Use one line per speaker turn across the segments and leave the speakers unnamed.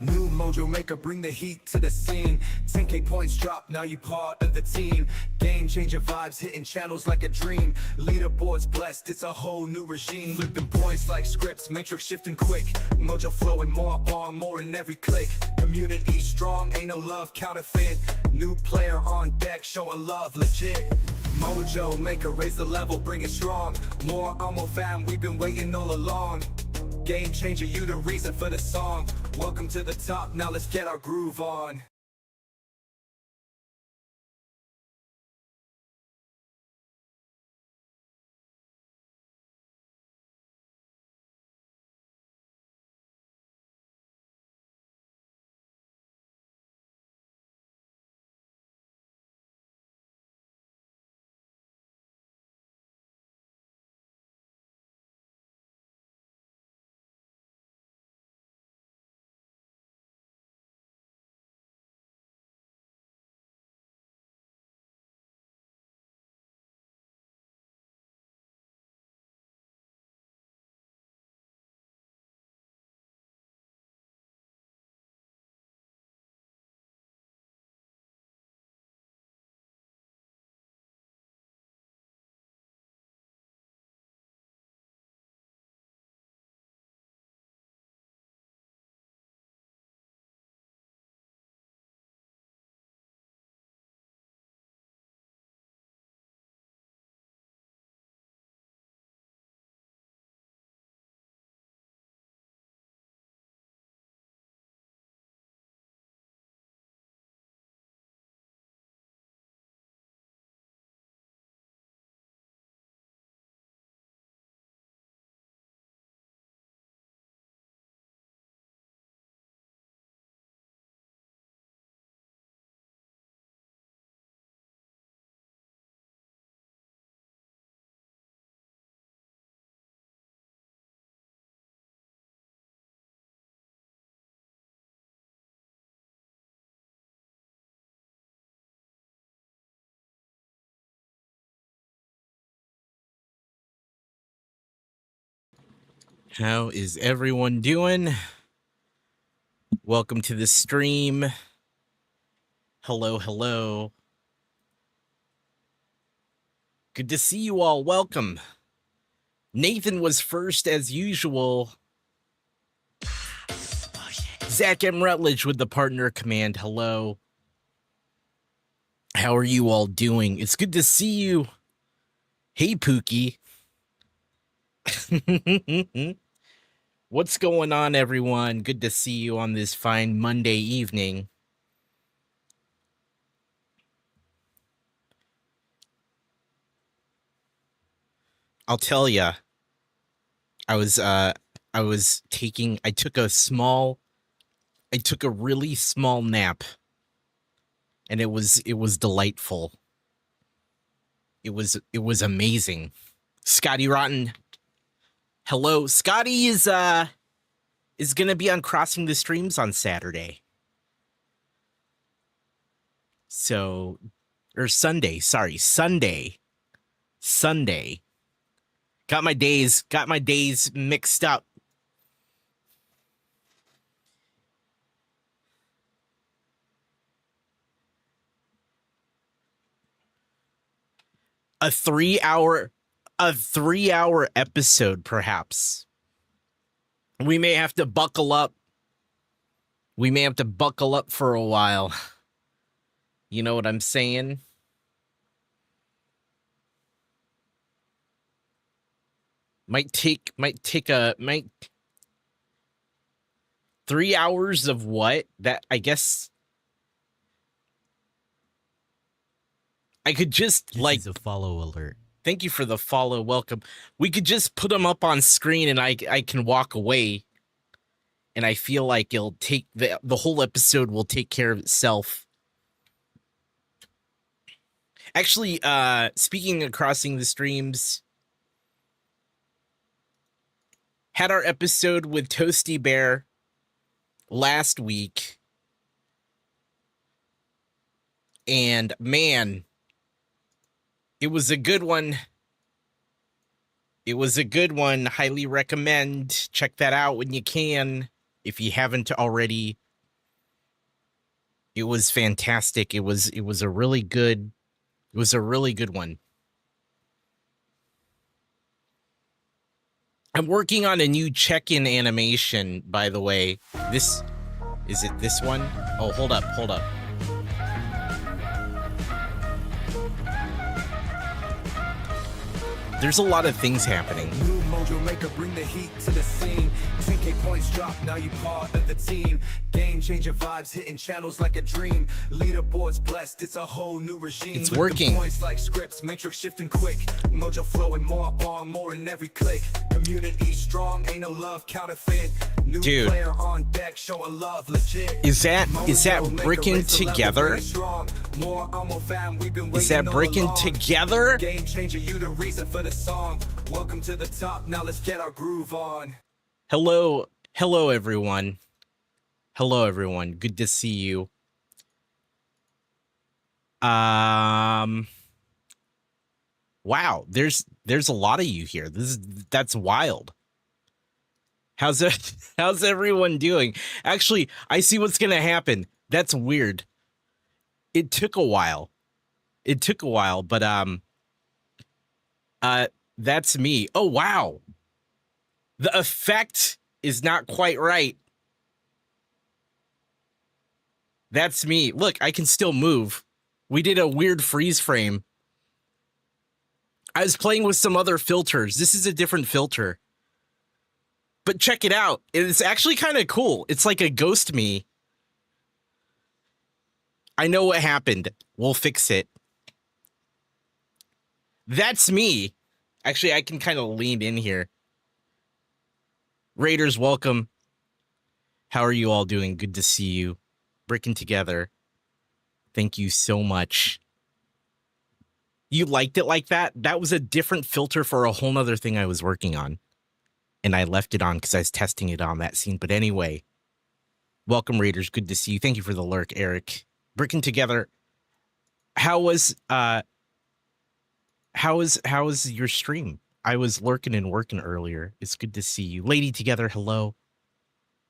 New mojo maker, bring the heat to the scene. 10K points drop, now you part of the team. Game changer vibes, hitting channels like a dream. Leaderboards blessed, it's a whole new regime. Flipping points like scripts, matrix shifting quick. Mojo flowing more on, more in every click. Community strong, ain't no love counterfeit. New player on deck, showing love legit. Mojo maker, raise the level, bring it strong. More Amo fam, we've been waiting all along. Game changer, you the reason for the song. Welcome to the top, now let's get our groove on.
How is everyone doing? Welcome to the stream. Hello, hello. Good to see you all. Welcome. Nathan was first as usual. Zach M. Rutledge with the partner command. Hello. How are you all doing? It's good to see you. Hey, Pookie. What's going on, everyone? Good to see you on this fine Monday evening. I'll tell ya. I took a really small nap, and it was delightful. It was amazing. Scotty Rotten. Hello. Scotty is gonna be on Crossing the Streams on Saturday. So, or Sunday, sorry, Sunday. Got my days mixed up. A 3-hour episode, perhaps. We may have to buckle up. We may have to buckle up for a while. You know what I'm saying? Might take 3 hours of what? That, I guess I could just
This is a follow alert.
Thank you for the follow. Welcome. We could just put them up on screen and I can walk away. And I feel like it'll take the whole episode will take care of itself. Actually, speaking of Crossing the Streams, had our episode with Toasty Bear last week. And man, it was a good one. Highly recommend. Check that out when you can, if you haven't already. It was fantastic. It was a really good one. I'm working on a new check-in animation, by the way. Is it this one? Oh, hold up. There's a lot of things happening.
New mojo maker, bring the heat to the scene. 10K points drop, now you part of the team. Game changer vibes, hitting channels like a dream. Leaderboards blessed, it's a whole new regime.
It's working.
Points like scripts, matrix shifting quick. Mojo flowing more in every click. Community strong, ain't no love counterfeit. New
Dude.
Player on deck, showing love legit.
Is that bricking together? Is that bricking together?
Game changer, you the reason for the song. Welcome to the top, now let's get our groove on.
Hello everyone. Hello everyone. Good to see you. Wow, there's a lot of you here. That's wild. How's everyone doing? Actually, I see what's gonna happen. That's weird. It took a while, but that's me. Oh wow. The effect is not quite right. That's me. Look, I can still move. We did a weird freeze frame. I was playing with some other filters. This is a different filter. But check it out. It's actually kind of cool. It's like a ghost me. I know what happened. We'll fix it. That's me. Actually, I can kind of lean in here. Raiders, welcome. How are you all doing? Good to see you. Bricking together. Thank you so much. You liked it like that? That was a different filter for a whole nother thing I was working on. And I left it on because I was testing it on that scene. But anyway, welcome, Raiders. Good to see you. Thank you for the lurk, Eric. Bricking together. How was your stream? I was lurking and working earlier. It's good to see you. Lady Together, hello.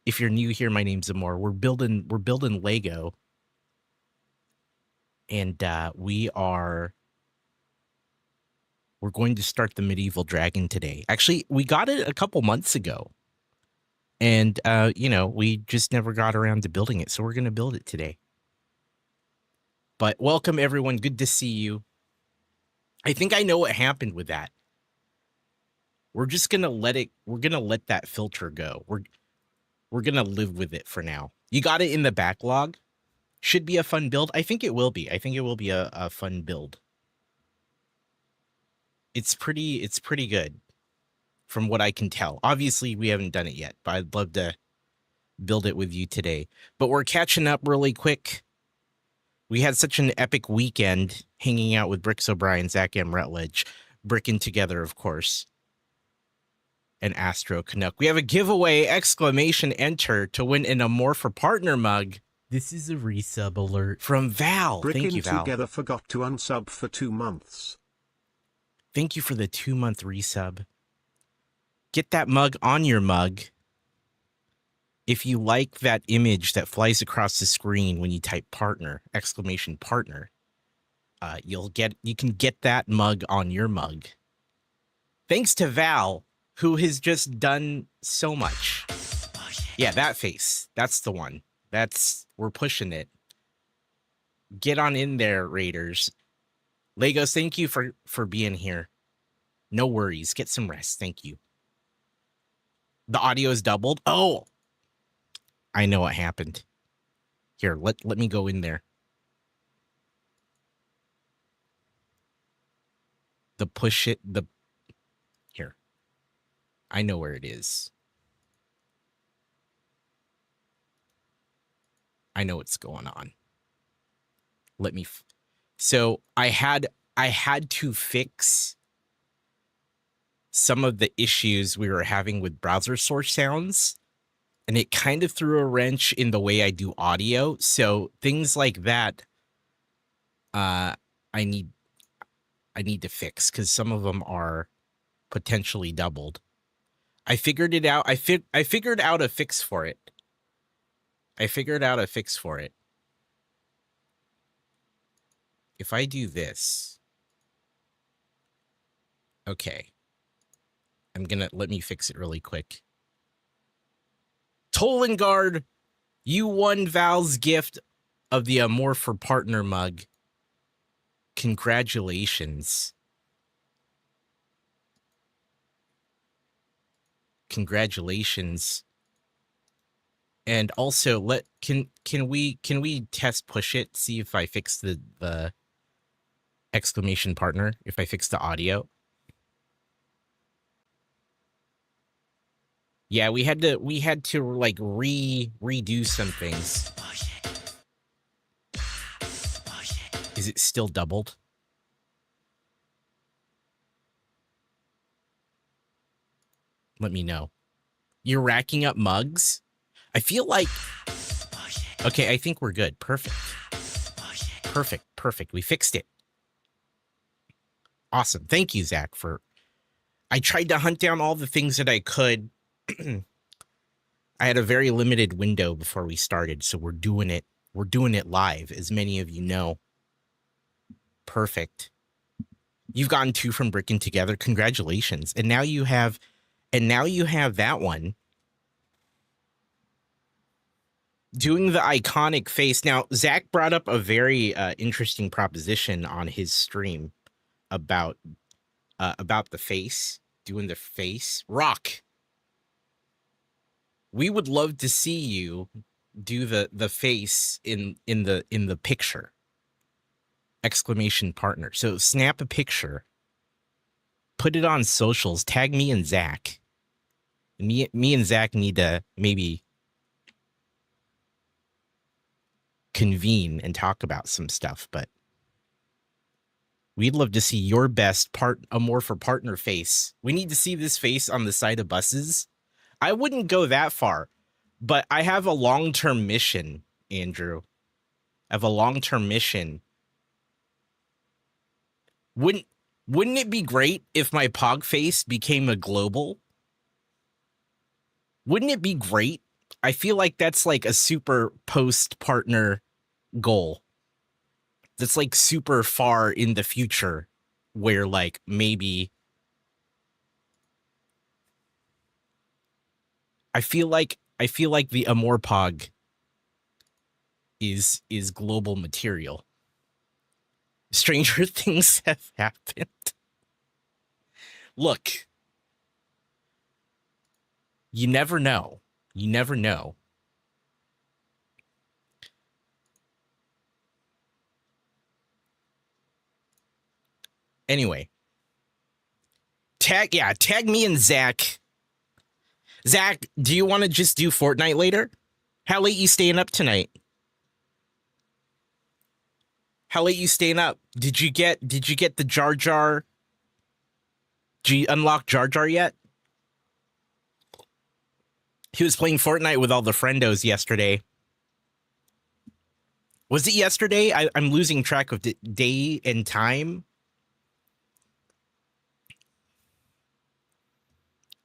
If you're new here, my name's Amor. We're building Lego. And we're going to start the medieval dragon today. Actually, we got it a couple months ago. And we just never got around to building it, so we're going to build it today. But welcome everyone. Good to see you. I think I know what happened with that. We're just going to let that filter go. We're going to live with it for now. You got it in the backlog. Should be a fun build. I think it will be. I think it will be a fun build. It's pretty good from what I can tell. Obviously, we haven't done it yet, but I'd love to build it with you today. But we're catching up really quick. We had such an epic weekend hanging out with Bricks O'Brien, Zach M. Rutledge, bricking together, of course, and Astro Canuck. We have a giveaway, ! Enter to win an Amor for Partner mug. This is a resub alert from Val.
Bricking
Thank you, Val.
Together forgot to unsub for 2 months.
Thank you for the 2-month resub. Get that mug on your mug. If you like that image that flies across the screen when you type partner, ! Partner, you can get that mug on your mug. Thanks to Val, who has just done so much. Yeah, that face. That's the one. We're pushing it. Get on in there, Raiders. Legos, thank you for being here. No worries. Get some rest. Thank you. The audio is doubled. Oh, I know what happened. Here, let me go in there. Here. I know where it is. I know what's going on. So I had to fix some of the issues we were having with browser source sounds, and it kind of threw a wrench in the way I do audio. So things like that, I need to fix because some of them are potentially doubled. I figured it out. I figured out a fix for it. if I do this, okay, let me fix it really quick. Tolengard, you won Val's gift of the Amor for Partner mug. Congratulations. Congratulations. And also can we test push it, see if I fix the exclamation partner, if I fix the audio. Yeah, we had to like redo some things. Is it still doubled? Let me know. You're racking up mugs? I feel like... Okay, I think we're good. Perfect. Perfect. We fixed it. Awesome. Thank you, Zach, for... I tried to hunt down all the things that I could. I had a very limited window before we started, so we're doing it. We're doing it live, as many of you know. Perfect. You've gotten 2 from Brickin' Together. Congratulations. And now you have that one. Doing the iconic face. Now, Zach brought up a very interesting proposition on his stream about the face, doing the face. Rock, we would love to see you do the face in the picture. Exclamation partner. So snap a picture, put it on socials, tag me and Zach. Me and Zach need to maybe convene and talk about some stuff, but we'd love to see your best Amor for Partner face. We need to see this face on the side of buses. I wouldn't go that far, but I have a long-term mission, Andrew. I have a long-term mission. Wouldn't it be great if my Pog face became a global? Wouldn't it be great? I feel like that's like a super post-partner goal. That's like super far in the future, where like maybe I feel like the Amor Pog is global material. Stranger things have happened. Look, you never know. You never know. Anyway, tag me and Zach. Zach, do you want to just do Fortnite later? How late you staying up tonight? How late you staying up? Did you get the Jar Jar? Did you unlock Jar Jar yet? He was playing Fortnite with all the friendos yesterday. Was it yesterday? I'm losing track of the day and time.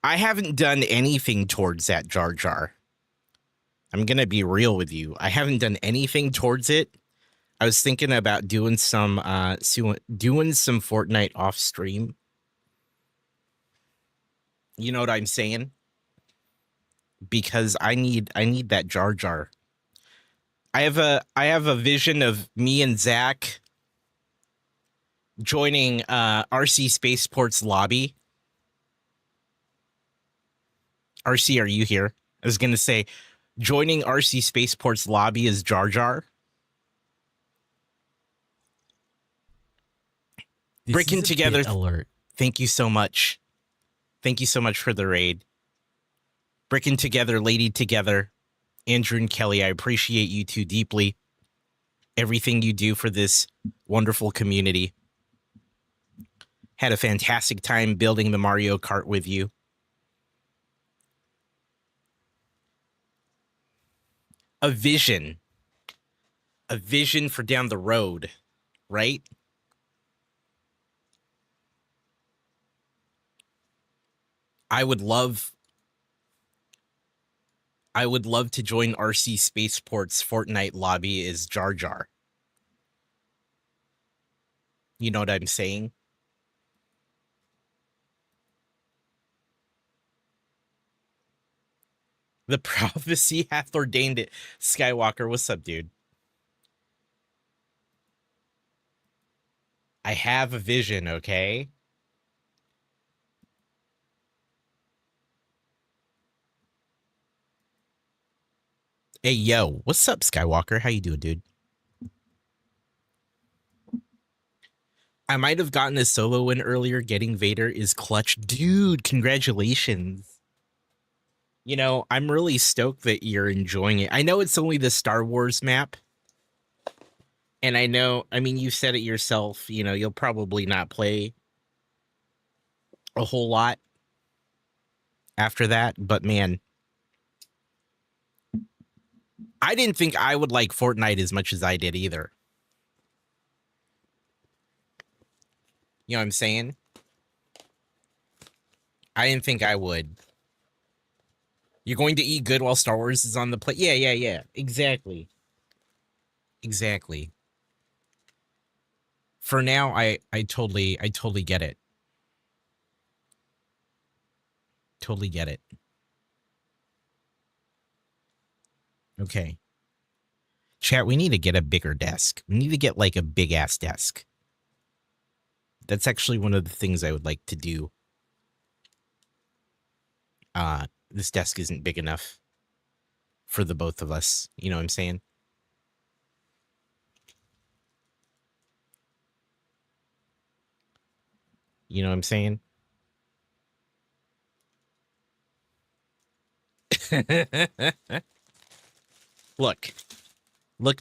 I haven't done anything towards that Jar Jar. I'm going to be real with you. I haven't done anything towards it. I was thinking about doing some Fortnite off stream. You know what I'm saying? Because I need that Jar Jar. I have a vision of me and Zach joining RC Spaceport's lobby. RC, are you here? I was gonna say joining RC Spaceport's lobby as Jar Jar. Breaking together
alert.
Thank you so much. Thank you so much for the raid. Breaking together, lady together. Andrew and Kelly, I appreciate you two deeply. Everything you do for this wonderful community. Had a fantastic time building the Mario Kart with you. A vision for down the road, right? I would love to join RC Spaceport's Fortnite lobby as Jar Jar. You know what I'm saying? The prophecy hath ordained it. Skywalker, what's up, dude? I have a vision, okay? Hey, yo, what's up, Skywalker? How you doing, dude? I might have gotten a solo win earlier. Getting Vader is clutch. Dude, congratulations. You know, I'm really stoked that you're enjoying it. I know it's only the Star Wars map. And I know, I mean, you said it yourself, you know, you'll probably not play a whole lot after that. But man, I didn't think I would like Fortnite as much as I did either. You know what I'm saying? I didn't think I would. You're going to eat good while Star Wars is on the plate. Yeah. Exactly. For now, I totally get it. Totally get it. Okay. Chat, we need to get a bigger desk. We need to get like a big ass desk. That's actually one of the things I would like to do. This desk isn't big enough for the both of us. You know what I'm saying? You know what I'm saying? Look,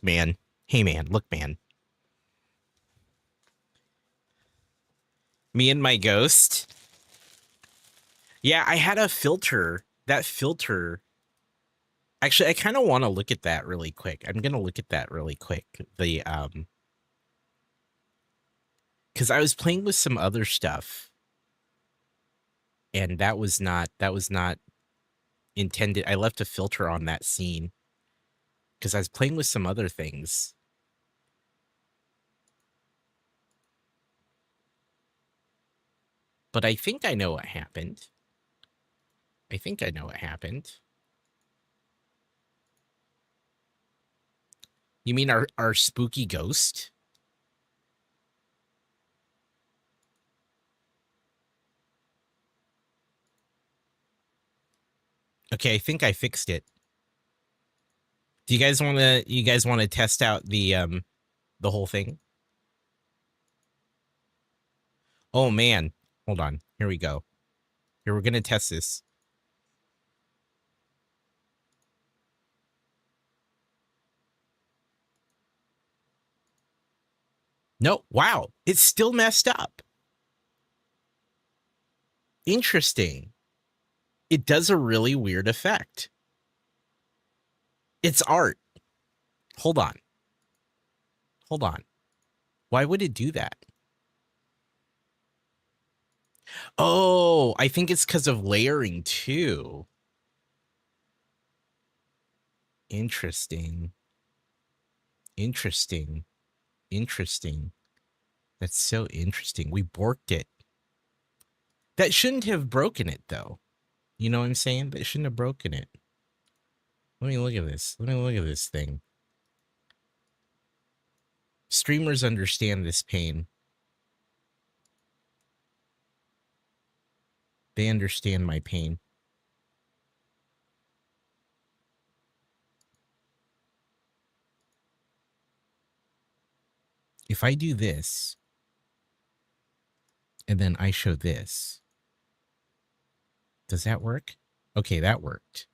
man. Hey, man. Look, man. Me and my ghost. Yeah, I had a filter. That filter. Actually, I kind of want to look at that really quick. I'm going to look at that really quick. The, because I was playing with some other stuff. And that was not intended. I left a filter on that scene because I was playing with some other things. But I think I know what happened. You mean our spooky ghost? Okay, I think I fixed it. Do you guys want to test out the whole thing? Oh man, hold on. Here we go. Here, we're going to test this. No, wow, it's still messed up. Interesting. It does a really weird effect. It's art. Hold on. Why would it do that? Oh, I think it's because of layering too. Interesting. That's so interesting. We borked it. That shouldn't have broken it, though. You know what I'm saying? That shouldn't have broken it. Let me look at this. Let me look at this thing. Streamers understand this pain. They understand my pain. If I do this, and then I show this, does that work? Okay, that worked.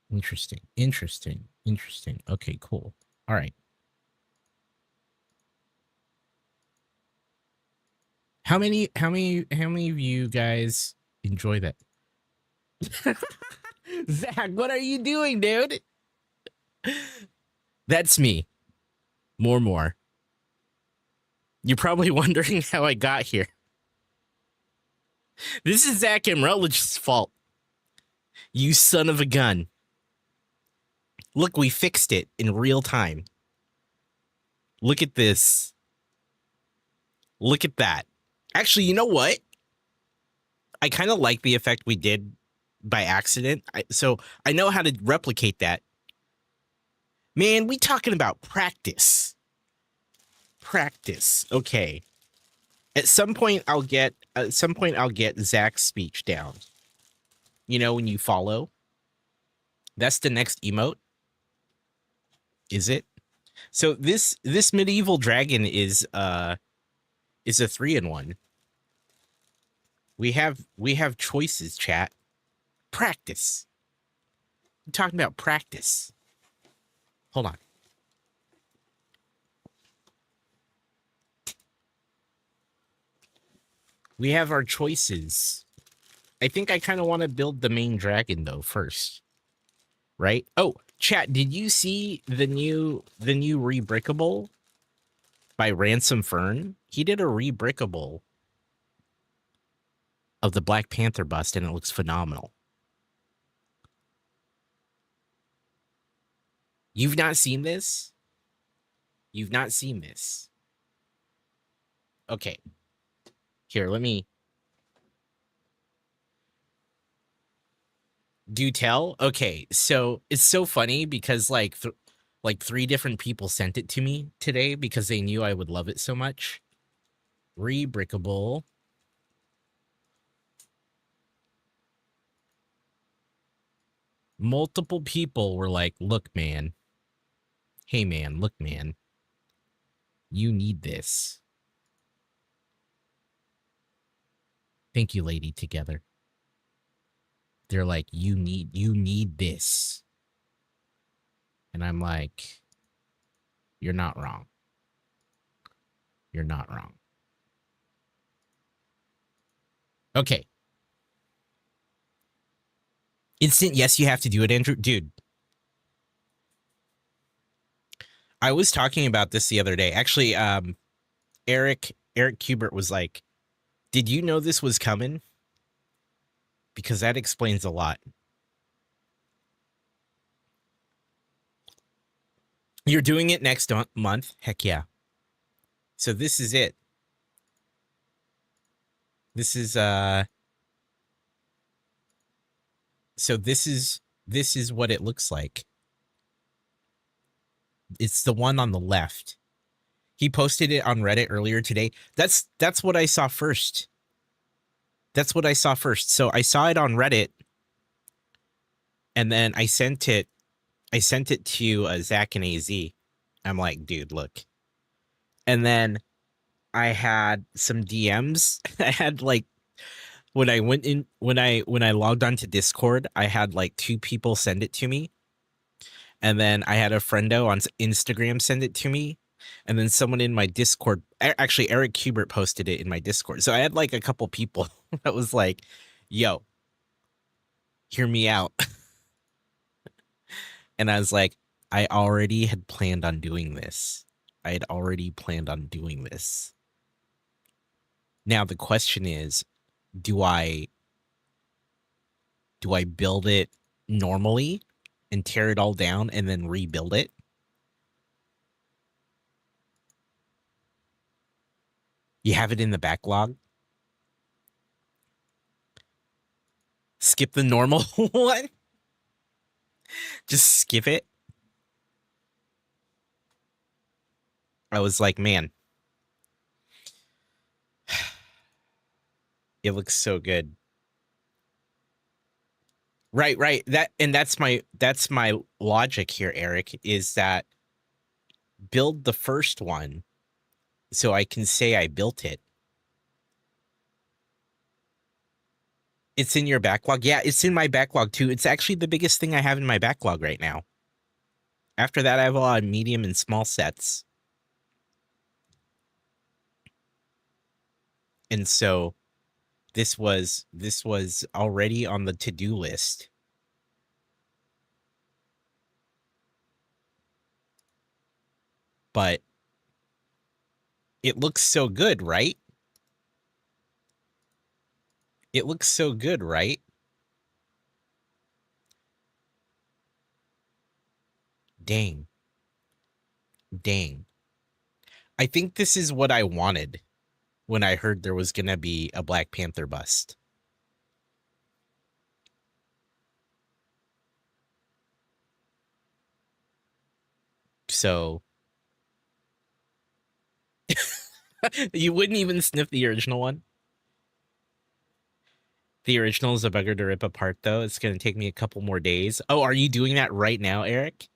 Interesting. Okay, cool. All right. How many of you guys enjoy that? Zach, what are you doing, dude? That's me. More. You're probably wondering how I got here. This is Zach and Rutledge's fault. You son of a gun. Look, we fixed it in real time. Look at this. Look at that. Actually, you know what? I kind of like the effect we did by accident. So I know how to replicate that. Man, we talking about practice. Practice. Okay. At some point I'll get Zach's speech down. You know, when you follow. That's the next emote. Is it? So this medieval dragon is a 3-in-1. We have choices, chat. Practice. I'm talking about practice. Hold on. We have our choices. I think I kind of want to build the main dragon though first. Right? Oh, chat, did you see the new rebrickable by Ransom Fern? He did a rebrickable of the Black Panther bust and it looks phenomenal. You've not seen this? You've not seen this. Okay. Here, let me do tell. Okay, so it's so funny because like 3 different people sent it to me today because they knew I would love it so much. Rebrickable. Multiple people were like, "Look, man. Hey, man, look, man. You need this." Thank you, lady, together. They're like, you need this. And I'm like, you're not wrong. You're not wrong. Okay. Instant yes, you have to do it, Andrew. Dude. I was talking about this the other day. Actually, Eric Kubert was like, did you know this was coming? Because that explains a lot. You're doing it next month? Heck yeah. So this is it. This is so this is what it looks like. It's the one on the left. He posted it on Reddit earlier today. That's what I saw first. That's what I saw first. So I saw it on Reddit, and then I sent it to Zach and AZ. I'm like, dude, look. And then I had some DMs. I had like when I logged onto Discord, I had like 2 people send it to me. And then I had a friendo on Instagram send it to me. And then someone in my Discord, actually Eric Kubert posted it in my Discord. So I had like a couple people that was like, yo, hear me out. And I was like, I already had planned on doing this. I had already planned on doing this. Now the question is, do I build it normally and tear it all down and then rebuild it? You have it in the backlog? Skip the normal one? Just skip it? I was like, man, it looks so good. Right. That's my logic here, Eric, is that build the first one so I can say I built it. It's in your backlog. Yeah, it's in my backlog too. It's actually the biggest thing I have in my backlog right now. After that, I have a lot of medium and small sets. And so this was already on the to-do list. But it looks so good, right? It looks so good, right? Dang. I think this is what I wanted when I heard there was gonna be a Black Panther bust. So you wouldn't even sniff the original one? The original is a bugger to rip apart, though. It's going to take me a couple more days. Oh, are you doing that right now, Eric?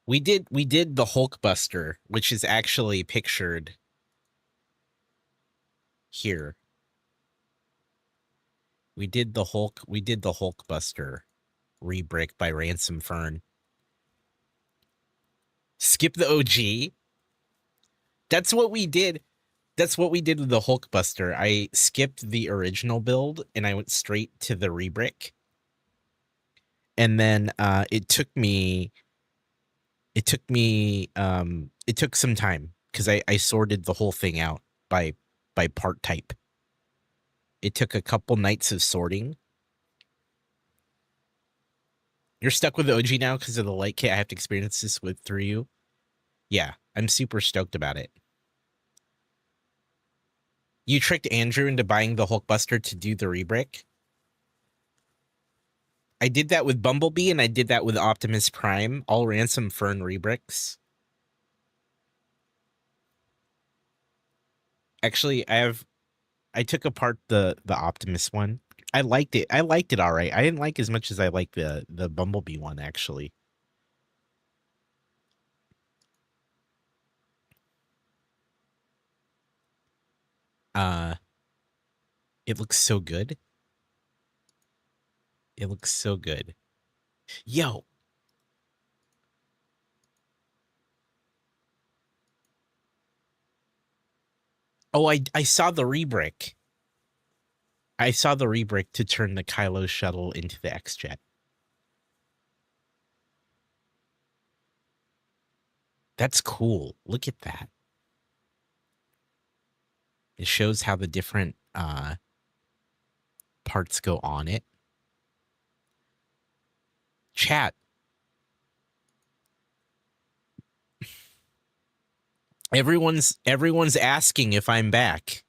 We did the Hulkbuster, which is actually pictured here. We did the Hulkbuster rebrick by Ransom Fern. Skip the OG. That's what we did. That's what we did with the Hulkbuster. I skipped the original build and I went straight to the rebrick. And then it took some time because I sorted the whole thing out by part type. It took a couple nights of sorting. You're stuck with the OG now because of the light kit. I have to experience this with through you. Yeah, I'm super stoked about it. You tricked Andrew into buying the Hulkbuster to do the rebrick. I did that with Bumblebee and I did that with Optimus Prime, all Ransom Fern rebricks. Actually, I took apart the Optimus one. I liked it. I liked it all right. I didn't like as much as I liked the Bumblebee one actually. Uh it looks so good. It looks so good. Yo. Oh, I saw the rebrick. I saw the rebrick to turn the Kylo shuttle into the X-Jet. That's cool. Look at that. It shows how the different parts go on it. Chat. Everyone's asking if I'm back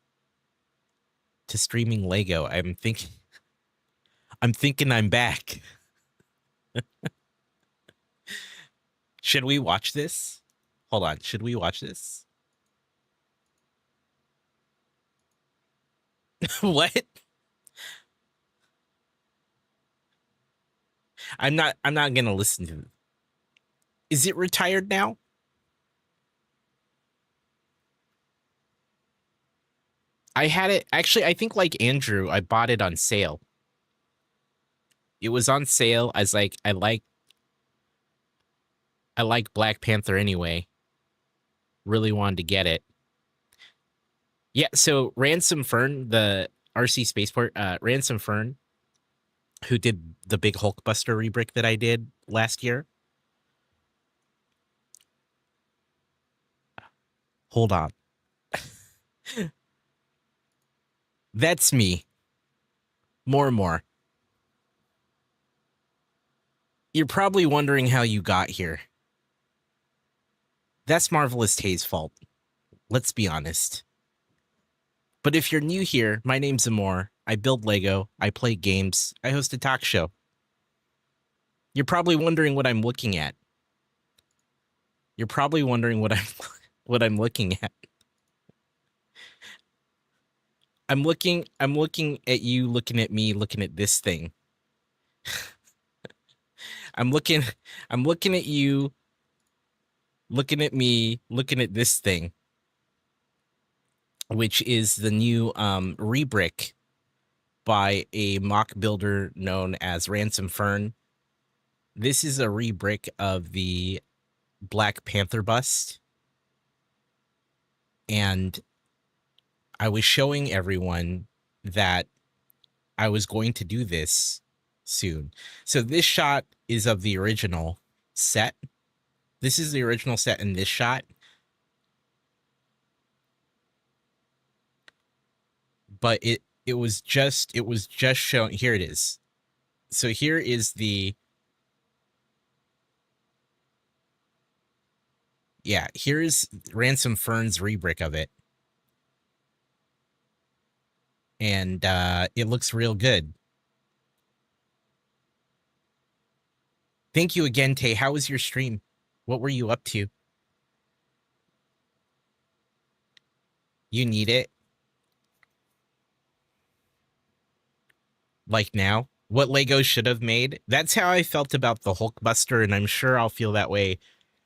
to streaming Lego. I'm thinking I'm back. Should we watch this? Hold on. Should we watch this? What? I'm not gonna listen to it. Is it retired now? I had it actually, I think like Andrew, I bought it on sale. It was on sale as like I like Black Panther anyway. Really wanted to get it. Yeah, so Ransom Fern, the RC Spaceport, Ransom Fern, who did the big Hulkbuster rebrick that I did last year. Hold on. That's me. More and more. You're probably wondering how you got here. That's Marvelous Tay's fault. Let's be honest. But if you're new here, my name's Amor. I build Lego. I play games. I host a talk show. You're probably wondering what I'm looking at. You're probably wondering what I'm looking at. I'm looking at you, looking at me, looking at this thing. I'm looking at you, looking at me, looking at this thing, which is the new rebrick by a mock builder known as Ransom Fern. This is a rebrick of the Black Panther bust. And I was showing everyone that I was going to do this soon. So this shot is of the original set. This is the original set in this shot. But it was just showing, here it is. So here is the, yeah, here's Ransom Fern's rebrick of it. And it looks real good. Thank you again, Tay. How was your stream? What were you up to? You need it? Like now? What Lego should have made? That's how I felt about the Hulkbuster, and I'm sure I'll feel that way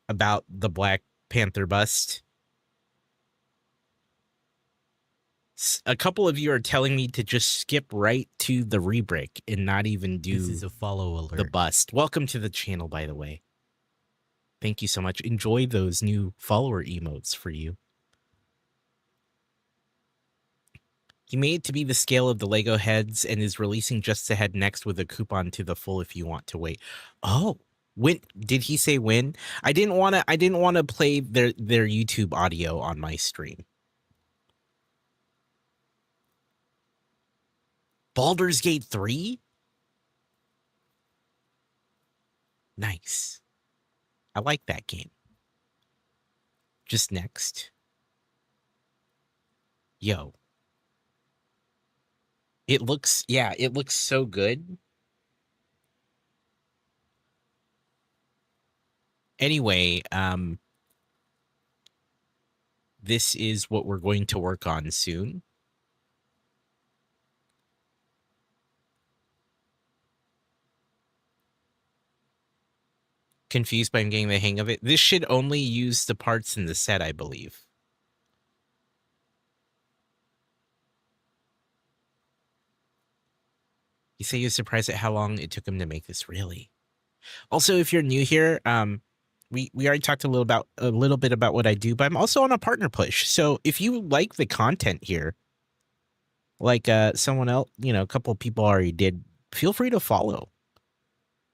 about the Black Panther bust. A couple of you are telling me to just skip right to the rebrick and not even do
This is a follow alert.
the bust. Welcome to the channel, by the way. Thank you so much. Enjoy those new follower emotes for you. He made it to be the scale of the Lego heads and is releasing just ahead next with a coupon to the full if you want to wait. Oh, when did he say when? I didn't want to play their YouTube audio on my stream. Baldur's Gate 3? Nice. I like that game. Just next. Yo. It looks so good. Anyway, this is what we're going to work on soon. Confused, but I'm getting the hang of it. This should only use the parts in the set, I believe. You say you're surprised at how long it took him to make this, really? Also, if you're new here, we already talked a little bit about what I do, but I'm also on a partner push. So if you like the content here, like someone else, a couple of people already did, feel free to follow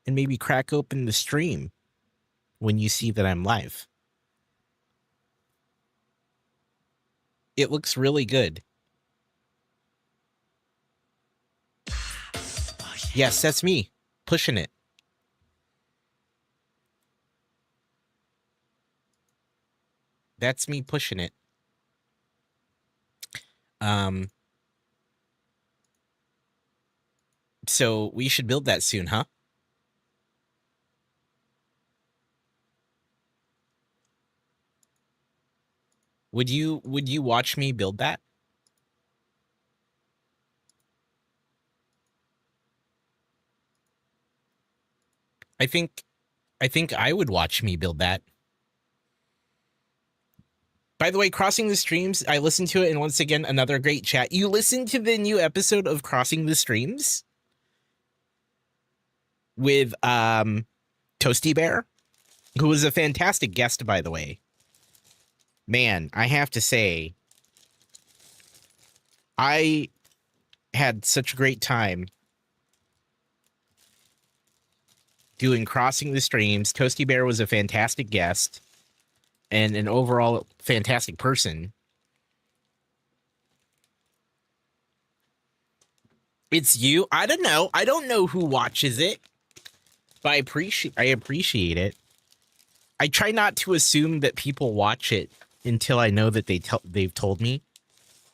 and maybe crack open the stream when you see that I'm live. It looks really good. Yes, that's me pushing it. That's me pushing it. So we should build that soon, huh? Would you watch me build that? I think I would watch me build that. By the way, Crossing the Streams, I listened to it, and once again, another great chat. You listened to the new episode of Crossing the Streams with Toasty Bear, who was a fantastic guest, by the way. Man, I have to say, I had such a great time doing Crossing the Streams. Toasty Bear was a fantastic guest and an overall fantastic person. It's you? I don't know. I don't know who watches it, but I appreciate it. I try not to assume that people watch it until I know that they've told me,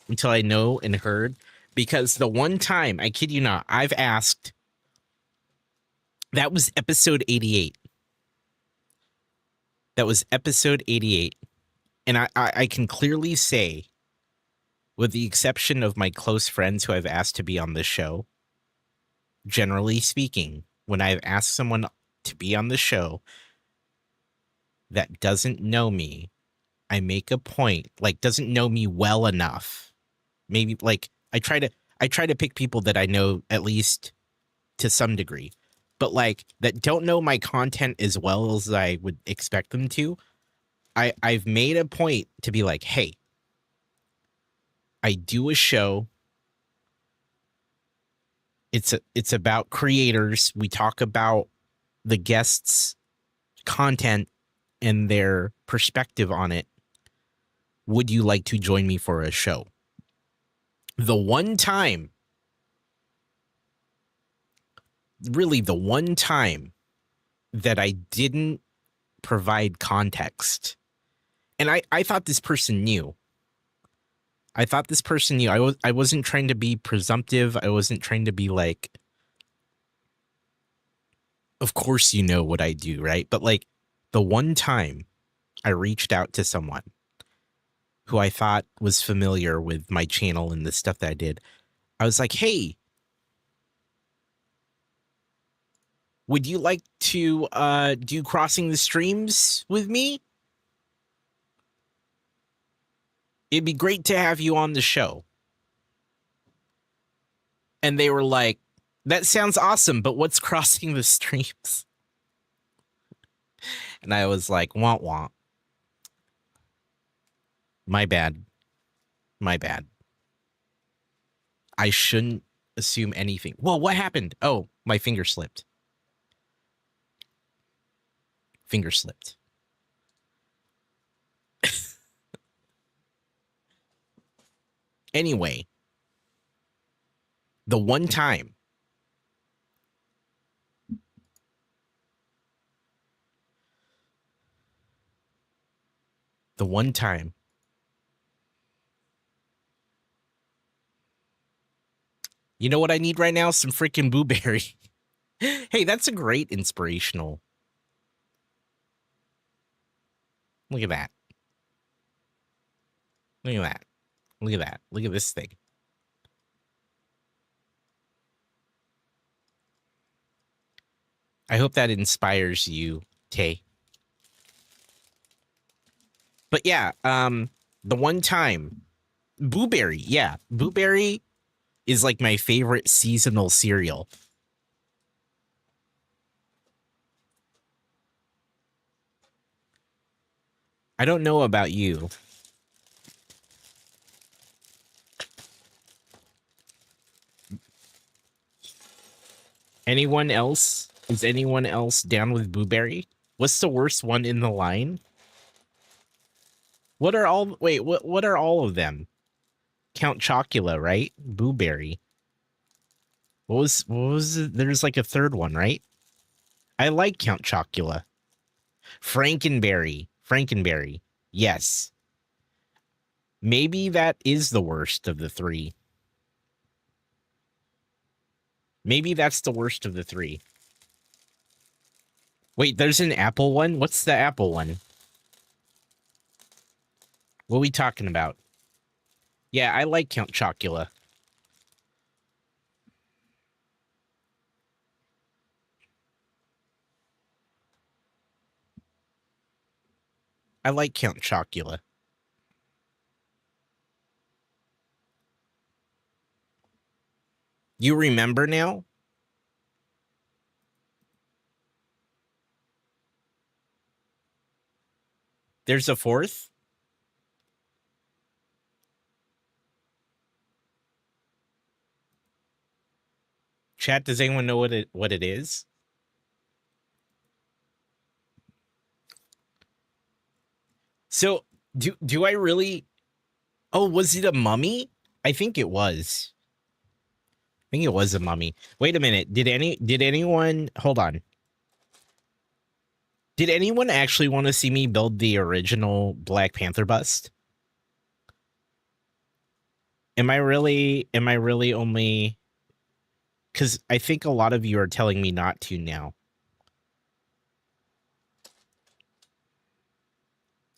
until I know and heard, because the one time, I kid you not, I've asked, that was episode 88. That was episode 88. And I can clearly say, with the exception of my close friends who I've asked to be on this show, generally speaking, when I've asked someone to be on the show that doesn't know me, I make a point, like doesn't know me well enough. Maybe like I try to pick people that I know at least to some degree, but like that don't know my content as well as I would expect them to. I've made a point to be like, hey, I do a show. It's about creators. We talk about the guests' content and their perspective on it. Would you like to join me for a show? The one time really the one time that I didn't provide context. And I thought this person knew. I thought this person knew. I wasn't trying to be presumptive. I wasn't trying to be like, of course you know what I do, right? But like the one time I reached out to someone who I thought was familiar with my channel and the stuff that I did, I was like, hey, would you like to do Crossing the Streams with me? It'd be great to have you on the show. And they were like, that sounds awesome, but what's Crossing the Streams? And I was like, wah wah. My bad. My bad. I shouldn't assume anything. Whoa, what happened? Oh, my finger slipped. Finger slipped. Anyway, the one time you know what I need right now? Some freaking blueberry. Hey, that's a great inspirational. Look at that. Look at that. Look at that. Look at this thing. I hope that inspires you, Tay. But yeah, the one time, blueberry, yeah, blueberry is like my favorite seasonal cereal. I don't know about you. Anyone else? Is anyone else down with blueberry? What's the worst one in the line? What are all? Wait, what are all of them? Count Chocula, right? Blueberry. What was it? There's like a third one, right? I like Count Chocula. Frankenberry. Yes. Maybe that is the worst of the three. Maybe that's the worst of the three. Wait, there's an apple one? What's the apple one? What are we talking about? Yeah, I like Count Chocula. I like Count Chocula. You remember now? There's a fourth? Chat, does anyone know what it is? So, do I really? Oh, was it a mummy? I think it was. I think it was a mummy. Wait a minute. Did anyone hold on? Did anyone actually want to see me build the original Black Panther bust? Am I really only, because I think a lot of you are telling me not to now.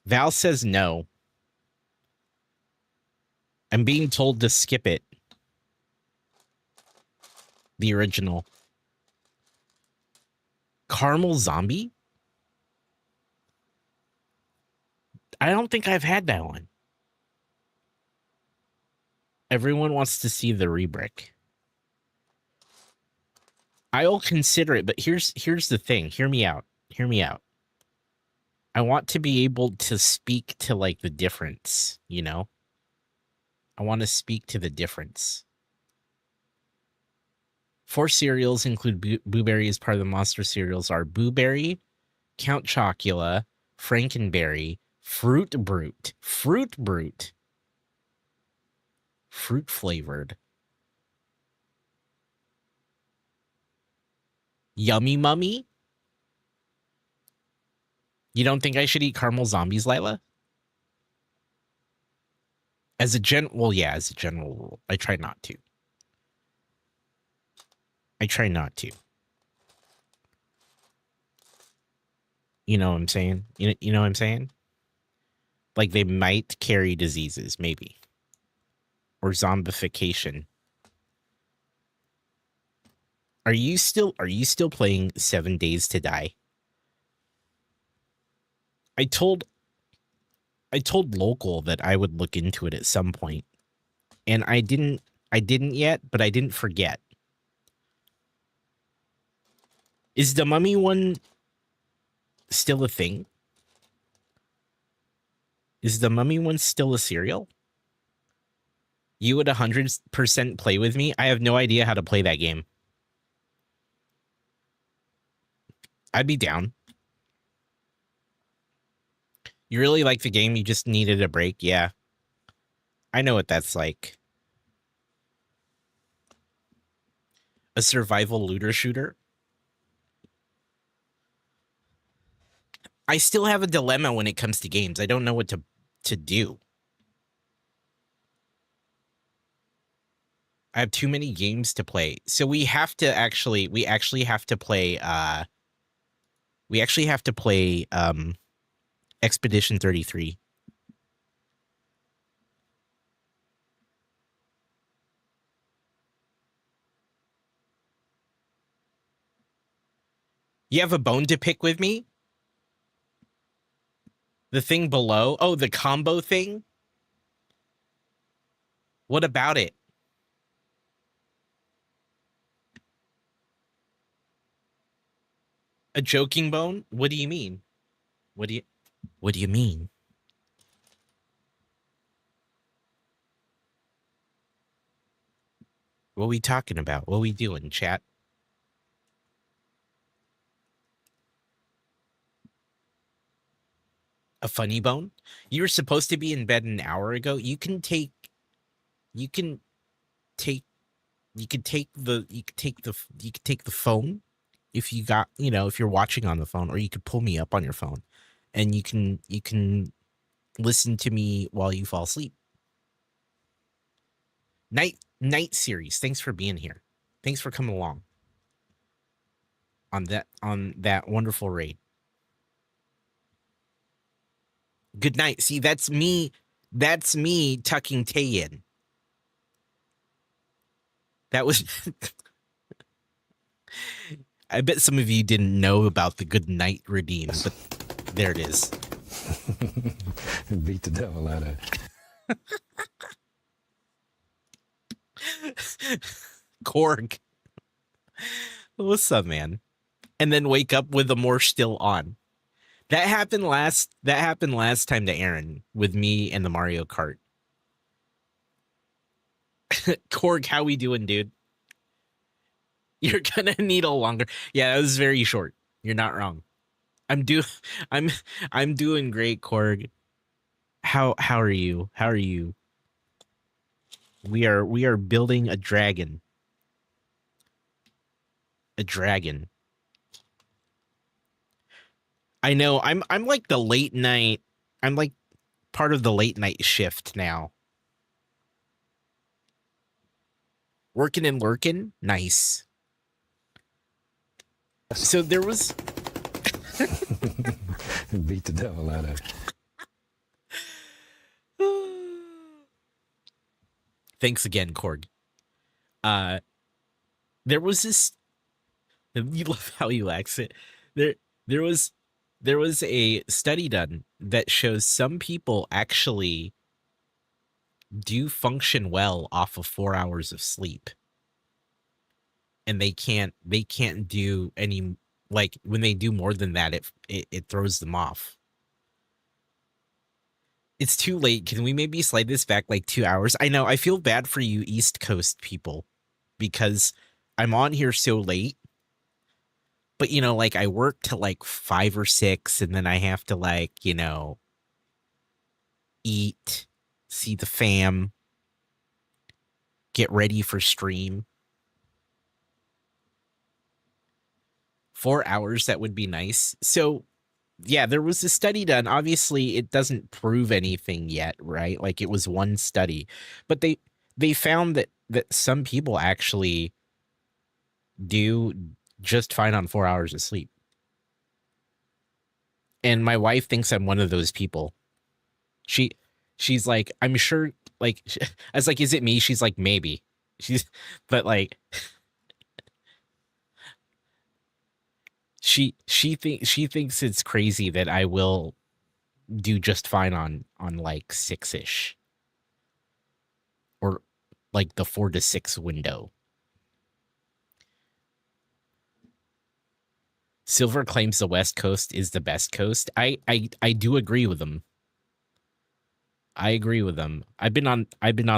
Val says no. I'm being told to skip it. The original. Caramel Zombie? I don't think I've had that one. Everyone wants to see the rebrick. I'll consider it, but here's the thing. Hear me out. I want to be able to speak to like the difference, you know? I want to speak to the difference. 4 cereals include blueberry as part of the monster cereals are Blueberry, Count Chocula, Frankenberry, Fruit Brute, fruit flavored. Yummy Mummy? You don't think I should eat caramel zombies, Lila? As a as a general rule, I try not to. I try not to. You know what I'm saying? You know what I'm saying? Like they might carry diseases, maybe. Or zombification. Are you still playing 7 Days to Die? I told local that I would look into it at some point. And I didn't yet, but I didn't forget. Is the mummy one still a thing? Is the mummy one still a cereal? You would 100% play with me? I have no idea how to play that game. I'd be down. You really like the game? You just needed a break? Yeah. I know what that's like. A survival looter shooter? I still have a dilemma when it comes to games. I don't know what to do. I have too many games to play. So we actually have to play Expedition 33. You have a bone to pick with me? The thing below? Oh, the combo thing? What about it? A joking bone? What do you mean? What do you mean? What are we talking about? What are we doing, chat? A funny bone? You were supposed to be in bed an hour ago. You can take the phone if you got, if you're watching on the phone, or you could pull me up on your phone and you can listen to me while you fall asleep. Night series. Thanks for being here. Thanks for coming along on that wonderful raid. Good night. See, that's me tucking Tay in. That was I bet some of you didn't know about the good night redeem, but there it is.
Beat the devil out of
Korg. What's up, man? And then wake up with the more still on. That happened last time to Aaron with me and the Mario Kart. Korg, how we doing, dude? You're gonna need a longer. Yeah, that was very short. You're not wrong. I'm doing great, Korg. How are you? How are you? We are building a dragon. A dragon. I know. I'm like the late night. I'm like part of the late night shift now. Working and lurking? Nice. So there was
beat the devil out of
Thanks again, Korg. There was this. You love how you lax it. There was a study done that shows some people actually do function well off of 4 hours of sleep, and they can't do any, like, when they do more than that, it throws them off. It's too late. Can we maybe slide this back like 2 hours? I know. I feel bad for you East Coast people because I'm on here so late. But, like, I work till like 5 or 6, and then I have to, like, eat, see the fam, get ready for stream. 4 hours, that would be nice. So, yeah, there was a study done. Obviously, it doesn't prove anything yet, right? Like it was one study, but they found that some people actually do just fine on 4 hours of sleep. And my wife thinks I'm one of those people. She's like, I'm sure, like, I was like, is it me? She's like, maybe. But like, she thinks it's crazy that I will do just fine on like 6-ish, or like the 4 to 6 window. Silver claims the West Coast is the best coast. I do agree with them. I agree with them. I've been on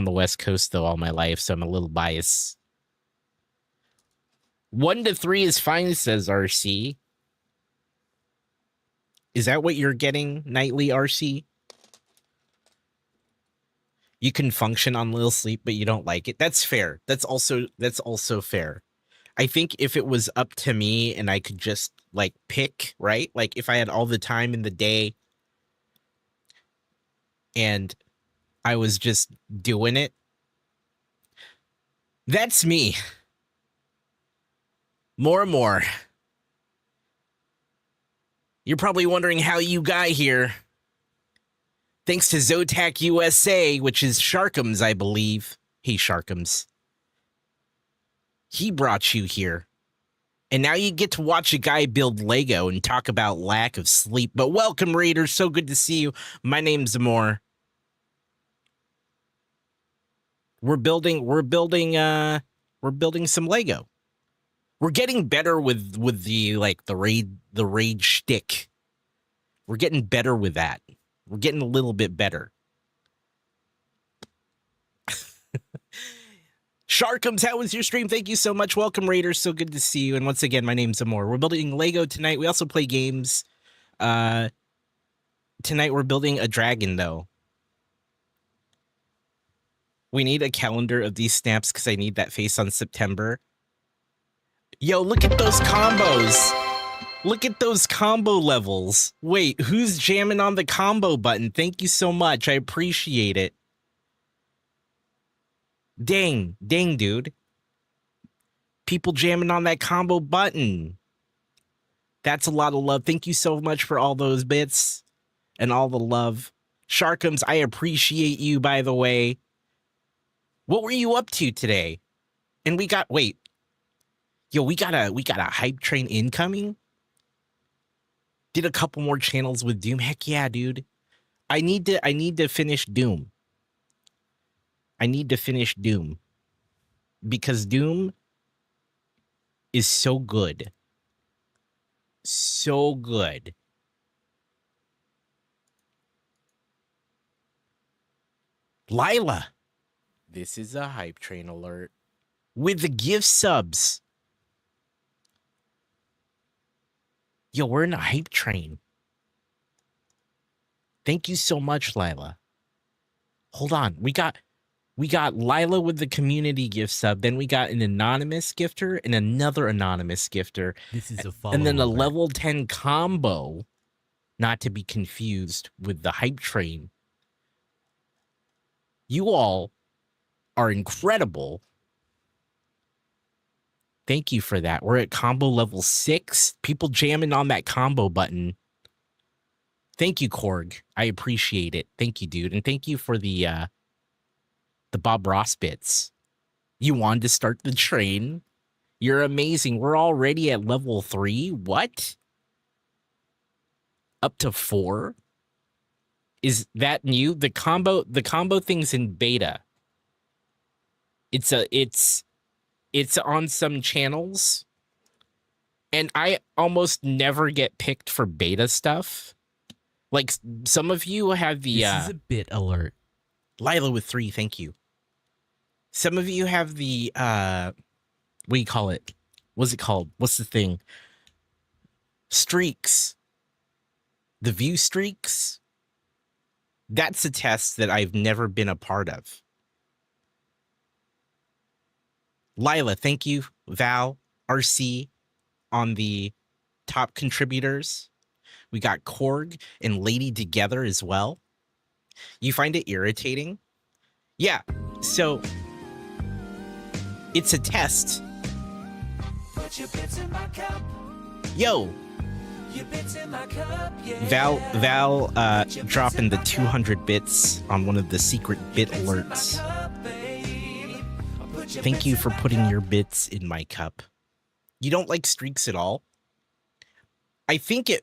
the West Coast though all my life, so I'm a little biased. 1 to 3 is fine, says RC. Is that what you're getting nightly, RC? You can function on little sleep, but you don't like it. That's fair. That's also fair. I think if it was up to me and I could just like pick, right? Like if I had all the time in the day and I was just doing it. That's me. More and more. You're probably wondering how you got here. Thanks to Zotac USA, which is Sharkums, I believe. Hey, Sharkums. He brought you here. And now you get to watch a guy build Lego and talk about lack of sleep. But welcome, Raiders. So good to see you. My name's Amor. We're building some Lego. We're getting better with the like the raid shtick. We're getting better with that. We're getting a little bit better. Sharkums, how was your stream? Thank you so much. Welcome, Raiders. So good to see you. And once again, my name's Amor. We're building Lego tonight. We also play games. Tonight we're building a dragon, though. We need a calendar of these snaps because I need that face on September. Yo, look at those combos. Look at those combo levels. Wait, who's jamming on the combo button? Thank you so much. I appreciate it. Dang, dude. People jamming on that combo button. That's a lot of love. Thank you so much for all those bits and all the love. Sharkums, I appreciate you, by the way. What were you up to today? And we got a hype train incoming. Did a couple more channels with Doom. Heck yeah, dude. I need to finish Doom. I need to finish Doom because Doom is so good. So good. Lila. This is a hype train alert with the gift subs. Yo, we're in a hype train. Thank you so much, Lila. Hold on. We got Lila with the community gift sub. Then we got an anonymous gifter and another anonymous gifter.
This is a follow
and then a
alert.
level 10 combo, not to be confused with the hype train. You all are incredible. Thank you for that. We're at combo level 6. People jamming on that combo button. Thank you, Korg. I appreciate it. Thank you, dude. And thank you for the Bob Ross bits. You wanted to start the train? You're amazing. We're already at level 3. What? Up to 4? Is that new? The combo thing's in beta. It's on some channels, and I almost never get picked for beta stuff. Like some of you have the
This is a bit alert.
Lila with 3, thank you. Some of you have the what do you call it? What's it called? What's the thing? Streaks. The view streaks. That's a test that I've never been a part of. Lila, thank you. Val, RC on the top contributors. We got Korg and Lady together as well. You find it irritating? Yeah, so it's a test. Yo, Val dropping the 200 bits on one of the secret bit alerts. Thank you for putting your bits in my cup. You don't like streaks at all? I think it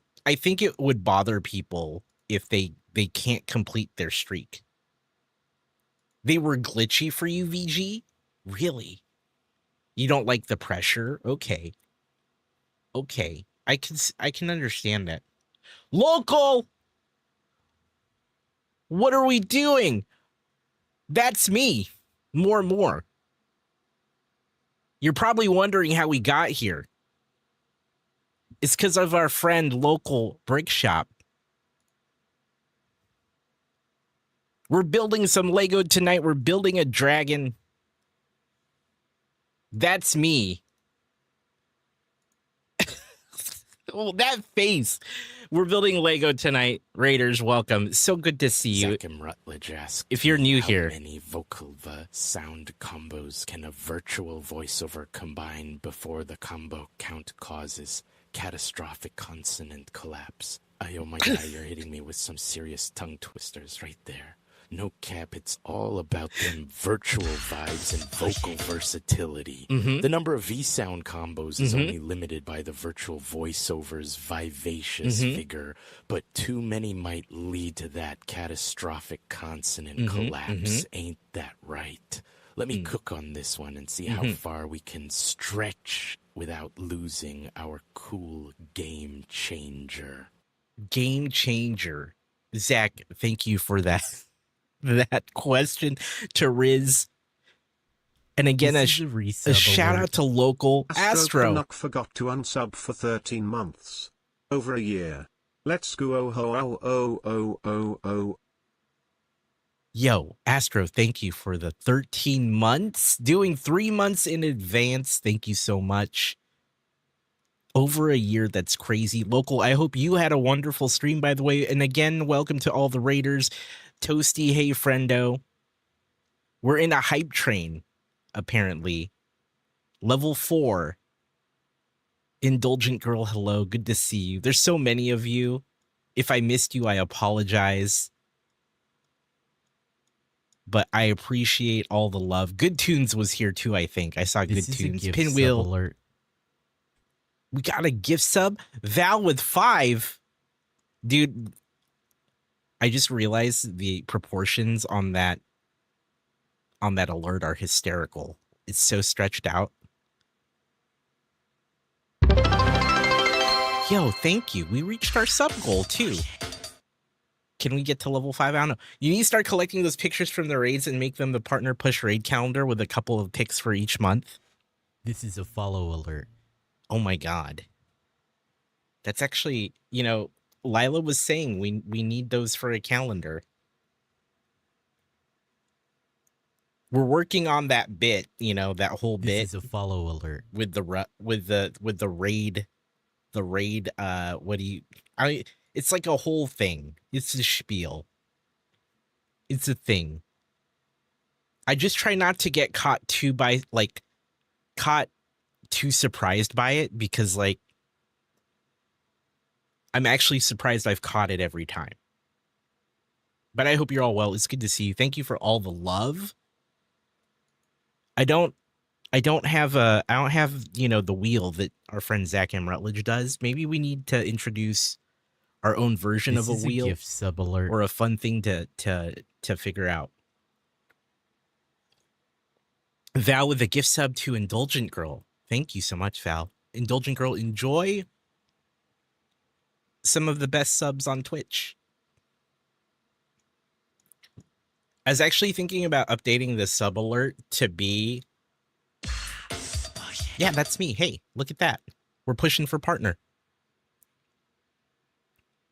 would bother people if they can't complete their streak. They were glitchy for you, VG? Really? You don't like the pressure? Okay. Okay. I can understand that. Local! What are we doing? That's me. More and more. You're probably wondering how we got here. It's because of our friend Local Brick Shop. We're building some Lego tonight. We're building a dragon. That's me. Oh, that face. We're building Lego tonight. Raiders, welcome. So good to see you.
Zach and Rutledge ask
if you're new here,
how many vocal sound combos can a virtual voiceover combine before the combo count causes catastrophic consonant collapse? Oh my god, you're hitting me with some serious tongue twisters right there. No cap, it's all about them virtual vibes and vocal versatility. The number of V-sound combos is only limited by the virtual voiceover's vivacious figure, but too many might lead to that catastrophic consonant collapse. Ain't that right? Let me cook on this one and see how far we can stretch without losing our cool game changer.
Game changer. Zach, thank you for that. That question to Riz. And again, a shout out to Local Astro.
Canuck forgot to unsub for 13 months. Over a year. Let's go. Oh, oh, oh, oh, oh, oh.
Yo, Astro, thank you for the 13 months. Doing 3 months in advance. Thank you so much. Over a year, that's crazy. Local, I hope you had a wonderful stream, by the way. And again, welcome to all the Raiders. Toasty, hey, friendo. We're in a hype train, apparently. Level 4. Indulgent Girl, hello. Good to see you. There's so many of you. If I missed you, I apologize. But I appreciate all the love. Good Tunes was here too, I think. I saw Good Tunes. Pinwheel alert. We got a gift sub. Val with 5. Dude, I just realized the proportions on that alert are hysterical. It's so stretched out. Yo, thank you. We reached our sub goal too. Can we get to level 5? I don't know. You need to start collecting those pictures from the raids and make them the partner push raid calendar with a couple of pics for each month.
This is a follow alert.
Oh my god. That's actually, you know, Lila was saying we need those for a calendar. We're working on that bit, you know, that whole bit.
This is a follow alert.
With the raid, it's like a whole thing. It's a spiel. It's a thing. I just try not to get caught too surprised by it, because like I'm actually surprised I've caught it every time. But I hope you're all well. It's good to see you. Thank you for all the love. I don't have, you know, the wheel that our friend Zach M. Rutledge does. Maybe we need to introduce our own version of a wheel,
gift sub alert,
or a fun thing to figure out. Val with a gift sub to Indulgent Girl. Thank you so much, Val. Indulgent Girl, enjoy some of the best subs on Twitch. I was actually thinking about updating the sub alert to be... Yeah, that's me. Hey, look at that. We're pushing for partner.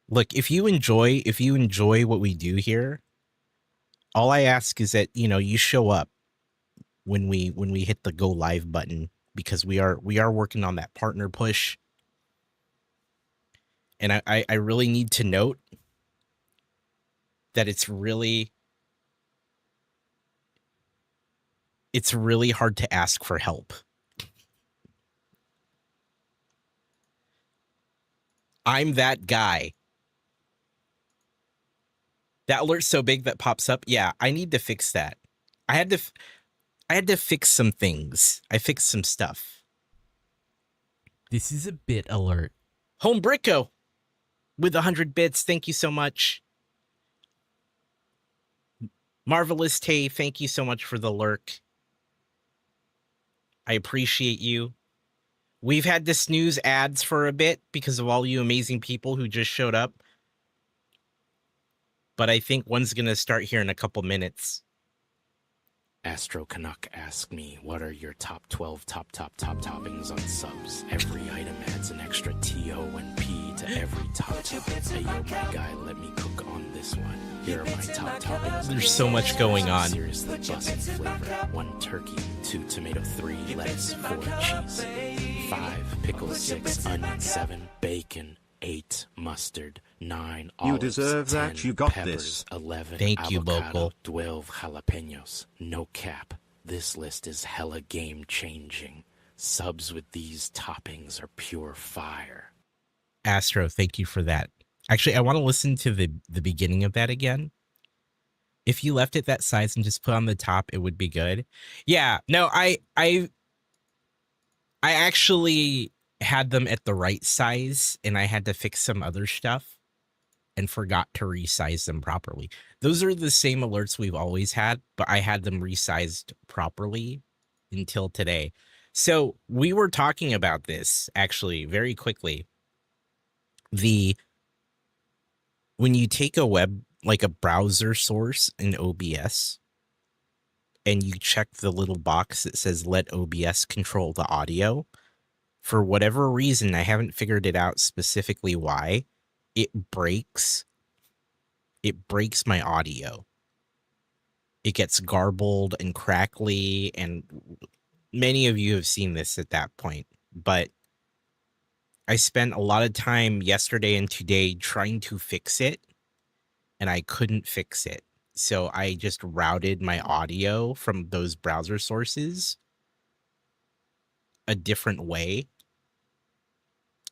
Look, if you enjoy what we do here, all I ask is that, you know, you show up when we hit the go live button, because we are working on that partner push. And I really need to note that it's really hard to ask for help. I'm that guy. That alert's so big that pops up. Yeah, I need to fix that. I had to fix some things. I fixed some stuff.
This is a bit alert.
Home Bricko with 100 bits. Thank you so much. Marvelous Tay, thank you so much for the lurk. I appreciate you. We've had to snooze ads for a bit because of all you amazing people who just showed up. But I think one's going to start here in a couple minutes.
Astro Canuck asked me, what are your top 12 top toppings on subs? Every item adds an extra TO and P to every top. Hey, yo, my guy, let me cook on this one. Here are my top toppings.
There's so much going on.
Seriously bussin' flavor. 1 turkey, 2 tomato, 3 lettuce, 4 cheese, 5 pickles, 6 onion, 7 bacon, 8 mustard, 9 olives,
You deserve
10
that, you got
peppers,
this.
11
Thank you,
avocado,
Vocal.
12 jalapenos. No cap. This list is hella game changing. Subs with these toppings are pure fire.
Astro, thank you for that. Actually, I want to listen to the beginning of that again. If you left it that size and just put on the top, it would be good. Yeah, no, I actually had them at the right size, and I had to fix some other stuff and forgot to resize them properly. Those are the same alerts we've always had, but I had them resized properly until today. So we were talking about this actually very quickly. When you take a web, like a browser source in OBS, and you check the little box that says let OBS control the audio, for whatever reason, I haven't figured it out specifically why, it breaks my audio. It gets garbled and crackly, and many of you have seen this at that point, but I spent a lot of time yesterday and today trying to fix it, and I couldn't fix it. So I just routed my audio from those browser sources a different way,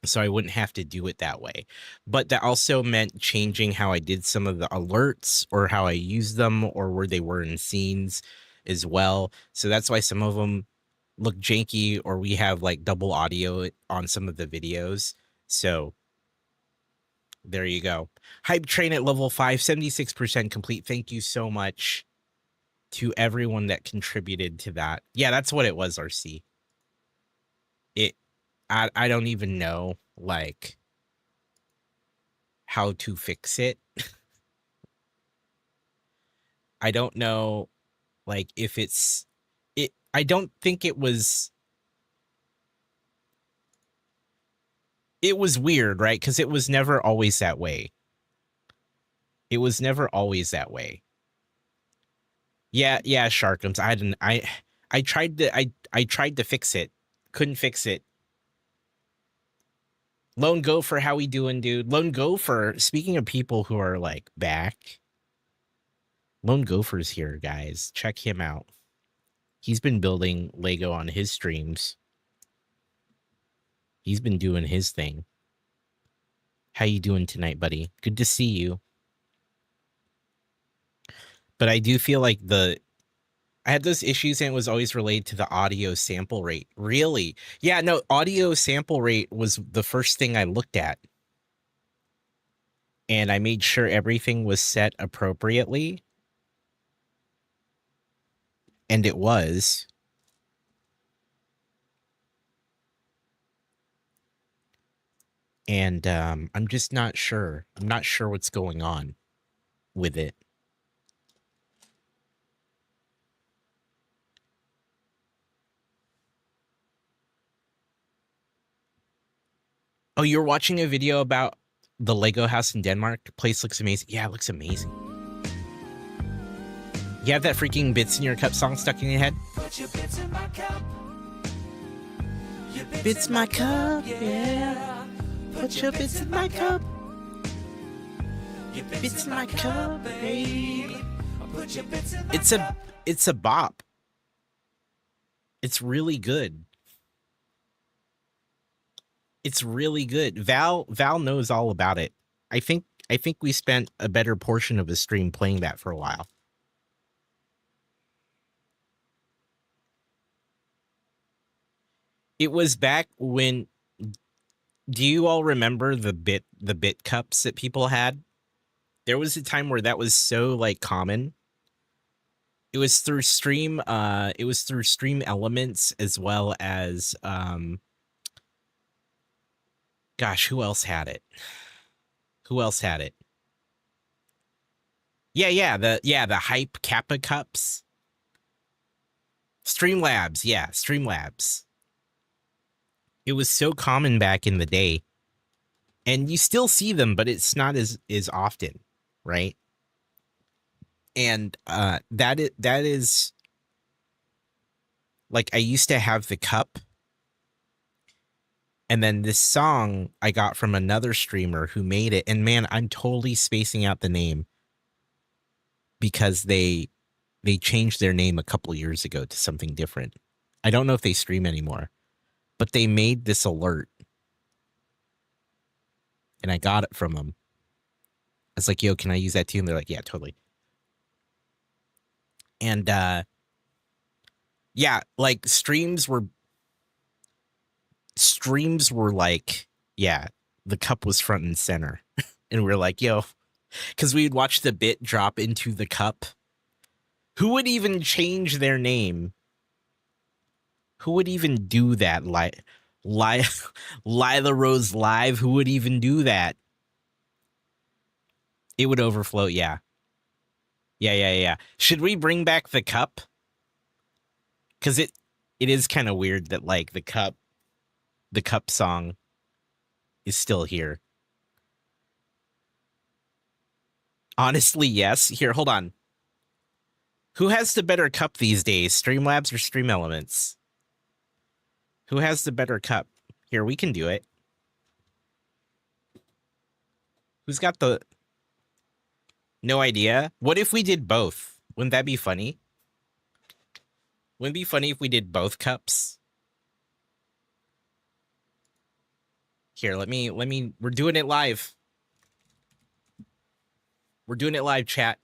so I wouldn't have to do it that way. But that also meant changing how I did some of the alerts, or how I used them, or where they were in scenes as well. So that's why some of them look janky, or we have like double audio on some of the videos. So there you go. Hype train at level 5, 76% complete. Thank you so much to everyone that contributed to that. Yeah, that's what it was, RC. I don't even know, like, how to fix it. I don't know, like, if it's... I don't think it was... It was weird, right? Because it was never always that way. It was never always that way. Yeah, Sharkums. I tried to fix it. Couldn't fix it. Lone Gopher, how we doing, dude? Lone Gopher, speaking of people who are, like, back, Lone Gopher's here, guys. Check him out. He's been building Lego on his streams. He's been doing his thing. How you doing tonight, buddy? Good to see you. But I do feel like I had those issues, and it was always related to the audio sample rate. Really? Yeah, no, audio sample rate was the first thing I looked at. And I made sure everything was set appropriately. And it was. And I'm just not sure. I'm not sure what's going on with it. Oh, you're watching a video about the Lego house in Denmark? The place looks amazing. Yeah, it looks amazing. You have that freaking Bits in Your Cup song stuck in your head?
Put your bits in my cup. Your
Bits my cup, yeah. Put your bits in my cup. Your bits in my cup, babe. Put your bits in my cup. It's a bop. It's really good. It's really good. Val knows all about it. I think we spent a better portion of the stream playing that for a while. It was back when, do you all remember the bit cups that people had? There was a time where that was so like common. It was through stream elements as well as gosh, who else had it? Yeah, the hype Kappa cups. Streamlabs. It was so common back in the day. And you still see them, but it's not as often, right? And that is like, I used to have the cup. And then this song I got from another streamer who made it. And man, I'm totally spacing out the name because they changed their name a couple years ago to something different. I don't know if they stream anymore, but they made this alert. And I got it from them. I was like, yo, can I use that too? And they're like, yeah, totally. And yeah, like streams were like, yeah, the cup was front and center. And we're like, yo, because we'd watch the bit drop into the cup. Who would even change their name? Who would even do that? Lila Rose Live, who would even do that? It would overflow, yeah. Yeah. Should we bring back the cup? Because it is kind of weird that like the cup song is still here. Honestly, yes. Here, hold on. Who has the better cup these days? Streamlabs or Stream Elements? Who has the better cup? Here, we can do it. Who's got the... No idea? What if we did both? Wouldn't that be funny? Wouldn't it be funny if we did both cups? Here, let me, we're doing it live. We're doing it live, chat.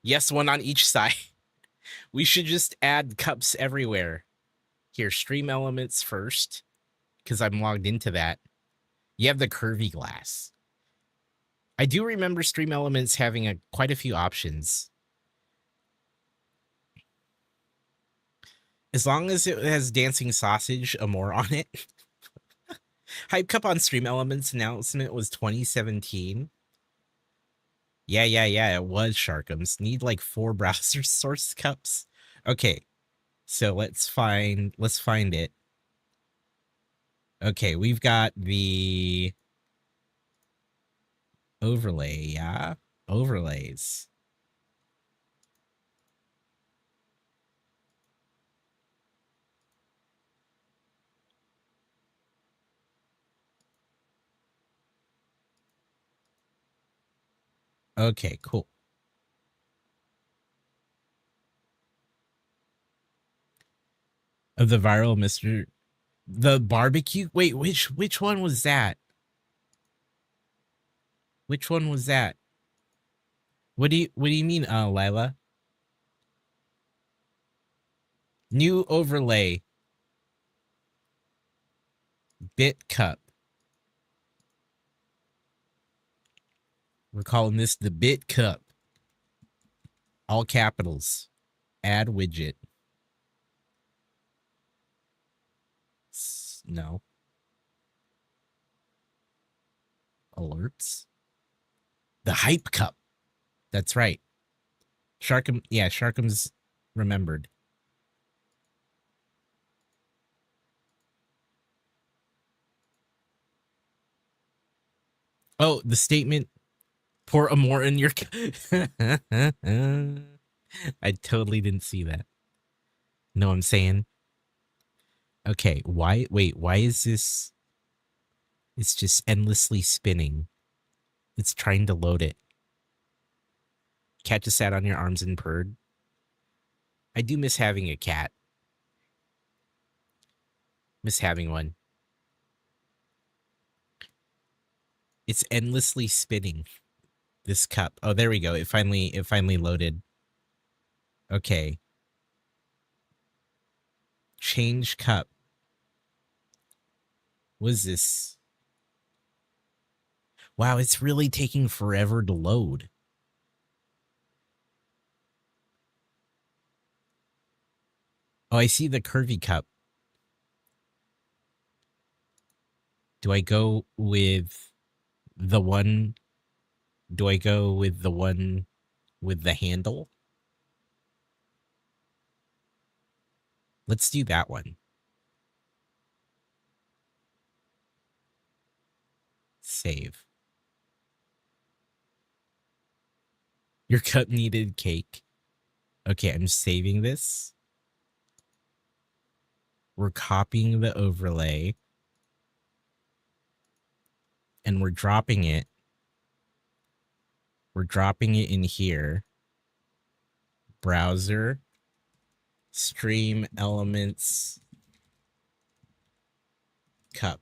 Yes, one on each side. We should just add cups everywhere. Here, Stream Elements first, because I'm logged into that. You have the curvy glass. I do remember Stream Elements having quite a few options. As long as it has Dancing Sausage, Amore on it. Hype Cup on Stream Elements announcement was 2017. Yeah, it was Sharkums. Need like 4 browser source cups. Okay, so let's find it. Okay, we've got the overlay, yeah? Overlays. Okay, cool. Of the viral the barbecue. Wait, which one was that? Which one was that? What do you mean, Lila? New overlay. Bit cup. We're calling this the Bit Cup. All capitals. Add widget. No. Alerts. The Hype Cup. That's right. Sharkums remembered. Oh, the statement, pour a more in your... I totally didn't see that. Know what I'm saying? Okay, why is this... It's just endlessly spinning. It's trying to load it. Cat just sat on your arms and purred. I do miss having a cat. Miss having one. It's endlessly spinning. This cup. Oh, there we go. It finally loaded. Okay. Change cup. What is this? Wow, it's really taking forever to load. Oh, I see the curvy cup. Do I go with the one? Do I go with the one with the handle? Let's do that one. Save. Your cup needed cake. Okay, I'm saving this. We're copying the overlay. And we're dropping it. We're dropping it in here. Browser. Stream elements. Cup.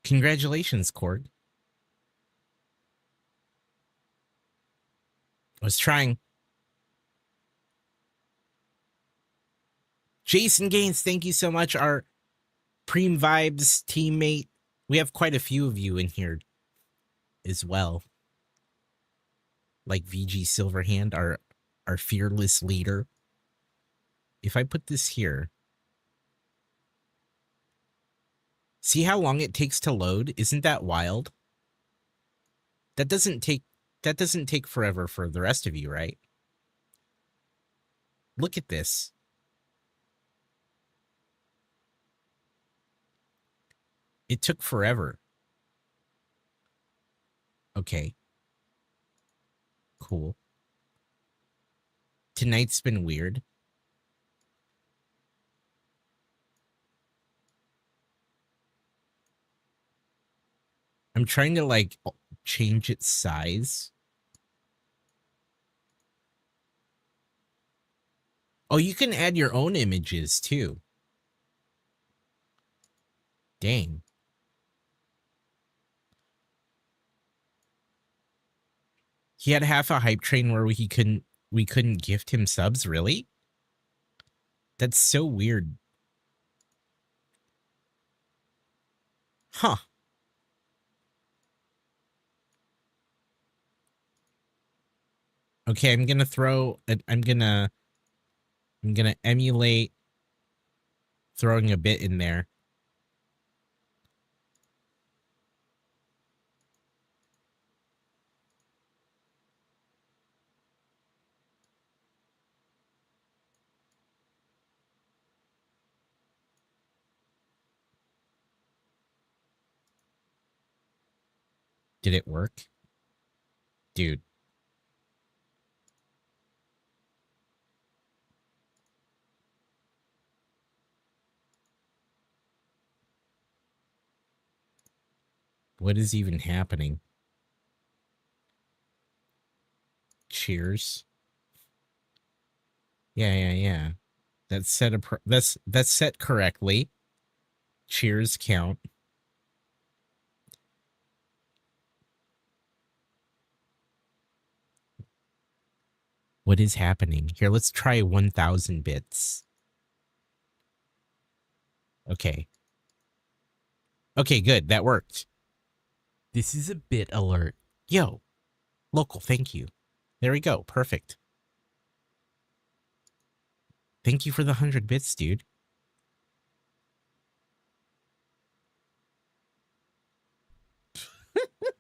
Congratulations, Cord. I was trying. Jason Gaines, thank you so much. Our Preem Vibes teammate. We have quite a few of you in here as well. Like VG Silverhand, our fearless leader. If I put this here. See how long it takes to load? Isn't that wild? That doesn't take forever for the rest of you, right? Look at this. It took forever. Okay. Cool. Tonight's been weird. I'm trying to like change its size. Oh, you can add your own images too. Dang. He had half a hype train where we couldn't gift him subs, really? That's so weird. Huh. Okay, I'm gonna emulate throwing a bit in there. Did it work? Dude. What is even happening? Cheers. Yeah. That's set correctly. Cheers count. What is happening? Here, let's try 1,000 bits. Okay. Okay, good. That worked.
This is a bit alert.
Yo, local, thank you. There we go. Perfect. Thank you for the 100 bits, dude.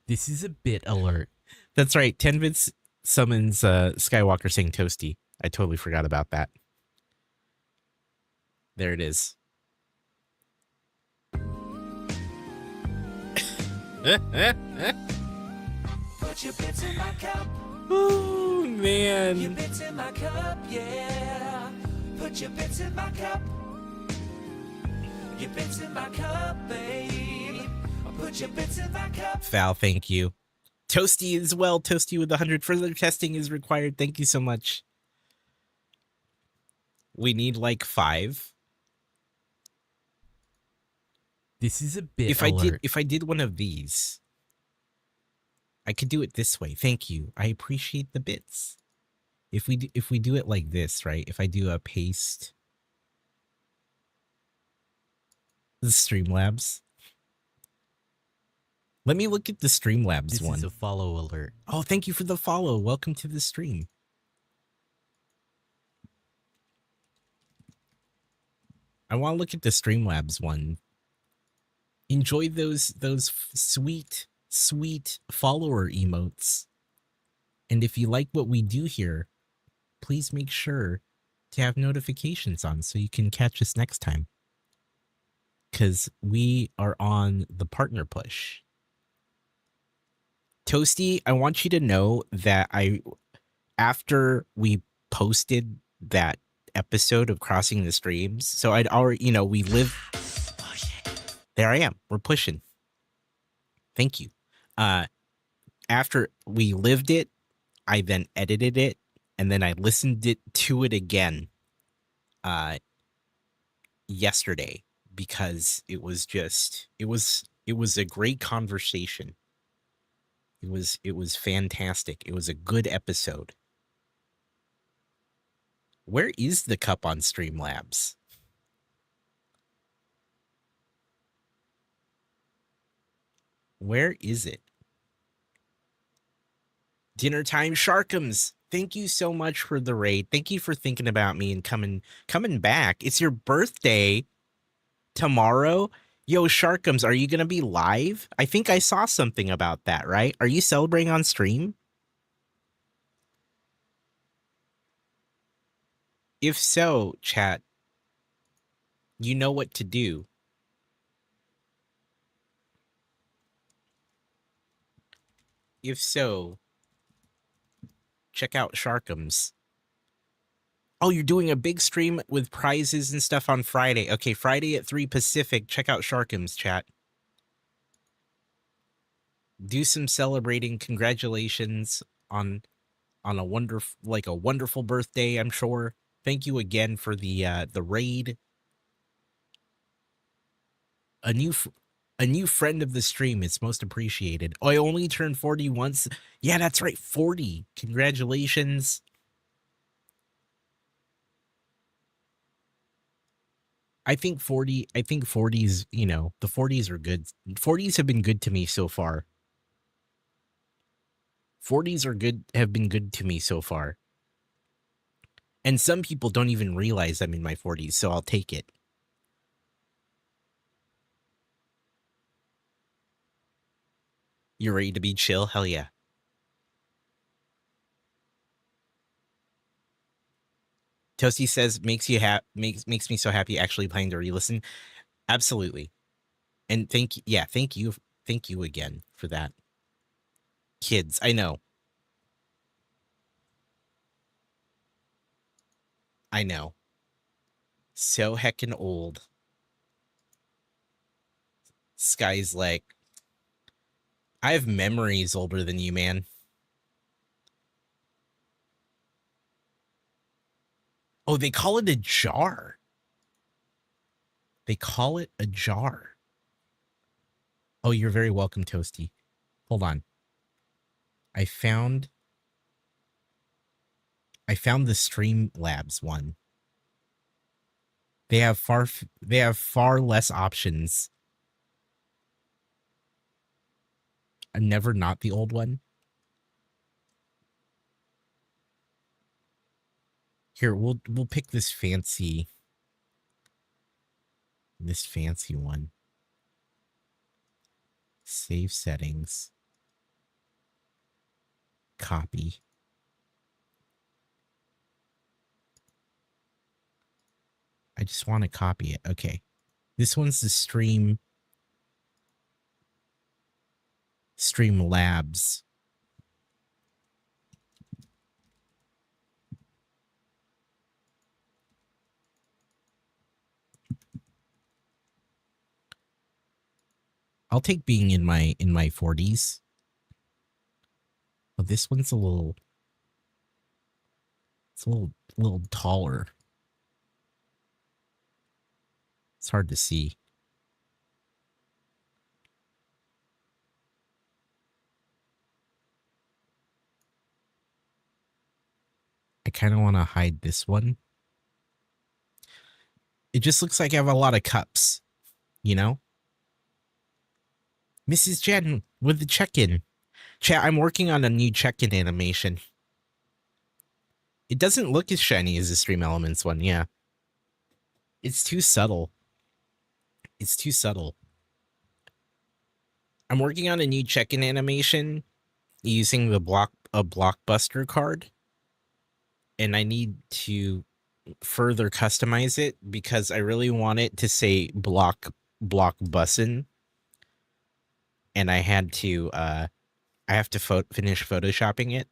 This is a bit alert.
That's right. 10 bits summons Skywalker saying toasty. I totally forgot about that. There it is.
Put your bits in my cup.
Oh
Your
man.
bits in my cup, yeah. Put your bits in my cup. Your bits in my cup, babe. Put your bits in my cup.
Val, thank you. Toasty as well. Toasty with 100. Further testing is required. Thank you so much. We need like 5.
This is a bit alert.
If I did one of these, I could do it this way. Thank you. I appreciate the bits. If we do it like this, right? If I do a paste the Streamlabs. Let me look at the Streamlabs
This
one.
is a follow alert.
Oh, thank you for the follow. Welcome to the stream. I want to look at the Streamlabs one. Enjoy those sweet follower emotes. And if you like what we do here, please make sure to have notifications on so you can catch us next time. Because we are on the partner push. Toasty, I want you to know that after we posted that episode of Crossing the Streams, so I'd already, we live. There I am. We're pushing. Thank you. After we lived it, I then edited it, and then I listened to it again yesterday because it was a great conversation. It was fantastic. It was a good episode. Where is the cup on Streamlabs? Where is it? Dinner time Sharkums. Thank you so much for the raid. Thank you for thinking about me and coming back. It's your birthday tomorrow. Yo, Sharkums, are you going to be live? I think I saw something about that, right? Are you celebrating on stream? If so, chat, you know what to do. If so, check out Sharkums. Oh, you're doing a big stream with prizes and stuff on Friday. Okay, Friday at 3 Pacific. Check out Sharkums, chat. Do some celebrating. Congratulations on a wonderful birthday, I'm sure. Thank you again for the raid. A new friend of the stream. It's most appreciated. Oh, I only turned 40 once. Yeah, that's right. 40. Congratulations. I think 40s, the 40s are good. 40s have been good to me so far. 40s have been good to me so far. And some people don't even realize I'm in my 40s, so I'll take it. You ready to be chill? Hell yeah. Toasty says makes me so happy actually planning to re-listen. Absolutely. And thank you again for that. Kids, I know. So heckin' old. Sky's like, I have memories older than you, man. Oh, they call it a jar. Oh, you're very welcome, Toasty. Hold on. I found the Streamlabs one. They have far less options. Never not the old one. Here, we'll pick this fancy one. Save settings. Copy. I just want to copy it. Okay. This one's the Streamlabs. I'll take being in my 40s. Oh, this one's a little little taller. It's hard to see. I kind of want to hide this one. It just looks like I have a lot of cups, you know? Mrs. Jen with the check-in. Chat, I'm working on a new check-in animation. It doesn't look as shiny as the Stream Elements one, yeah. It's too subtle. It's too subtle. I'm working on a new check-in animation using the Blockbuster card. And I need to further customize it because I really want it to say Blockbussin'. And I had to I have to finish photoshopping it.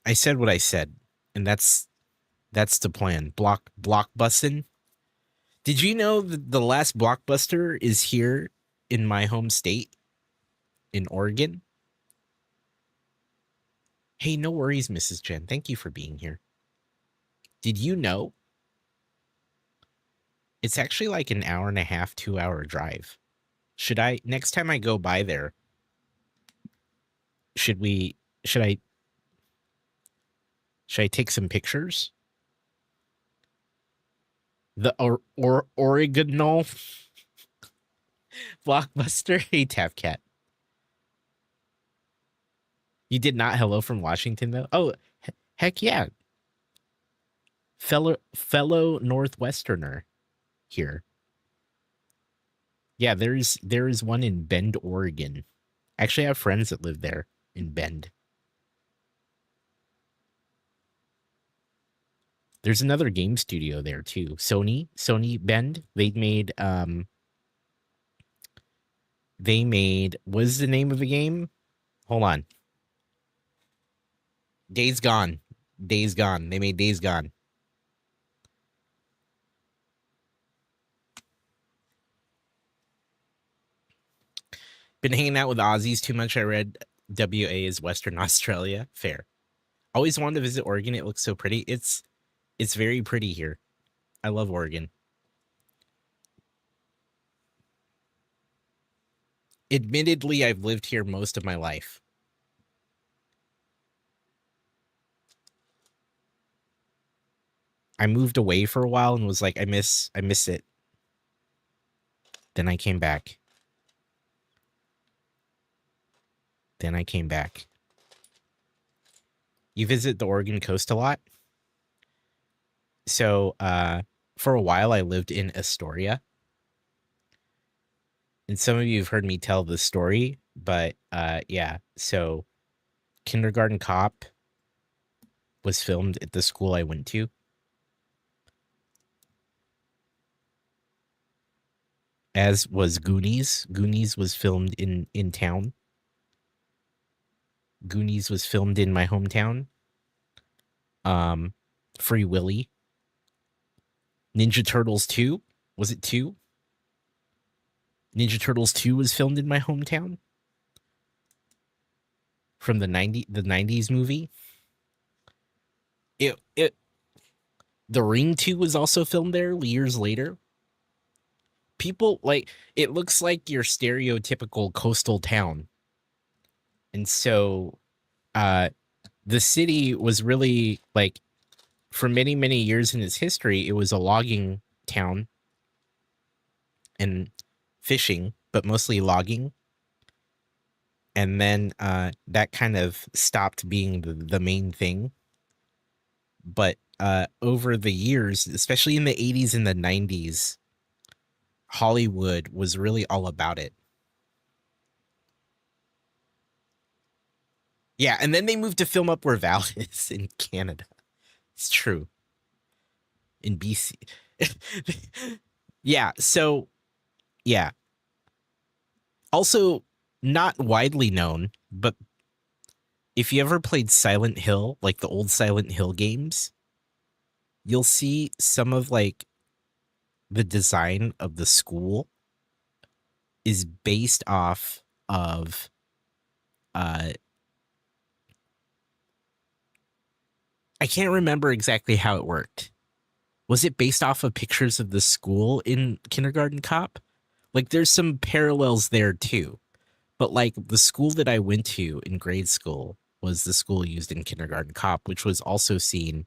I said what I said, and that's the plan. Blockbussin'. Did you know that the last Blockbuster is here in my home state in Oregon? Hey, no worries, Mrs. Jen. Thank you for being here. Did you know? It's actually like an hour and a half, 2-hour drive. Should I, next time I go by there, should I take some pictures? The original Blockbuster. Hey, Tapcat. You did not hello from Washington, though? Oh, heck yeah. Fellow Northwesterner here. Yeah, there is one in Bend, Oregon. Actually, I have friends that live there in Bend. There's another game studio there too. Sony Bend. They made what is the name of the game? Hold on. Days Gone. Days Gone. They made Days Gone. Been hanging out with Aussies too much. I read WA is Western Australia. Fair. Always wanted to visit Oregon. It looks so pretty. It's very pretty here. I love Oregon. Admittedly, I've lived here most of my life. I moved away for a while and was like, I miss it. Then I came back. You visit the Oregon coast a lot? So, for a while, I lived in Astoria. And some of you have heard me tell this story, but, yeah. So, Kindergarten Cop was filmed at the school I went to. As was Goonies. Goonies was filmed in town. Goonies was filmed in my hometown. Free Willy. Ninja Turtles 2. Was it 2? Ninja Turtles 2 was filmed in my hometown. From the 90s movie. The Ring 2 was also filmed there years later. People, like, it looks like your stereotypical coastal town. And so, the city was really, like, for many, many years in its history, it was a logging town and fishing, but mostly logging. And then that kind of stopped being the main thing. But over the years, especially in the 80s and the 90s, Hollywood was really all about it. Yeah, and then they moved to film up where Val is in Canada. It's true. In BC. Yeah, so, yeah. Also, not widely known, but if you ever played Silent Hill, like the old Silent Hill games, you'll see some of, like, the design of the school is based off of I can't remember exactly how it worked. Was it based off of pictures of the school in Kindergarten Cop? Like there's some parallels there too. But like the school that I went to in grade school was the school used in Kindergarten Cop, which was also seen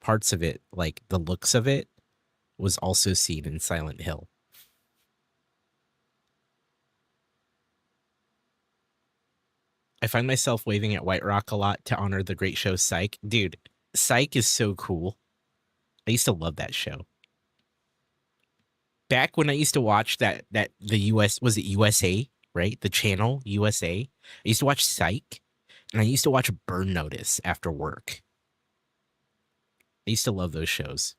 parts of it, like the looks of it was also seen in Silent Hill. I find myself waving at White Rock a lot to honor the great show Psych. Dude, Psych is so cool. I used to love that show. Back when I used to watch that the US, was it USA, right? The channel USA. I used to watch Psych and I used to watch Burn Notice after work. I used to love those shows.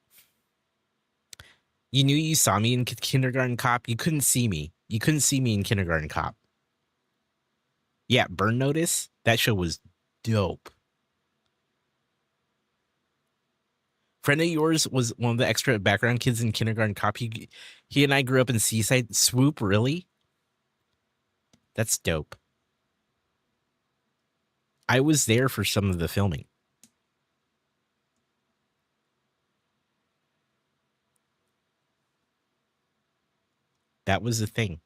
You knew you saw me in Kindergarten Cop. You couldn't see me. You couldn't see me in Kindergarten Cop. Yeah, Burn Notice. That show was dope. Friend of yours was one of the extra background kids in Kindergarten Cop. He and I grew up in Seaside. Swoop, really? That's dope. I was there for some of the filming. That was the thing.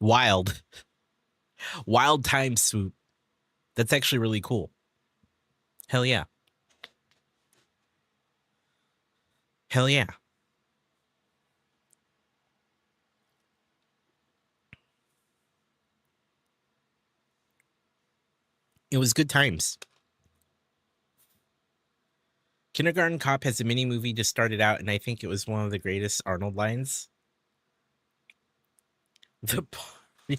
Wild. Wild time, Swoop. That's actually really cool. Hell yeah. Hell yeah. It was good times. Kindergarten Cop has a mini movie just started out, and I think it was one of the greatest Arnold lines. The party.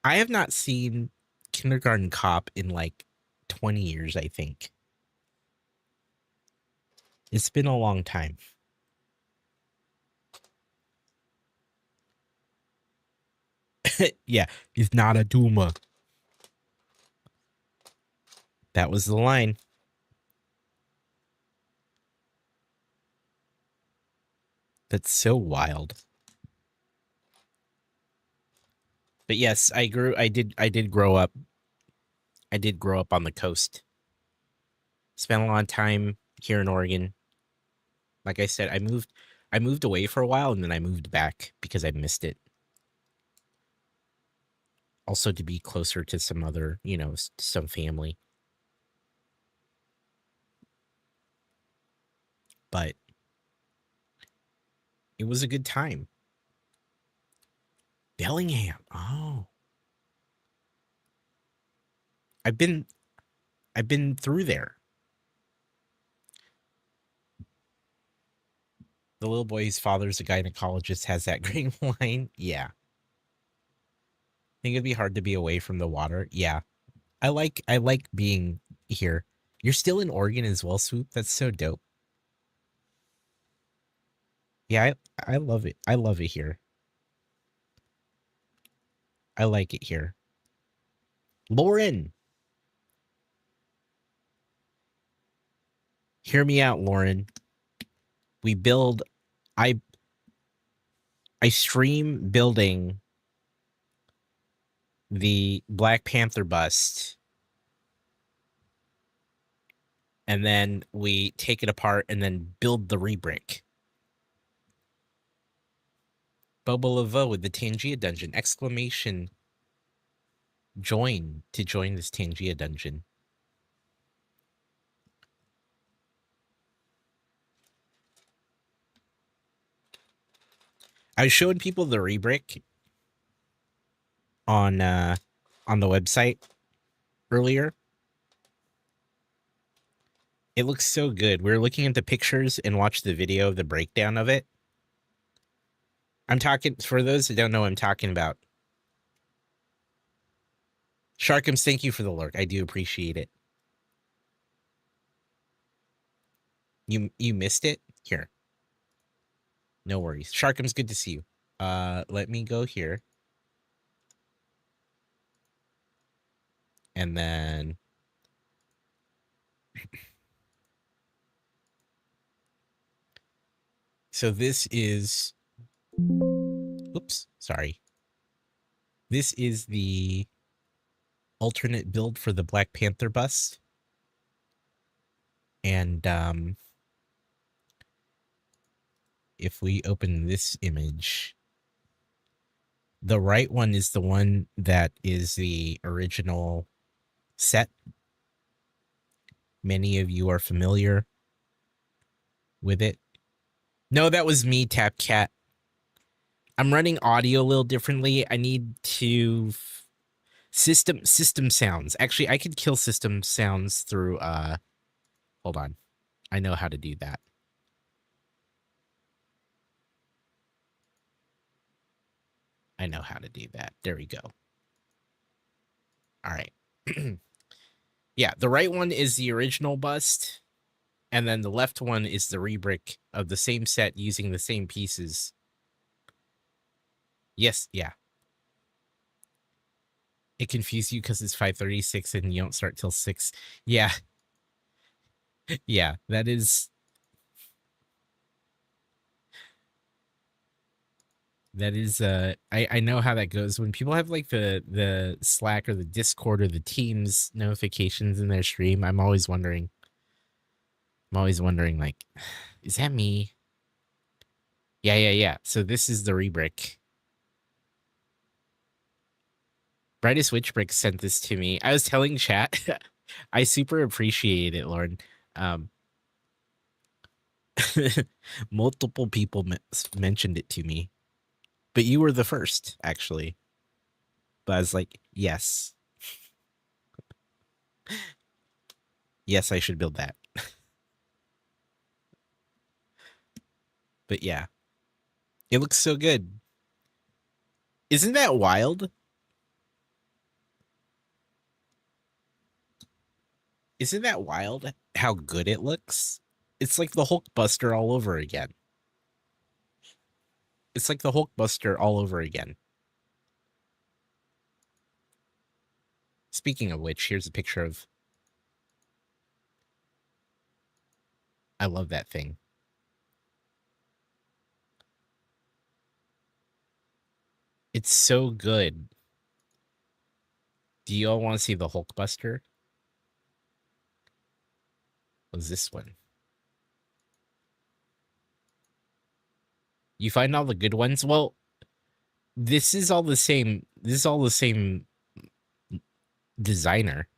I have not seen Kindergarten Cop in like 20 years, I think. It's been a long time. Yeah, he's not a tumor. That was the line. That's so wild. But yes, I did grow up. I did grow up on the coast. Spent a lot of time here in Oregon. Like I said, I moved away for a while and then I moved back because I missed it. Also to be closer to some other, some family. But it was a good time. Bellingham. Oh. I've been through there. The little boy's father's a gynecologist has that great line. Yeah. Think it'd be hard to be away from the water. Yeah. I like being here. You're still in Oregon as well, Swoop. That's so dope. Yeah, I love it. I love it here. I like it here. Lauren. Hear me out, Lauren. We build I stream building the Black Panther bust. And then we take it apart and then build the rebrick. Bobo Laveau with the Tangia dungeon! Exclamation. Join to join this Tangia dungeon. I was showing people the rebrick on the website earlier. It looks so good. We were looking at the pictures and watched the video of the breakdown of it. I'm talking, for those that don't know what I'm talking about. Sharkums, thank you for the lurk. I do appreciate it. You missed it? Here. No worries. Sharkums, good to see you. Let me go here. And then So this is, oops, sorry. This is the alternate build for the Black Panther bust. And if we open this image, the right one is the one that is the original set. Many of you are familiar with it. No, that was me, Tap Cat. I'm running audio a little differently. I need to system sounds. Actually, I could kill system sounds through hold on. I know how to do that. I know how to do that. There we go. All right. Yeah, the right one is the original bust, and then the left one is the rebrick of the same set using the same pieces. Yes, yeah. It confused you because it's 5:36 and you don't start till 6. Yeah. Yeah, that is I know how that goes when people have like the Slack or the Discord or the Teams notifications in their stream. I'm always wondering like, is that me? Yeah. So this is the rebrick. Brightest Witchbrick sent this to me. I was telling chat. I super appreciate it, Lauren. Multiple people mentioned it to me, but you were the first, actually. But I was like, yes. Yes, I should build that. But yeah. It looks so good. Isn't that wild? Isn't that wild how good it looks? It's like the Hulkbuster all over again. It's like the Hulkbuster all over again. Speaking of which, here's a picture of... I love that thing. It's so good. Do you all want to see the Hulkbuster? What's this one? You find all the good ones? Well, this is all the same. This is all the same designer.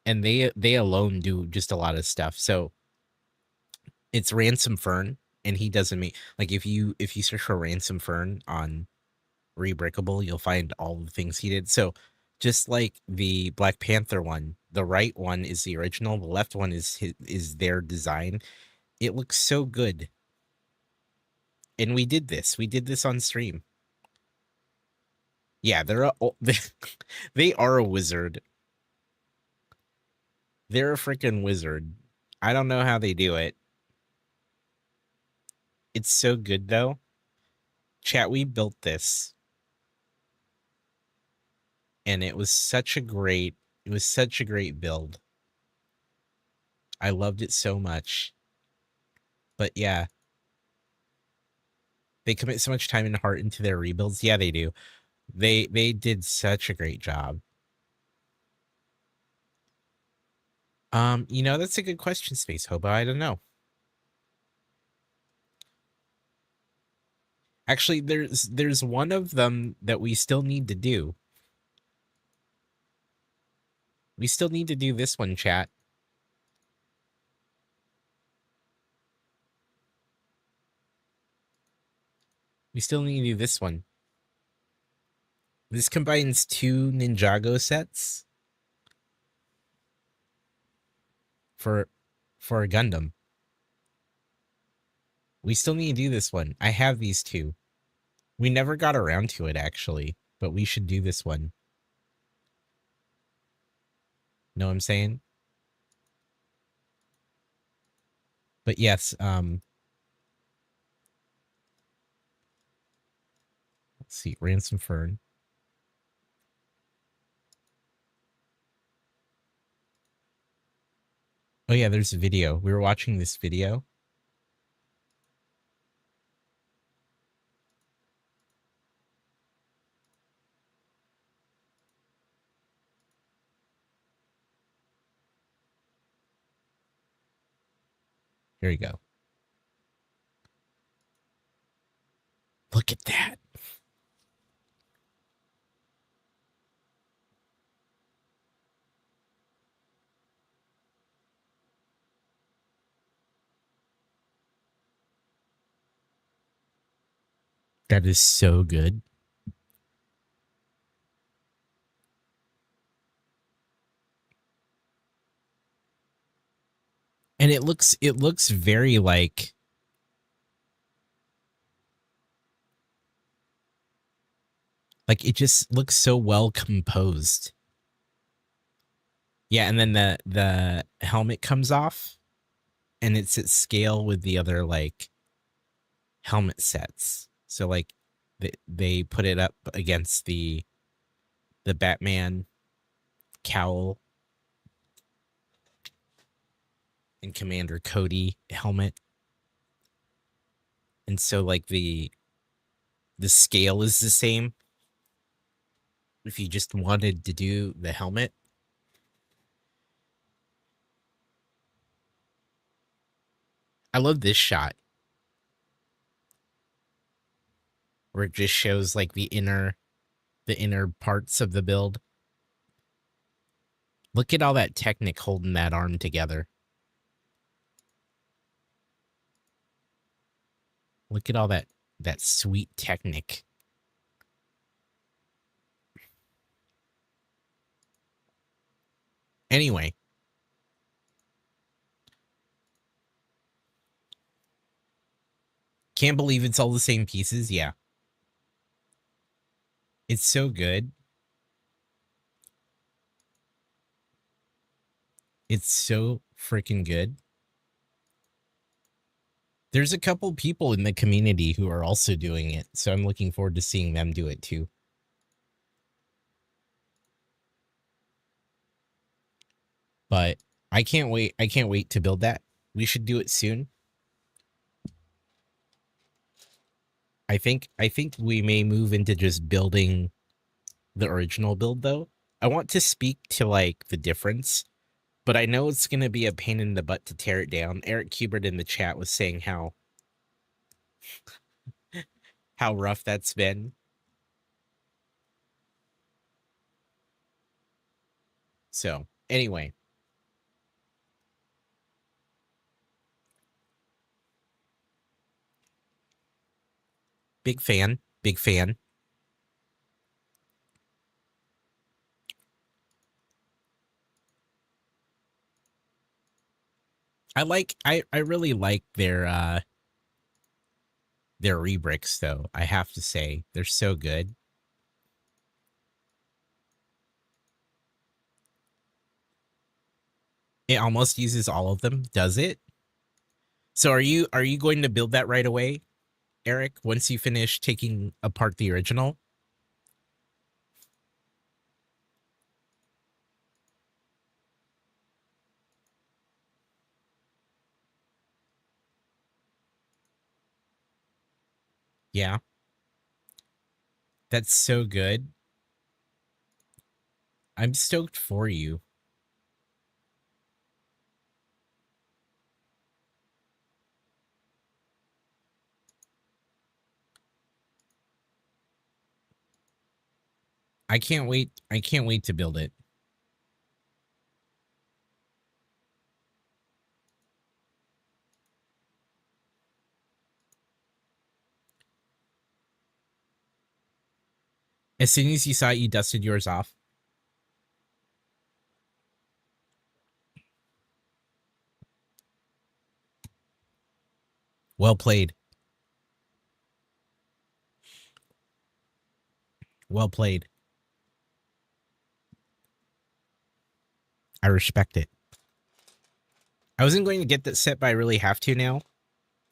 And they alone do just a lot of stuff. So it's Ransom Fern, and he doesn't make like if you search for Ransom Fern on Rebrickable, you'll find all the things he did. So just like the Black Panther one, the right one is the original, the left one is their design. It looks so good. And we did this. We did this on stream. Yeah, they are a wizard. They're a freaking wizard. I don't know how they do it. It's so good though. Chat, we built this. And it was such a great build. I loved it so much. But yeah. They commit so much time and heart into their rebuilds. Yeah, they do. They did such a great job. You know, that's a good question, Space Hobo. I don't know. Actually, there's one of them that we still need to do. We still need to do this one, chat. We still need to do this one. This combines 2 Ninjago sets for a Gundam. We still need to do this one. I have these 2. We never got around to it, actually, but we should do this one. Know what I'm saying? But yes, let's see, Ransom Fern. Oh yeah, there's a video. We were watching this video. Here you go. Look at that. That is so good. And it looks very like it just looks so well composed. Yeah, and then the helmet comes off and it's at scale with the other like helmet sets. So like they put it up against the Batman cowl and Commander Cody helmet. And so like the scale is the same. If you just wanted to do the helmet. I love this shot. Where it just shows like the inner parts of the build. Look at all that Technic holding that arm together. Look at all that sweet Technic. Anyway. Can't believe it's all the same pieces. Yeah. It's so good. It's so freaking good. There's a couple people in the community who are also doing it, so I'm looking forward to seeing them do it too. But I can't wait. I can't wait to build that. We should do it soon. I think we may move into just building the original build though. I want to speak to like the difference, but I know it's going to be a pain in the butt to tear it down. Eric Kubert in the chat was saying how rough that's been. So, anyway. Big fan. Big fan. I really like their rebricks though. I have to say, they're so good. It almost uses all of them, does it? So are you going to build that right away, Eric, once you finish taking apart the original? Yeah. That's so good. I'm stoked for you. I can't wait. I can't wait to build it. As soon as you saw it, you dusted yours off. Well played. Well played. I respect it. I wasn't going to get that set, but I really have to now.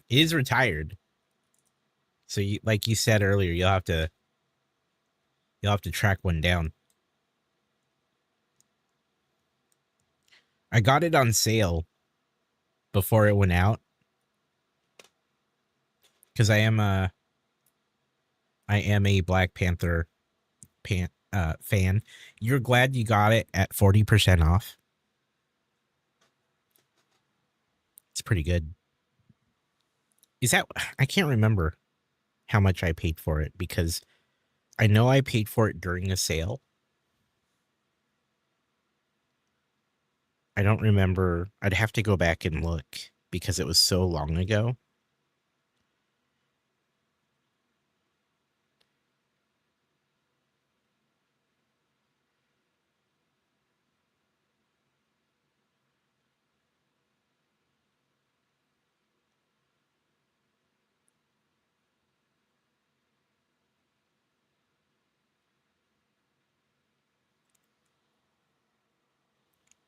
It is retired. So you, like you said earlier, you'll have to track one down. I got it on sale before it went out. Because I am a Black Panther fan. You're glad you got it at 40% off? It's pretty good. Is that, I can't remember how much I paid for it, because I know I paid for it during a sale. I don't remember. I'd have to go back and look because it was so long ago.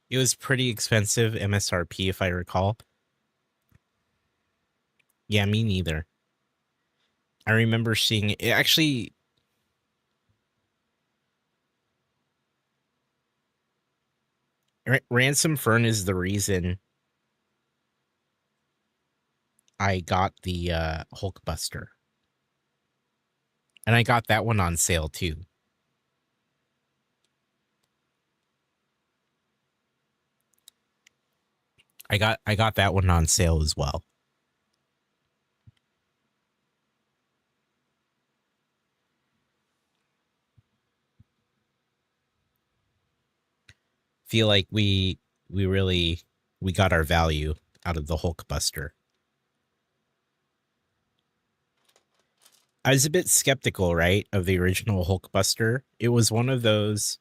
It was pretty expensive MSRP, if I recall. Yeah, me neither. I remember seeing it. Actually, Ransom Fern is the reason I got the Hulkbuster. And I got that one on sale too. I got that one on sale as well. Feel like we got our value out of the Hulkbuster. I was a bit skeptical, right, of the original Hulkbuster. It was one of those,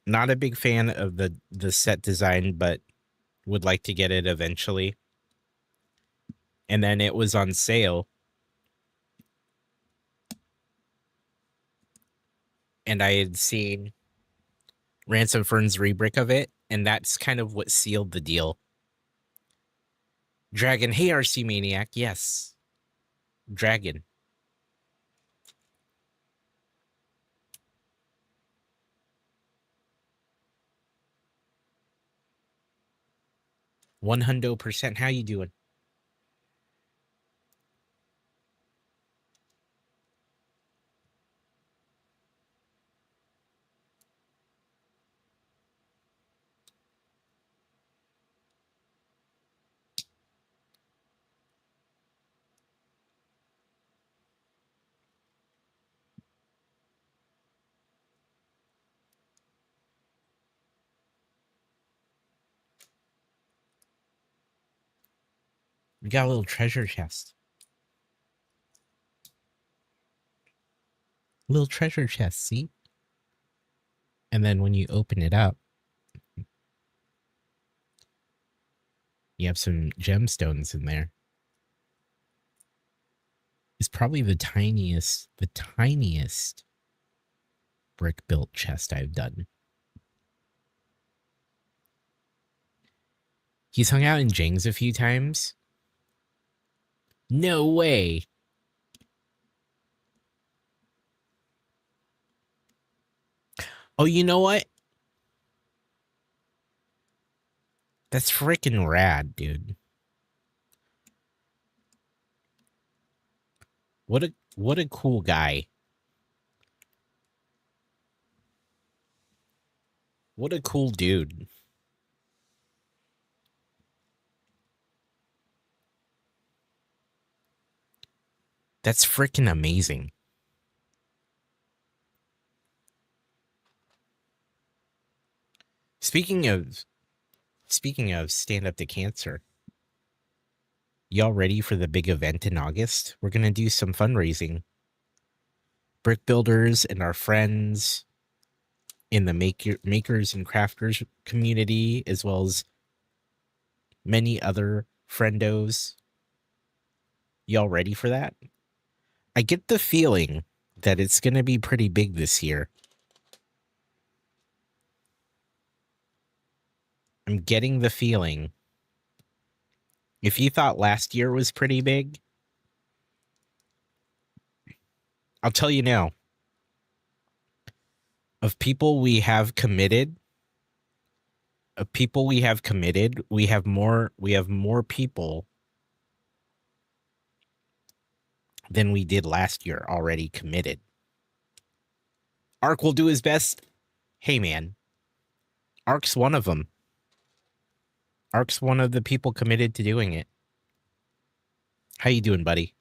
not a big fan of the set design, but would like to get it eventually. And then it was on sale. And I had seen Ransom Fern's rebrick of it, and that's kind of what sealed the deal. Dragon, hey RC Maniac, yes. Dragon. %100%. How you doing? We got a little treasure chest. Little treasure chest, see? And then when you open it up, you have some gemstones in there. It's probably the tiniest brick built chest I've done. He's hung out in Jing's a few times. No way. Oh, you know what? That's freaking rad, dude. What a cool guy. What a cool dude. That's freaking amazing. Speaking of stand up to cancer, y'all ready for the big event in August? We're gonna do some fundraising. Brick builders and our friends in the makers and crafters community, as well as many other friendos. Y'all ready for that? I get the feeling that it's gonna be pretty big this year. I'm getting the feeling. If you thought last year was pretty big, I'll tell you now. Of people we have committed, of people we have committed, we have more people than we did last year already committed. Ark will do his best. Hey, man. Ark's one of them. Ark's one of the people committed to doing it. How you doing, buddy?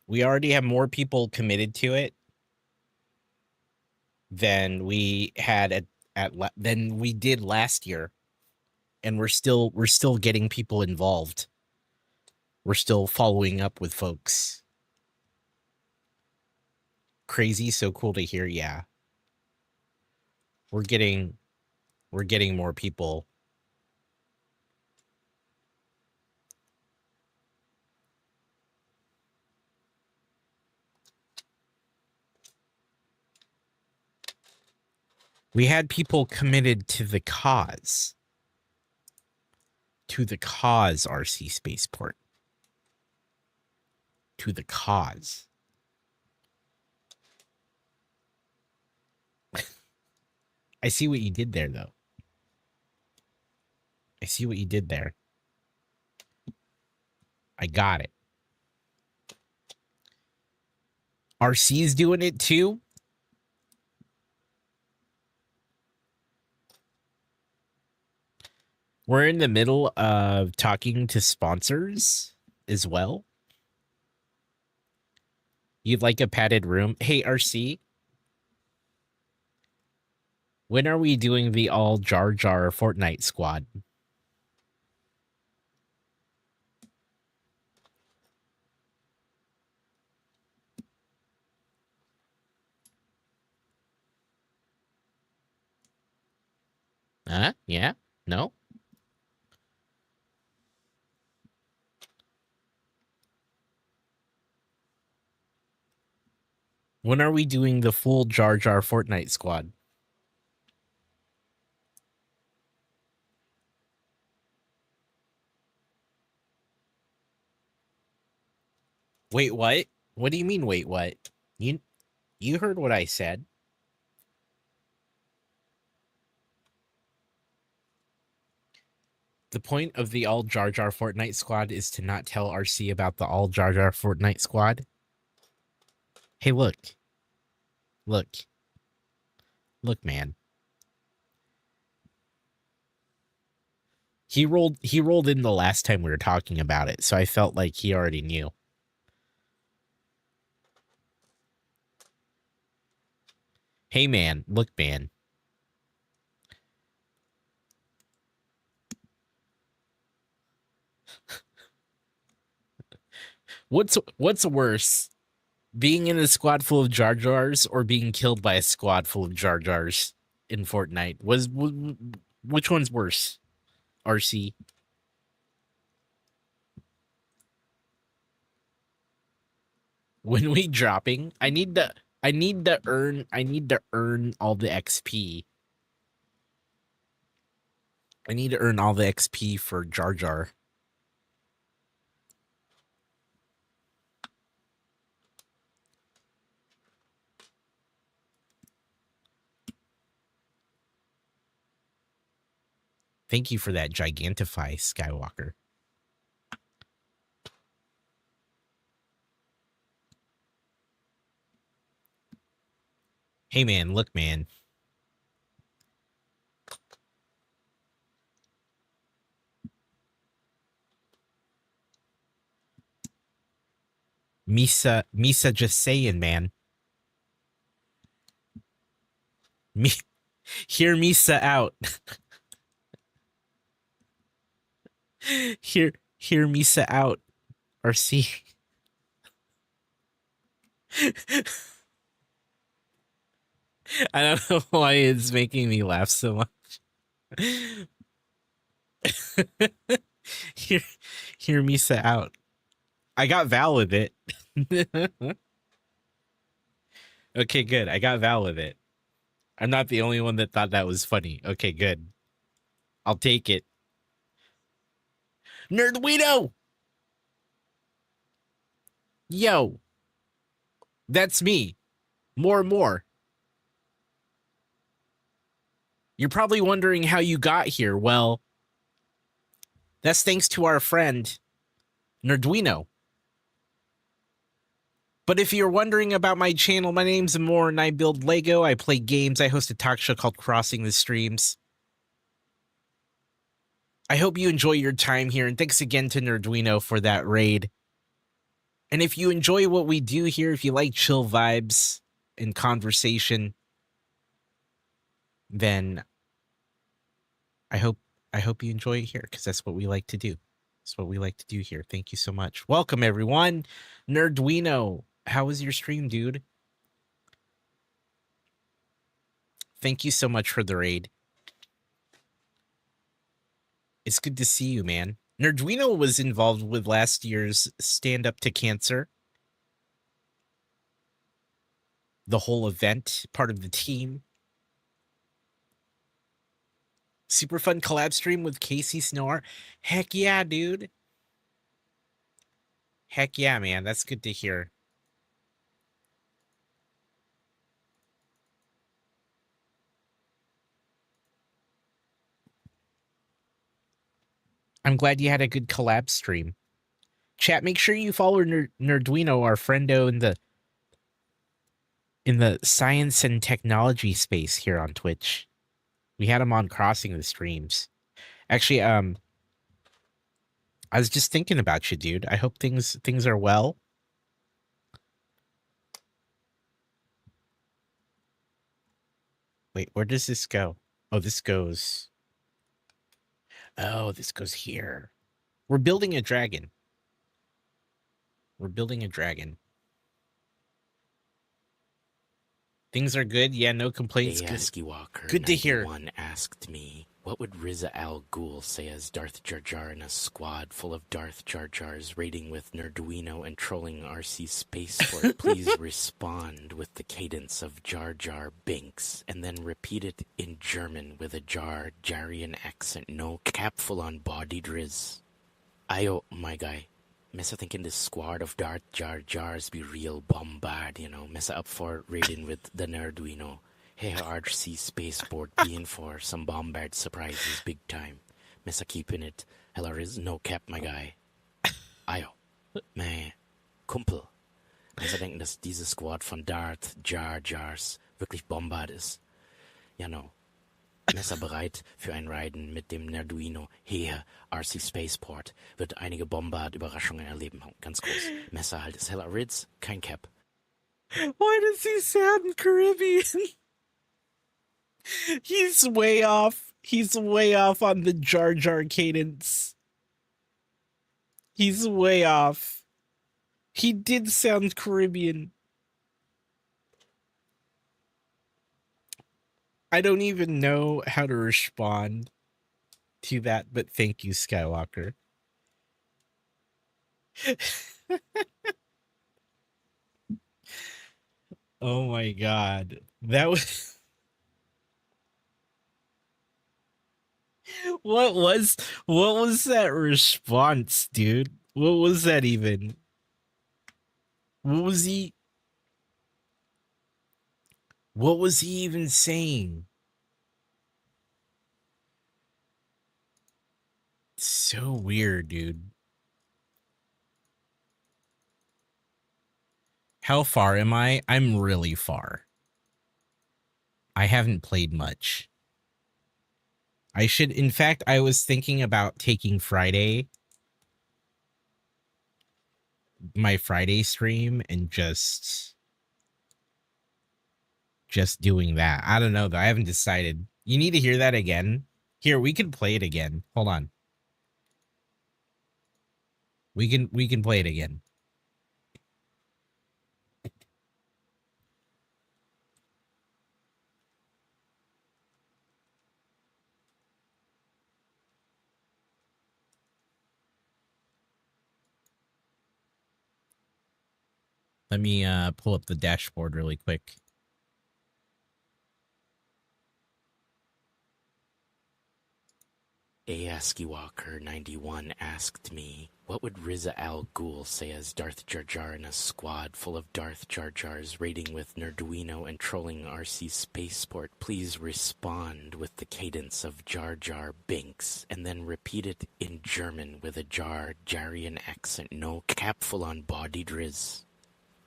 We already have more people committed to it than we had than we did last year, and we're still getting people involved. We're still following up with folks. Crazy, so cool to hear. Yeah, we're getting more people. We had people committed to the cause. To the cause, RC Spaceport. To the cause. I see what you did there, though. I see what you did there. I got it. RC's doing it too? We're in the middle of talking to sponsors as well. You'd like a padded room? Hey, RC. When are we doing the all Jar Jar Fortnite squad? Huh? Yeah? No? When are we doing the full Jar Jar Fortnite squad? Wait, what? What do you mean, wait, what? You heard what I said. The point of the all Jar Jar Fortnite squad is to not tell RC about the all Jar Jar Fortnite squad. Hey, look. Look. Look, man. He rolled in the last time we were talking about it, so I felt like he already knew. Hey, man. Look, man. What's worse? Being in a squad full of Jar Jars or being killed by a squad full of Jar Jars in Fortnite? Which one's worse? RC. When we dropping, I need to earn all the XP. I need to earn all the XP for Jar Jar. Thank you for that Gigantify, Skywalker. Hey, man, look, man. Misa just saying, man. Me, hear Misa out. hear Misa out. RC. I don't know why it's making me laugh so much. hear Misa out. I got Val with it. Okay, good. I got Val with it. I'm not the only one that thought that was funny. Okay, good. I'll take it. Nerdweedo! Yo! That's me. More and more. You're probably wondering how you got here. Well, that's thanks to our friend, Nerduino. But if you're wondering about my channel, my name's Amor and I build Lego. I play games. I host a talk show called Crossing the Streams. I hope you enjoy your time here, and thanks again to Nerduino for that raid. And if you enjoy what we do here, if you like chill vibes and conversation, then I hope you enjoy it here, because that's what we like to do. That's what we like to do here. Thank you so much. Welcome, everyone. Nerduino, how was your stream, dude? Thank you so much for the raid. It's good to see you, man. Nerduino was involved with last year's Stand Up to Cancer. The whole event, part of the team. Super fun collab stream with Casey Snore. Heck yeah, dude. Heck yeah, man. That's good to hear. I'm glad you had a good collab stream. Chat, make sure you follow Nerduino, our friendo in the science and technology space here on Twitch. We had him on Crossing the Streams. Actually, I was just thinking about you, dude. I hope things are well. Wait, where does this go? Oh, this goes... Oh, this goes here. We're building a dragon. We're building a dragon. Things are good. Yeah, no complaints.
Aski Walker
Good to hear.
91 asked me, what would Riza Al Ghul say as Darth Jar Jar in a squad full of Darth Jar Jars raiding with Nerduino and trolling RC Spaceport? Please respond with the cadence of Jar Jar Binks, and then repeat it in German with a Jarian accent. No cap, full on bodied Riz. Ayo, my guy. Messa thinking this squad of Darth Jar Jars be real bombard, you know. Messa up for raiding with the Nerduino. Hey, RC Spaceport being for some bombard surprises big time. Messa keeping it. Hella is no cap, my guy. Ayo. Meh. Kumpel. Messa denken, dass diese Squad von Darth Jar Jars wirklich bombard ist. Ja, no. Messer bereit für ein Riden mit dem Nerduino. Hier, RC Spaceport, wird einige Bombard-Überraschungen erleben. Ganz groß. Messer halt ist heller Rids, kein Cap.
Why does he sound Caribbean? He's way off. He's way off on the Jar Jar cadence. He's way off. He did sound Caribbean. I don't even know how to respond to that, but thank you, Skywalker. Oh my god. That was... What was that response, dude? What was that even? What was he even saying? So weird, dude. How far am I? I'm really far. I haven't played much. I should, in fact, I was thinking about taking my Friday stream and just doing that. I don't know though. I haven't decided. You need to hear that again. Here, we can play it again. Hold on. We can play it again. Let me pull up the dashboard really quick.
ASCII Walker 91 asked me, what would Riza Al Ghul say as Darth Jar Jar in a squad full of Darth Jar Jars raiding with Nerduino and trolling RC Spaceport? Please respond with the cadence of Jar Jar Binks, and then repeat it in German with a Jarian accent. No cap, full on bodied Riz.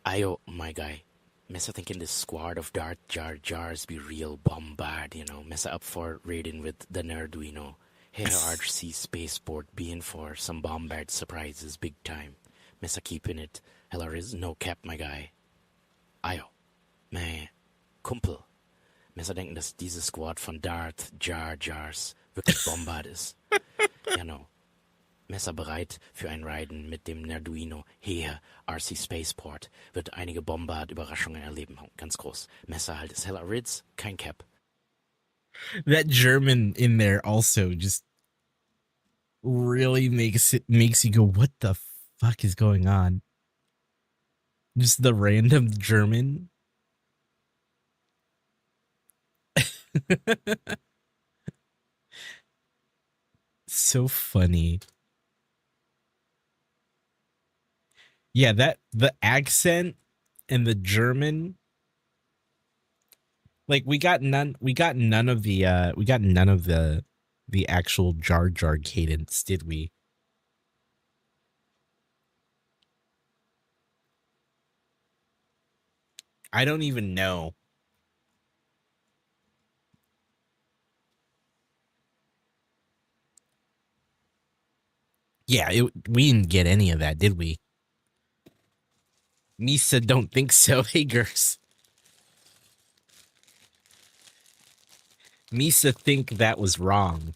Ayo, my guy. Mesa thinking this squad of Darth Jar Jars be real bombard, you know. Mesa up for raiding with the Nerduino. Here RC Spaceport being for some bombard surprises big time. Mesa keeping it. Hella is no cap, my guy. Ayo. Meh. Kumpel. Mesa denken, dass diese Squad von Darth Jar Jars wirklich bombard ist. Ja, no. Messer bereit für ein Riden mit dem Nerduino. Hier, RC Spaceport. Wird einige Bombard-Überraschungen erleben. Ganz groß. Messer halt ist Hella Ritz, kein Cap.
That German in there also just really makes you go, what the fuck is going on? Just the random German. So funny. Yeah, that the accent and the German, like we got none of the actual Jar Jar cadence, did we? I don't even know. Yeah, we didn't get any of that, did we? Misa don't think so. Hey, Gers. Misa think that was wrong.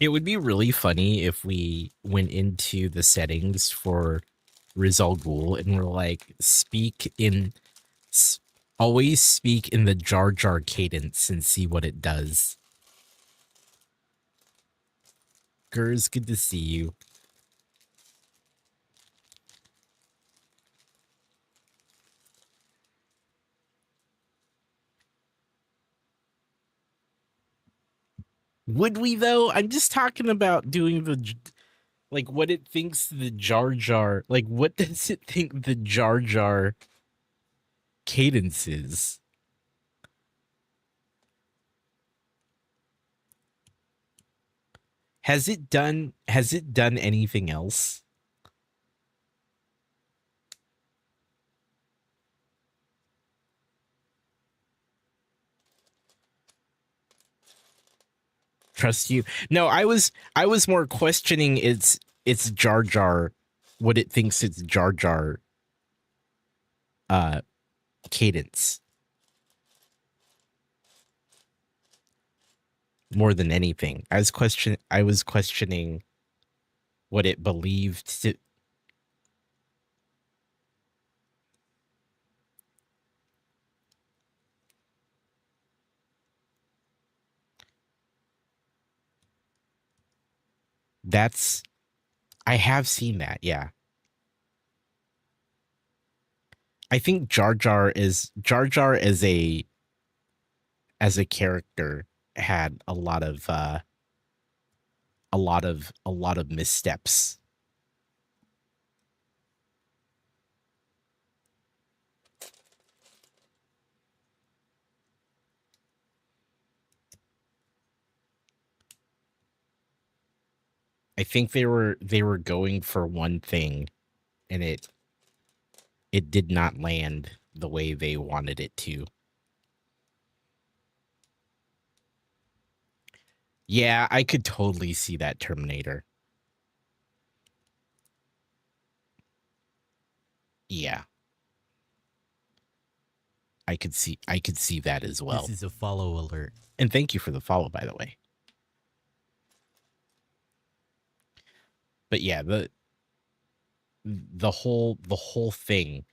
It would be really funny if we went into the settings for Riz Al Ghul and we're like, always speak in the Jar Jar cadence and see what it does. Gers, good to see you. Would we though? I'm just talking about doing the, like, what it thinks the Jar Jar, like, what does it think the Jar Jar cadence is? Has it done anything else? Trust you. No, I was more questioning its Jar Jar, what it thinks its Jar Jar cadence. More than anything. I was questioning what it believed to. I have seen that, yeah. I think Jar Jar as a character had a lot of missteps. I think they were going for one thing and it did not land the way they wanted it to. Yeah, I could totally see that, Terminator. Yeah. I could see that as well.
This is a follow alert.
And thank you for the follow, by the way. But yeah, the whole thing.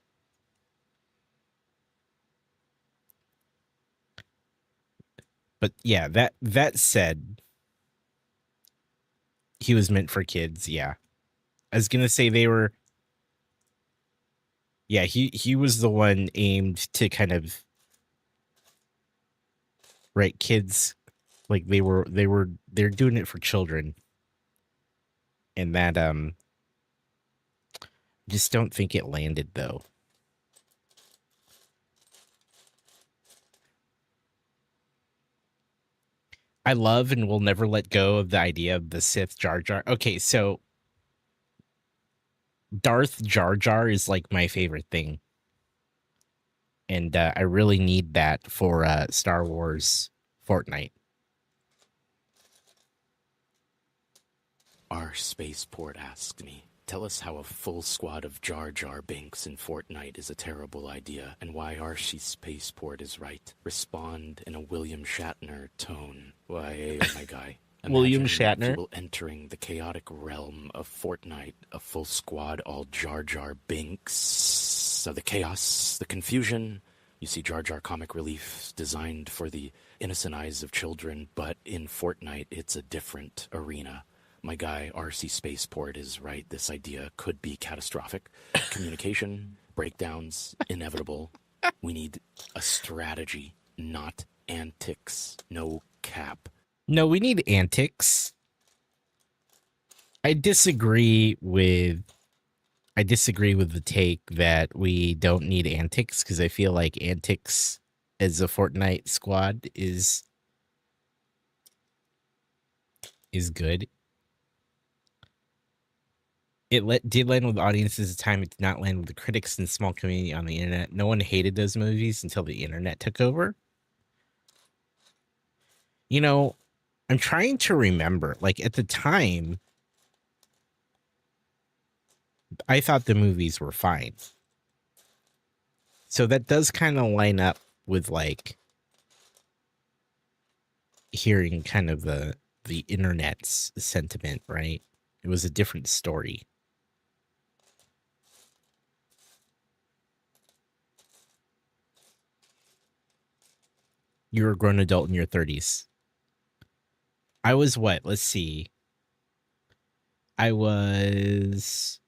But yeah, that said, he was meant for kids, yeah. I was gonna say they were Yeah, he was the one aimed to kind of right kids, like they're doing it for children, and that just don't think it landed though. I love and will never let go of the idea of the Sith Jar Jar. Okay, so Darth Jar Jar is like my favorite thing, and I really need that for Star Wars Fortnite.
Our spaceport asked me, tell us how a full squad of Jar Jar Binks in Fortnite is a terrible idea, and why Archie's spaceport is right. Respond in a William Shatner tone. Why, oh my guy.
William
Imagine
Shatner?
people entering the chaotic realm of Fortnite, a full squad all Jar Jar Binks. So the chaos, the confusion. You see Jar Jar comic relief designed for the innocent eyes of children, but in Fortnite it's a different arena. My guy, RC Spaceport, is right. This idea could be catastrophic. Communication, breakdowns, inevitable. We need a strategy, not antics. No cap.
No, we need antics. I disagree with the take that we don't need antics, because I feel like antics as a Fortnite squad is good. It did land with audiences at the time. It did not land with the critics and small community on the internet. No one hated those movies until the internet took over. You know, I'm trying to remember. Like at the time, I thought the movies were fine. So that does kind of line up with like hearing kind of the internet's sentiment, right? It was a different story. You're a grown adult in your 30s. I was what? Let's see. I was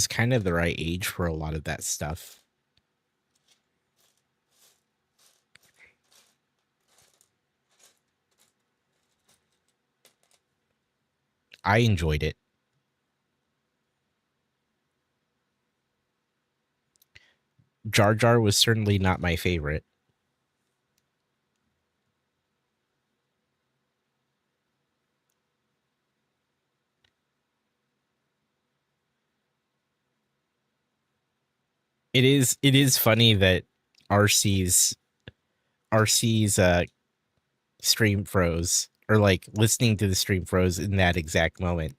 kind of the right age for a lot of that stuff. I enjoyed it. Jar Jar was certainly not my favorite. It is funny that RC's stream froze, or like listening to the stream froze in that exact moment.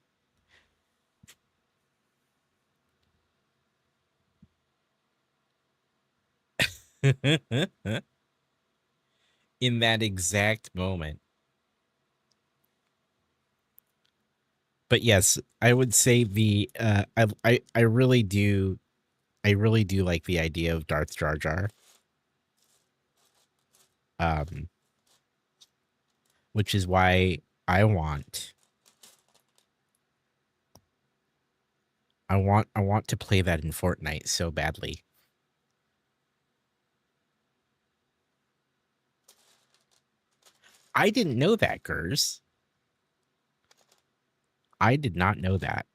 In that exact moment. But yes, I would say the I really do like the idea of Darth Jar Jar. Which is why I want to play that in Fortnite so badly. I didn't know that, Gers. I did not know that.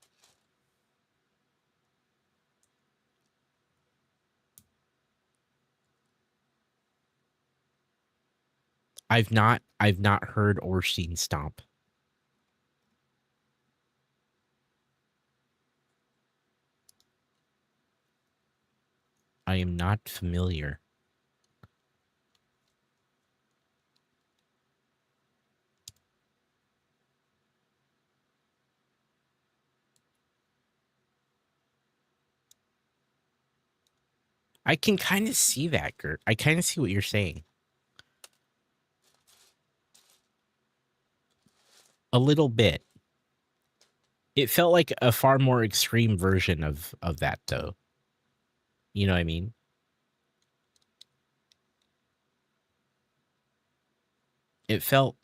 I've not heard or seen Stomp. I am not familiar. I can kind of see that, Gert. I kind of see what you're saying. A little bit. It felt like a far more extreme version of that, though. You know what I mean? It felt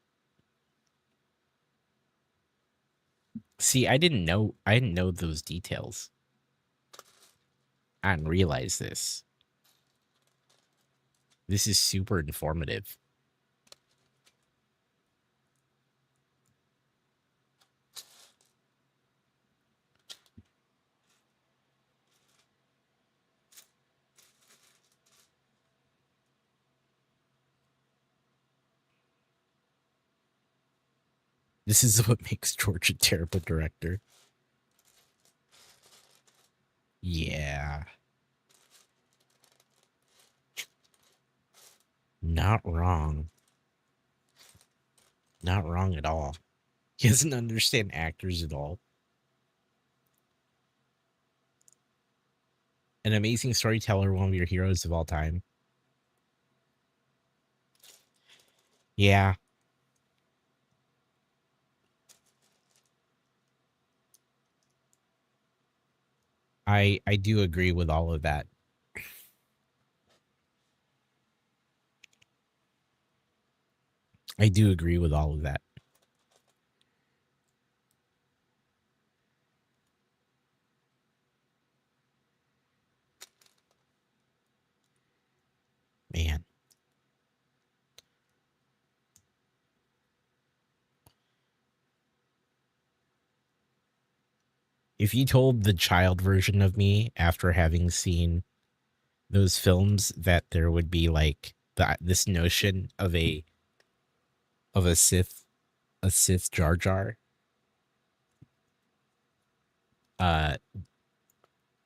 See, I didn't know those details. I didn't realize this. This is super informative. This is what makes George a terrible director. Yeah. Not wrong. Not wrong at all. He doesn't understand actors at all. An amazing storyteller, one of your heroes of all time. Yeah. I do agree with all of that. I do agree with all of that. Man. If you told the child version of me after having seen those films that there would be like this notion of a Sith Jar Jar, uh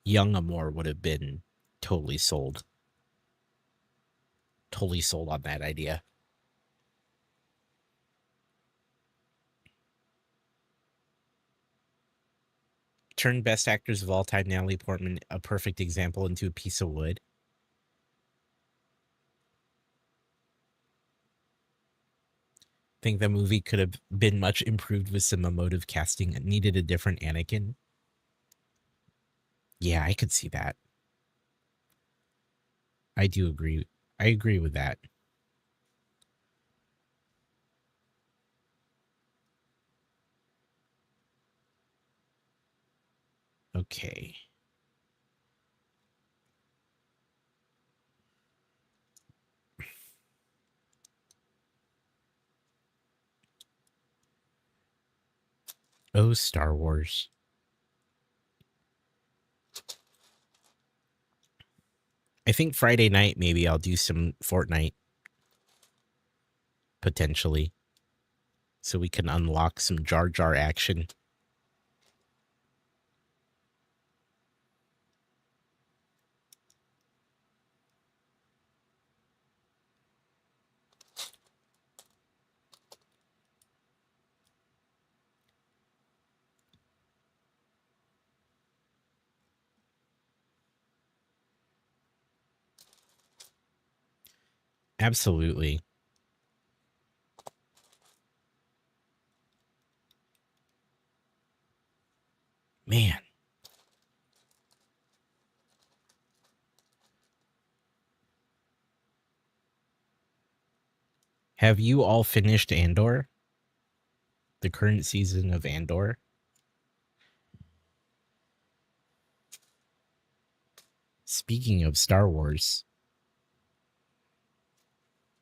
young Amor would have been totally sold. Totally sold on that idea. Turn best actors of all time, Natalie Portman, a perfect example, into a piece of wood. Think the movie could have been much improved with some emotive casting. It needed a different Anakin. Yeah, I could see that. I do agree. I agree with that. Okay. Oh, Star Wars. I think Friday night, maybe I'll do some Fortnite. Potentially. So we can unlock some Jar Jar action. Absolutely. Man. Have you all finished Andor? The current season of Andor? Speaking of Star Wars.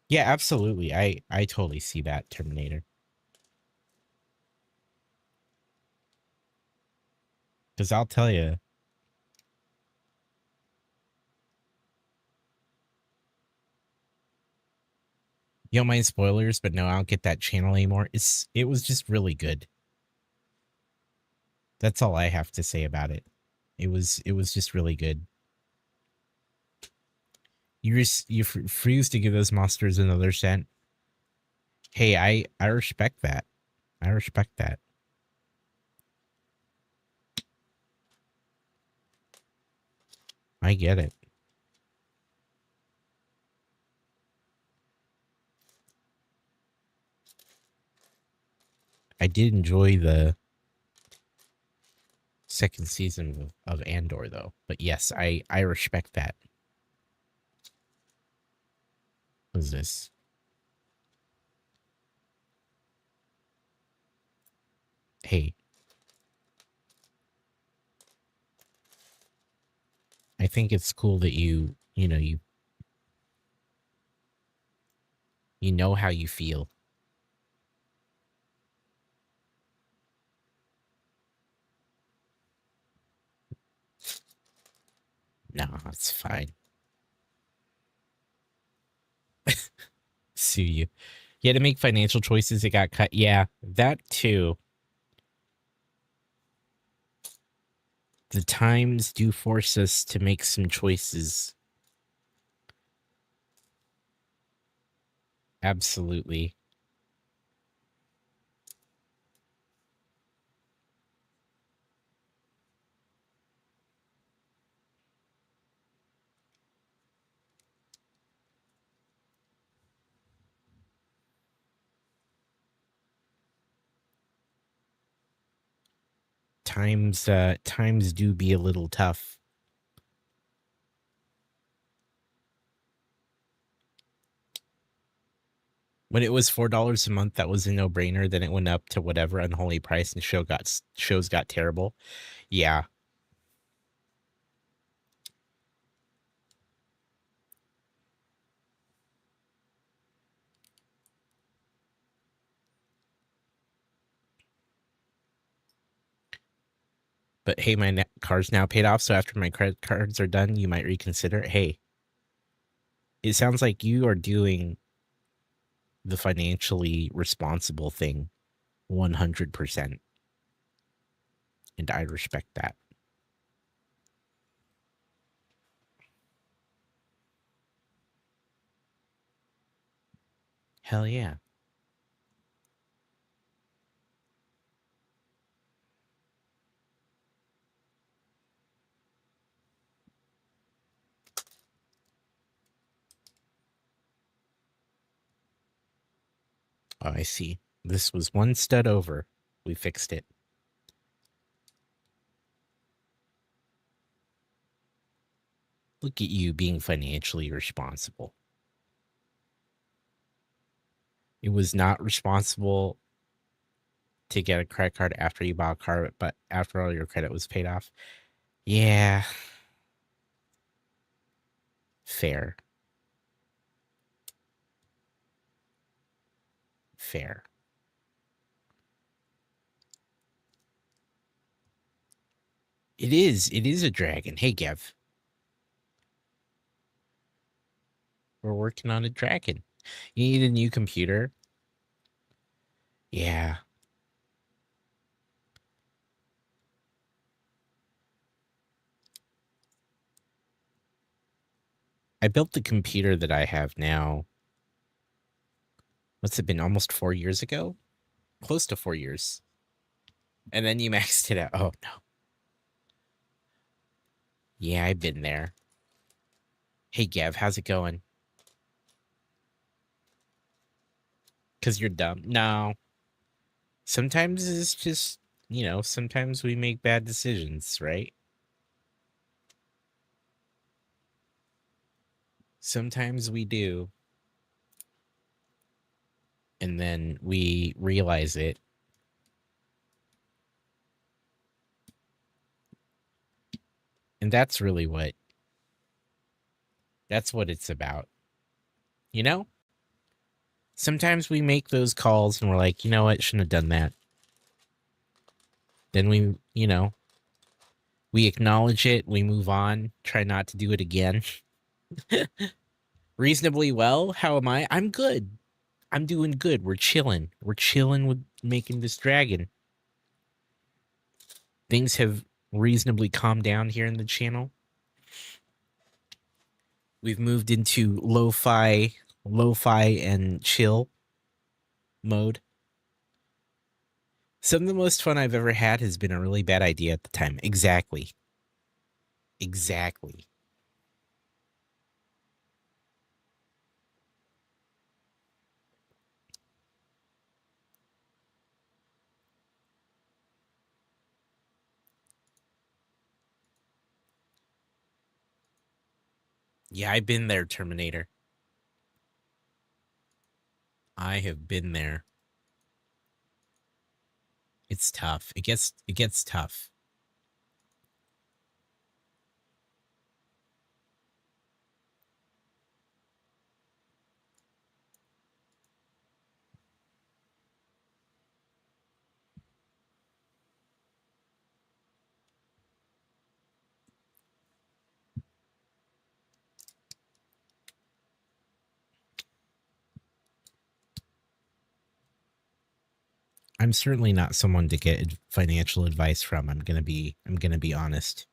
Yeah, absolutely. I totally see that, Terminator. Because I'll tell you, you don't mind spoilers, but no, I don't get that channel anymore. It was just really good. That's all I have to say about it. It was just really good. You refuse to give those monsters another scent. Hey, I respect that. I respect that. I get it. I did enjoy the second season of Andor, though. But yes, I respect that. What is this? Hey, I think it's cool that you know how you feel. No, it's fine. Sue you. You had to make financial choices. It got cut. Yeah, that too. The times do force us to make some choices. Absolutely. Times do be a little tough. When it was $4 a month, that was a no-brainer. Then it went up to whatever unholy price, and shows got terrible. Yeah. But hey, my car's now paid off, so after my credit cards are done, you might reconsider. Hey, it sounds like you are doing the financially responsible thing 100%. And I respect that. Hell yeah. Oh, I see. This was one stud over. We fixed it. Look at you being financially responsible. It was not responsible to get a credit card after you bought a car, but after all your credit was paid off. Yeah. Fair. Fair. It is. It is a dragon. Hey, Gev. We're working on a dragon. You need a new computer? Yeah. I built the computer that I have now. What's it been? Almost 4 years ago? Close to 4 years. And then you maxed it out. Oh, no. Yeah, I've been there. Hey, Gev, how's it going? Because you're dumb. No. Sometimes it's just, sometimes we make bad decisions, right? Sometimes we do. And then we realize it. And that's really that's what it's about. You know? Sometimes we make those calls and we're like, you know what? Shouldn't have done that. Then we acknowledge it. We move on. Try not to do it again. Reasonably well. How am I? I'm good. I'm doing good. We're chilling. We're chilling with making this dragon. Things have reasonably calmed down here in the channel. We've moved into lo-fi and chill mode. Some of the most fun I've ever had has been a really bad idea at the time. Exactly. Exactly. Yeah, I've been there, Terminator. I have been there. It's tough. It gets tough. I'm certainly not someone to get financial advice from. I'm gonna be honest.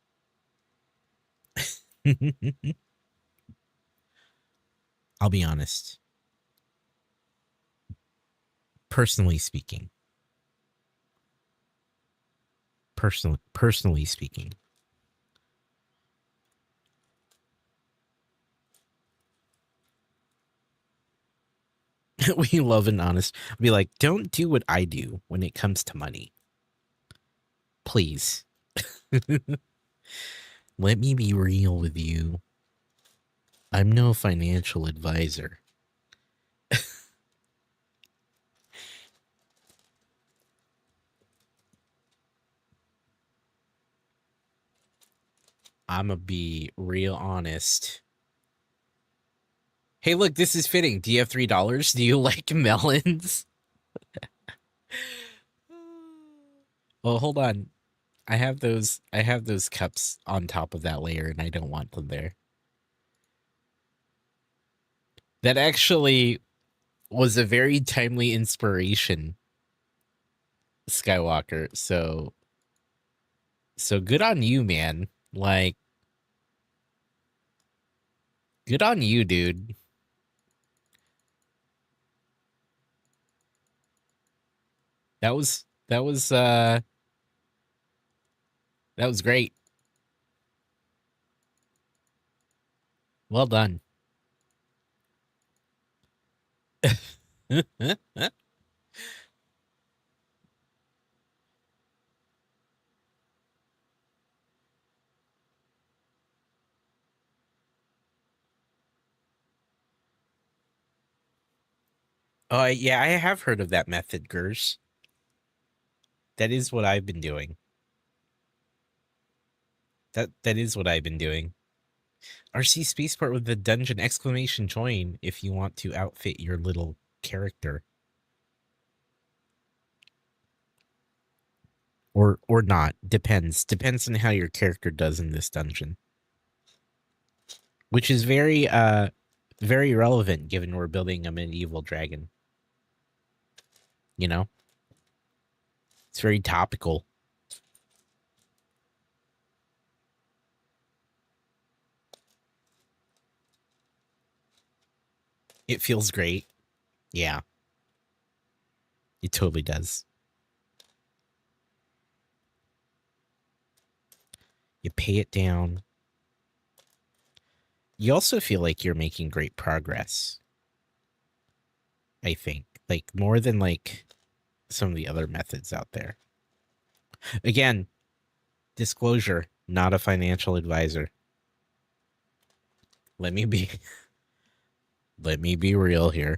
I'll be honest. Personally speaking. Personally speaking. We love an honest. I'll be like, don't do what I do when it comes to money. Please. Let me be real with you. I'm no financial advisor. I'ma be real honest. Hey, look, this is fitting. Do you have $3? Do you like melons? Well, hold on. I have those cups on top of that layer and I don't want them there. That actually was a very timely inspiration, Skywalker. So good on you, man. Like, good on you, dude. That was great. Well done. Oh, yeah, I have heard of that method, Gers. That is what I've been doing. That is what I've been doing. RC Spaceport with the dungeon exclamation join if you want to outfit your little character. Or not. Depends. Depends on how your character does in this dungeon. Which is very very relevant given we're building a medieval dragon. You know? It's very topical. It feels great. Yeah. It totally does. You pay it down. You also feel like you're making great progress. I think. Like, more than, like, some of the other methods out there. Again, disclosure, not a financial advisor. Let me be real here.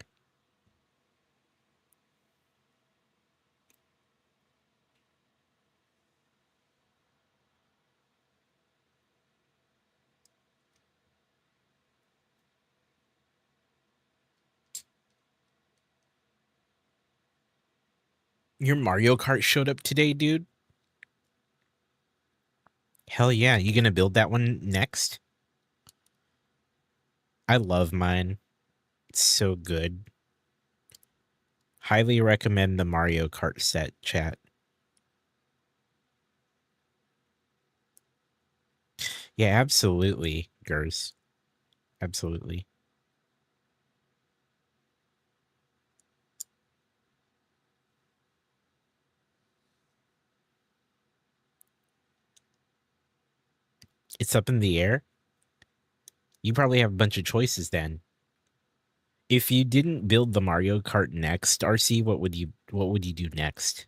Your Mario Kart showed up today, dude? Hell yeah. You gonna build that one next? I love mine. It's so good. Highly recommend the Mario Kart set, chat. Yeah, absolutely, Gers. Absolutely. It's up in the air. You probably have a bunch of choices then. If you didn't build the Mario Kart next, RC, what would you do next?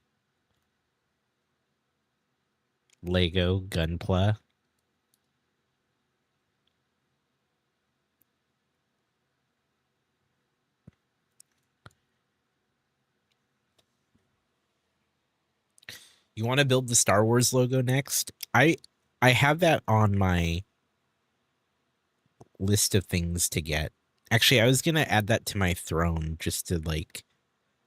Lego Gunpla. You want to build the Star Wars logo next? I have that on my list of things to get. Actually, I was going to add that to my throne just to, like,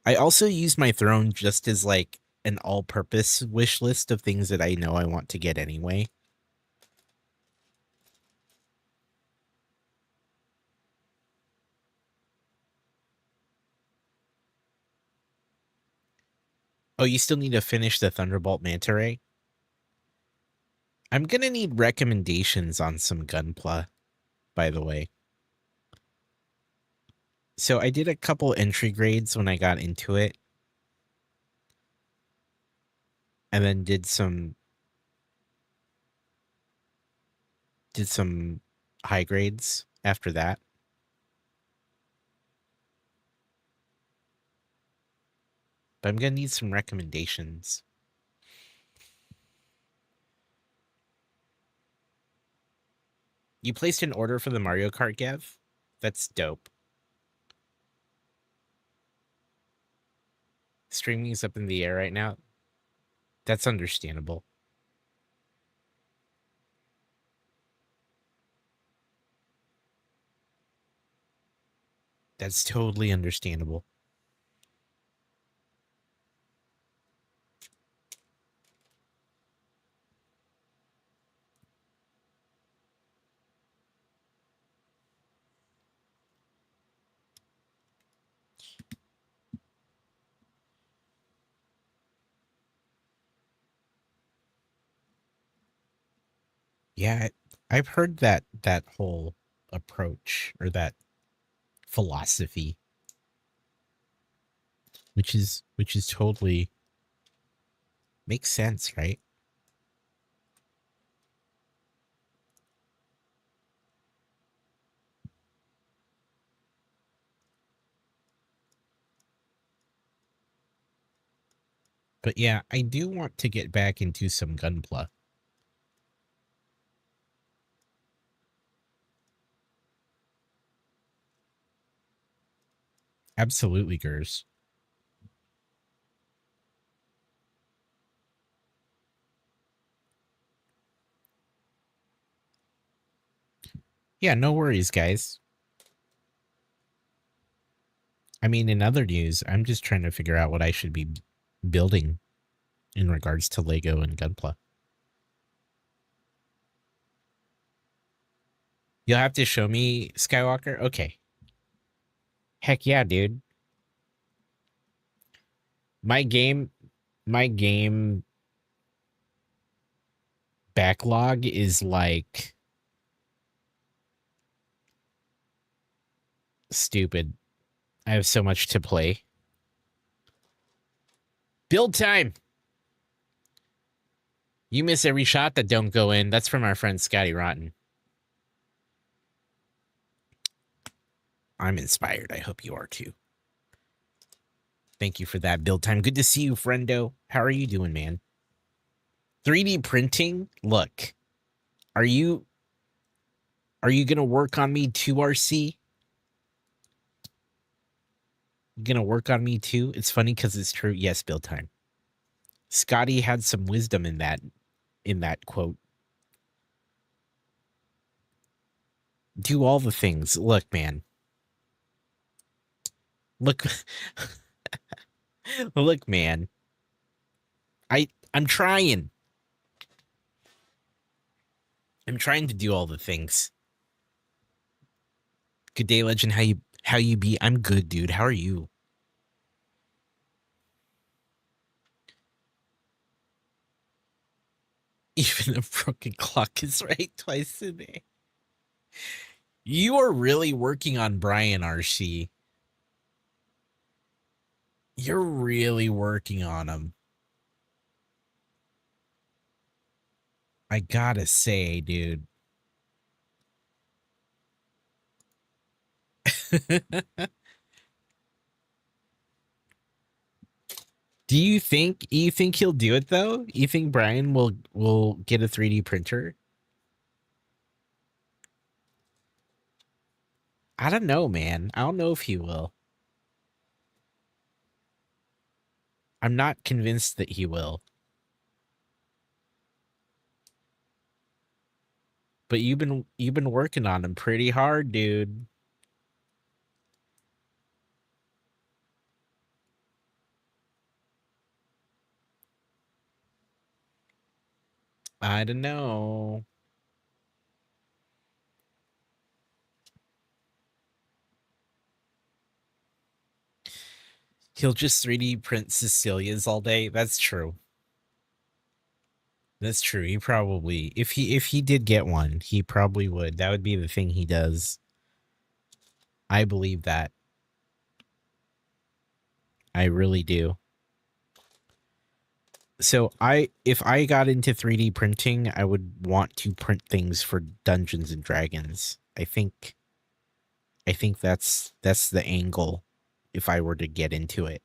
I also use my throne just as, like, an all-purpose wish list of things that I know I want to get anyway. Oh, you still need to finish the Thunderbolt Manta Ray? I'm gonna need recommendations on some Gunpla, by the way. So I did a couple entry grades when I got into it. And then did some high grades after that. But I'm gonna need some recommendations. You placed an order for the Mario Kart, Gav? That's dope. Streaming is up in the air right now. That's understandable. That's totally understandable. Yeah, I've heard that whole approach or that philosophy, which is totally makes sense, right? But yeah, I do want to get back into some Gunpla. Absolutely, Gers. Yeah, no worries, guys. I mean, in other news, I'm just trying to figure out what I should be building in regards to Lego and Gunpla. You'll have to show me, Skywalker? Okay. Heck yeah, dude. My game backlog is like stupid. I have so much to play. Build time. You miss every shot that don't go in. That's from our friend Scotty Rotten. I'm inspired. I hope you are too. Thank you for that build time. Good to see you, friendo. How are you doing, man? 3D printing? Look, are you gonna work on me too, RC? You gonna work on me too? It's funny because it's true. Yes, build time. Scotty had some wisdom in that quote. Do all the things. Look, man. Look, look, man. I'm trying. I'm trying to do all the things. Good day, Legend. How you be? I'm good, dude. How are you? Even a broken clock is right twice a day. You are really working on Brian, RC. You're really working on him. I gotta say, dude. Do you think he'll do it though? You think Brian will get a 3D printer? I don't know, man. I don't know if he will. I'm not convinced that he will. But you've been working on him pretty hard, dude. I don't know. He'll just 3D print Cecilia's all day. That's true. That's true. He probably, if he did get one, he probably would. That would be the thing he does. I believe that. I really do. So if I got into 3D printing, I would want to print things for Dungeons and Dragons. I think that's the angle if I were to get into it.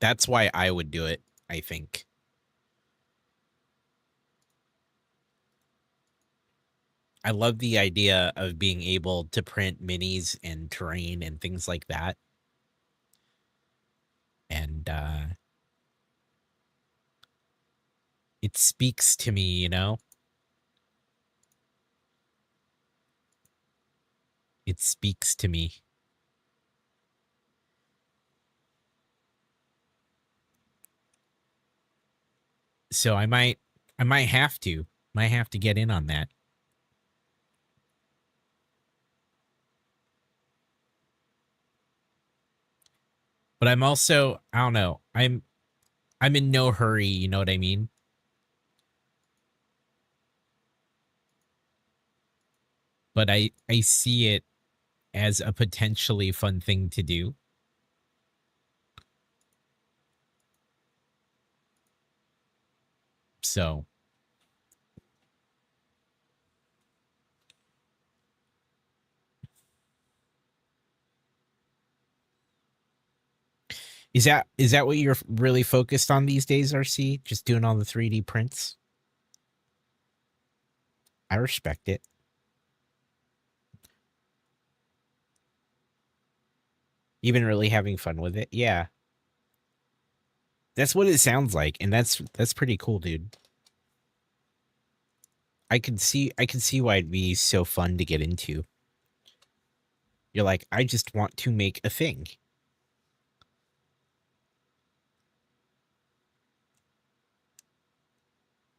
That's why I would do it, I think. I love the idea of being able to print minis and terrain and things like that. And it speaks to me, you know? It speaks to me. So I might have to get in on that. But I'm also, I don't know. I'm in no hurry, you know what I mean? But I see it as a potentially fun thing to do. So is that what you're really focused on these days, RC? Just doing all the 3D prints? I respect it. You've been really having fun with it? Yeah. That's what it sounds like, and that's pretty cool, dude. I can see why it'd be so fun to get into. You're like, I just want to make a thing.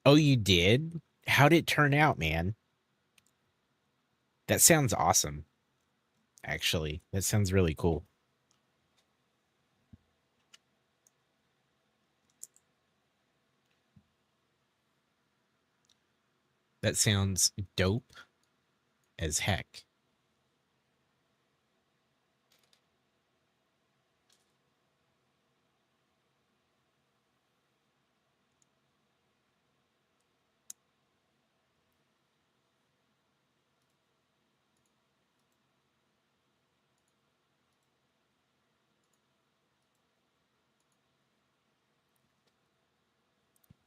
Oh, you did? How'd it turn out, man? That sounds awesome. Actually, that sounds really cool. That sounds dope as heck.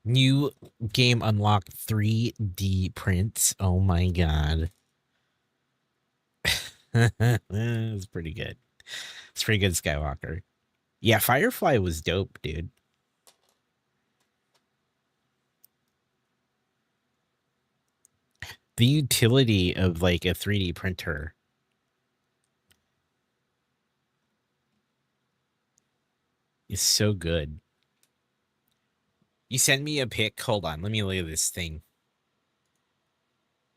New game unlocked 3D prints. Oh my god. It's pretty good. It's pretty good, Skywalker. Yeah, Firefly was dope, dude. The utility of like a 3D printer is so good. You send me a pic. Hold on. Let me look at this thing.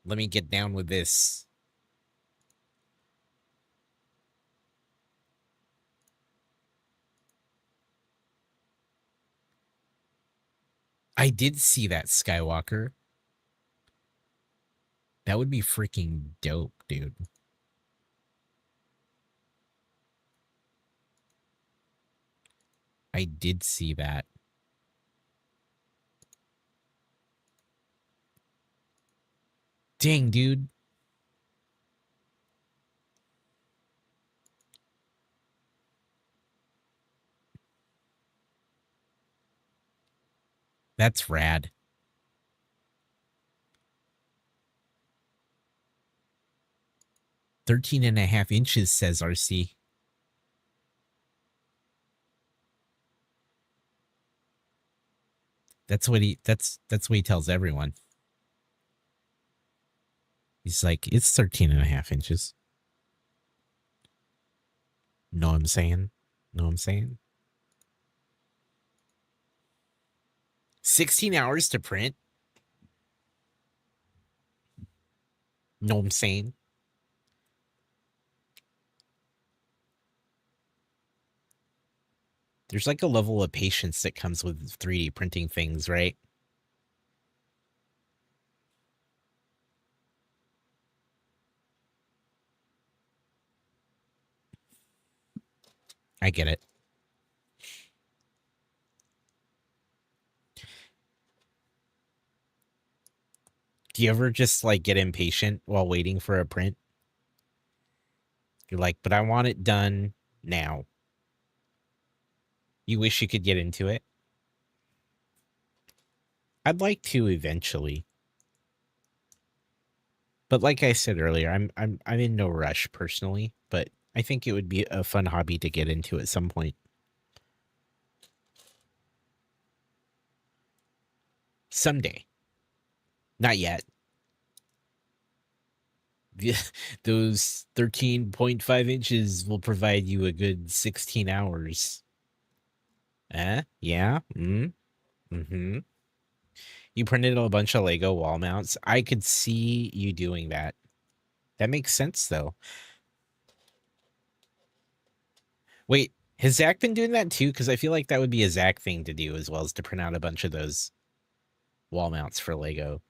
Let me get down with this. I did see that, Skywalker. That would be freaking dope, dude. I did see that. Dang, dude. That's rad. "13.5 inches," says RC. That's what he tells everyone. He's like, it's 13.5 inches. Know what I'm saying? Know what I'm saying? 16 hours to print? Know what I'm saying? There's like a level of patience that comes with 3D printing things, right? I get it. Do you ever just like get impatient while waiting for a print? You're like, but I want it done now. You wish you could get into it? I'd like to eventually. But like I said earlier, I'm in no rush personally, but I think it would be a fun hobby to get into at some point. Someday. Not yet. Those 13.5 inches will provide you a good 16 hours. Yeah? Mm-hmm. You printed a bunch of Lego wall mounts. I could see you doing that. That makes sense, though. Wait, has Zach been doing that too? Because I feel like that would be a Zach thing to do as well, as to print out a bunch of those wall mounts for Lego.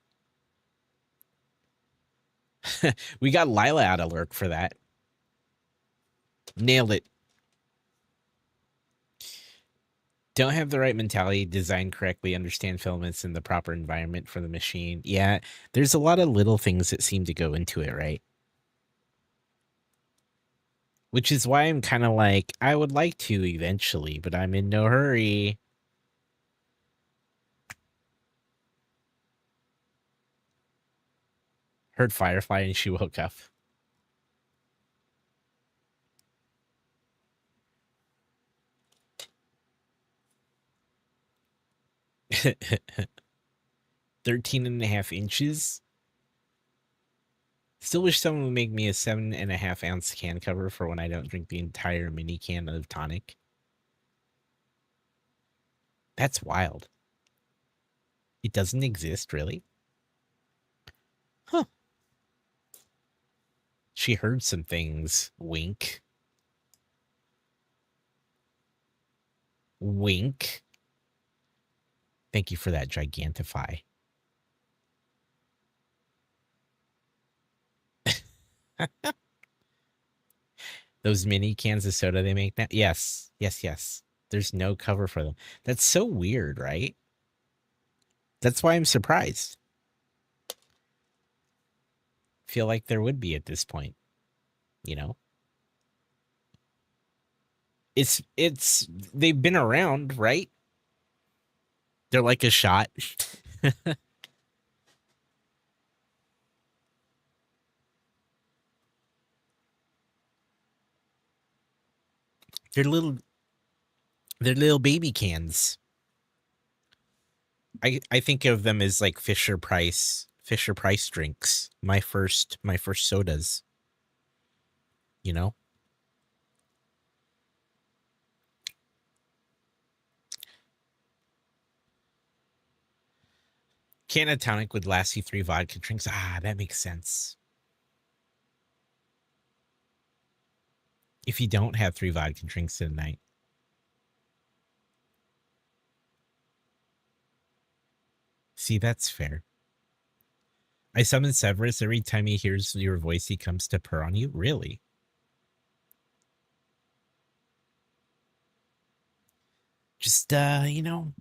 We got Lila out of lurk for that. Nailed it. Don't have the right mentality, design correctly, understand filaments in the proper environment for the machine. Yeah, there's a lot of little things that seem to go into it, right? Which is why I'm kind of like, I would like to eventually, but I'm in no hurry. Heard Firefly and she woke up. Thirteen and a half inches. Still wish someone would make me a 7.5 ounce can cover for when I don't drink the entire mini can of tonic. That's wild. It doesn't exist, really? Huh. She heard some things. Wink. Wink. Thank you for that, Gigantify. Those mini cans of soda they make now? Yes. Yes, yes. There's no cover for them. That's so weird, right? That's why I'm surprised. Feel like there would be at this point, you know? They've been around, right? They're like a shot. They're little baby cans. I think of them as like Fisher Price drinks. My first sodas. You know? Can of tonic would last you 3 vodka drinks. Ah, that makes sense. If you don't have 3 vodka drinks in a night. See, that's fair. I summon Severus. Every time he hears your voice, he comes to purr on you. Really? Just, you know,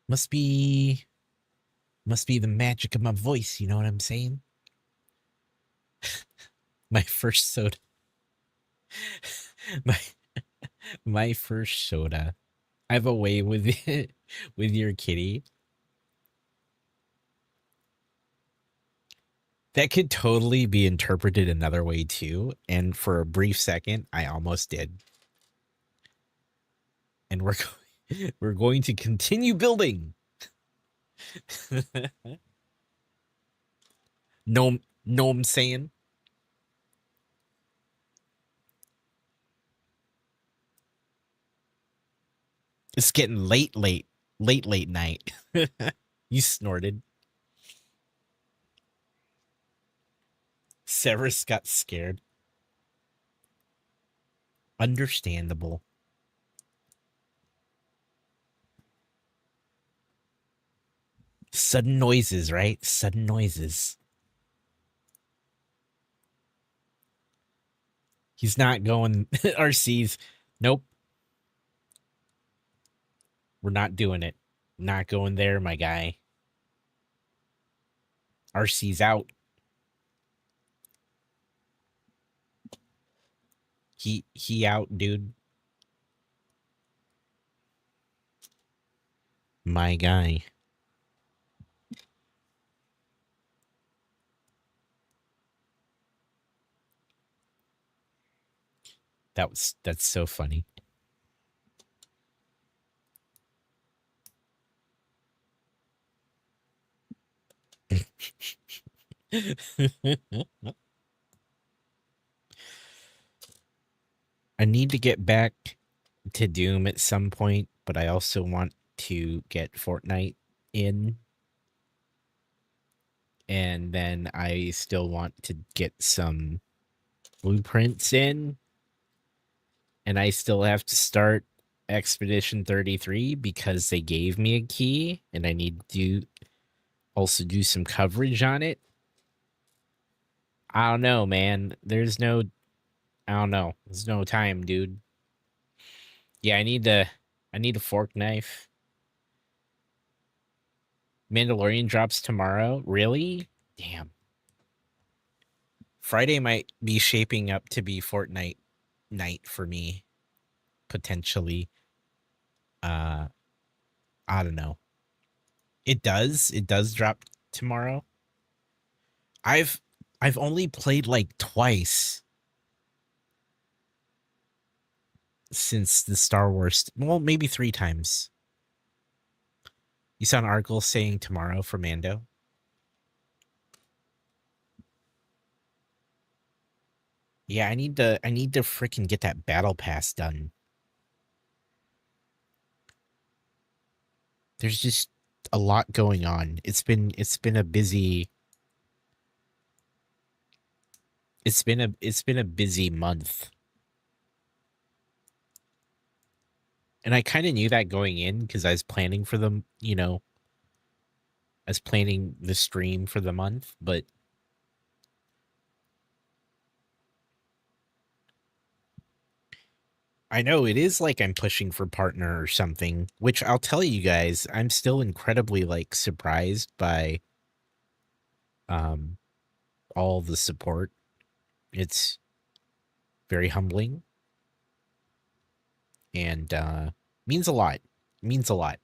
must be the magic of my voice. You know what I'm saying? My first soda. my first soda. I have a way with it, with your kitty. That could totally be interpreted another way too. And for a brief second, I almost did. And we're going to continue building. No, I'm saying. It's getting late. Late night. You snorted. Severus got scared. Understandable. Sudden noises, right? Sudden noises. He's not going RC's. Nope. We're not doing it. Not going there, my guy. RC's out. He out, dude. My guy. That's so funny. I need to get back to Doom at some point, but I also want to get Fortnite in. And then I still want to get some blueprints in. And I still have to start Expedition 33 because they gave me a key and I need to also do some coverage on it. I don't know, man. I don't know. There's no time, dude. Yeah, I need a fork knife. Mandalorian drops tomorrow. Really? Damn. Friday might be shaping up to be Fortnite night for me. Potentially. I don't know. It does drop tomorrow. I've only played like twice since the Star Wars, well, maybe 3 times. You saw an article saying tomorrow for Mando? Yeah, I need to freaking get that battle pass done. There's just a lot going on. It's been a busy busy month. And I kind of knew that going in because I was planning for them, I was planning the stream for the month, but I know it is like I'm pushing for partner or something, which I'll tell you guys, I'm still incredibly like surprised by all the support. It's very humbling and means a lot. Means a lot.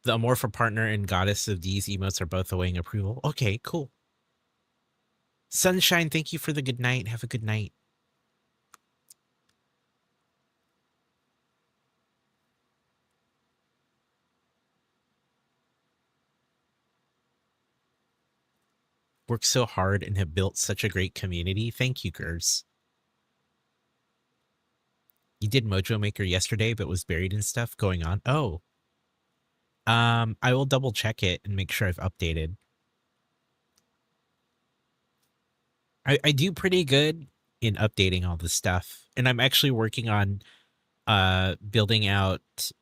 The Amorpha partner and goddess of these emotes are both awaiting approval. Okay, cool. Sunshine, thank you for the good night. Have a good night. Worked so hard and have built such a great community. Thank you, Gers. You did Mojo Maker yesterday, but was buried in stuff going on. Oh. I will double check it and make sure I've updated. I do pretty good in updating all this stuff. And I'm actually working on building out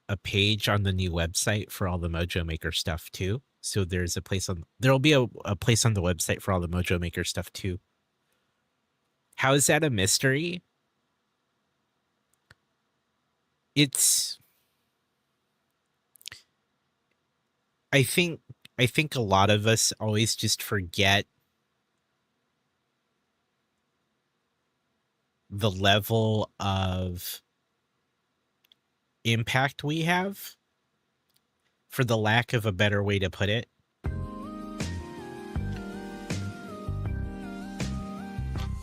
a page on the new website for all the Mojo Maker stuff too. So there'll be a place on the website for all the Mojo Maker stuff too. How is that a mystery? I think a lot of us always just forget the level of impact we have, for the lack of a better way to put it.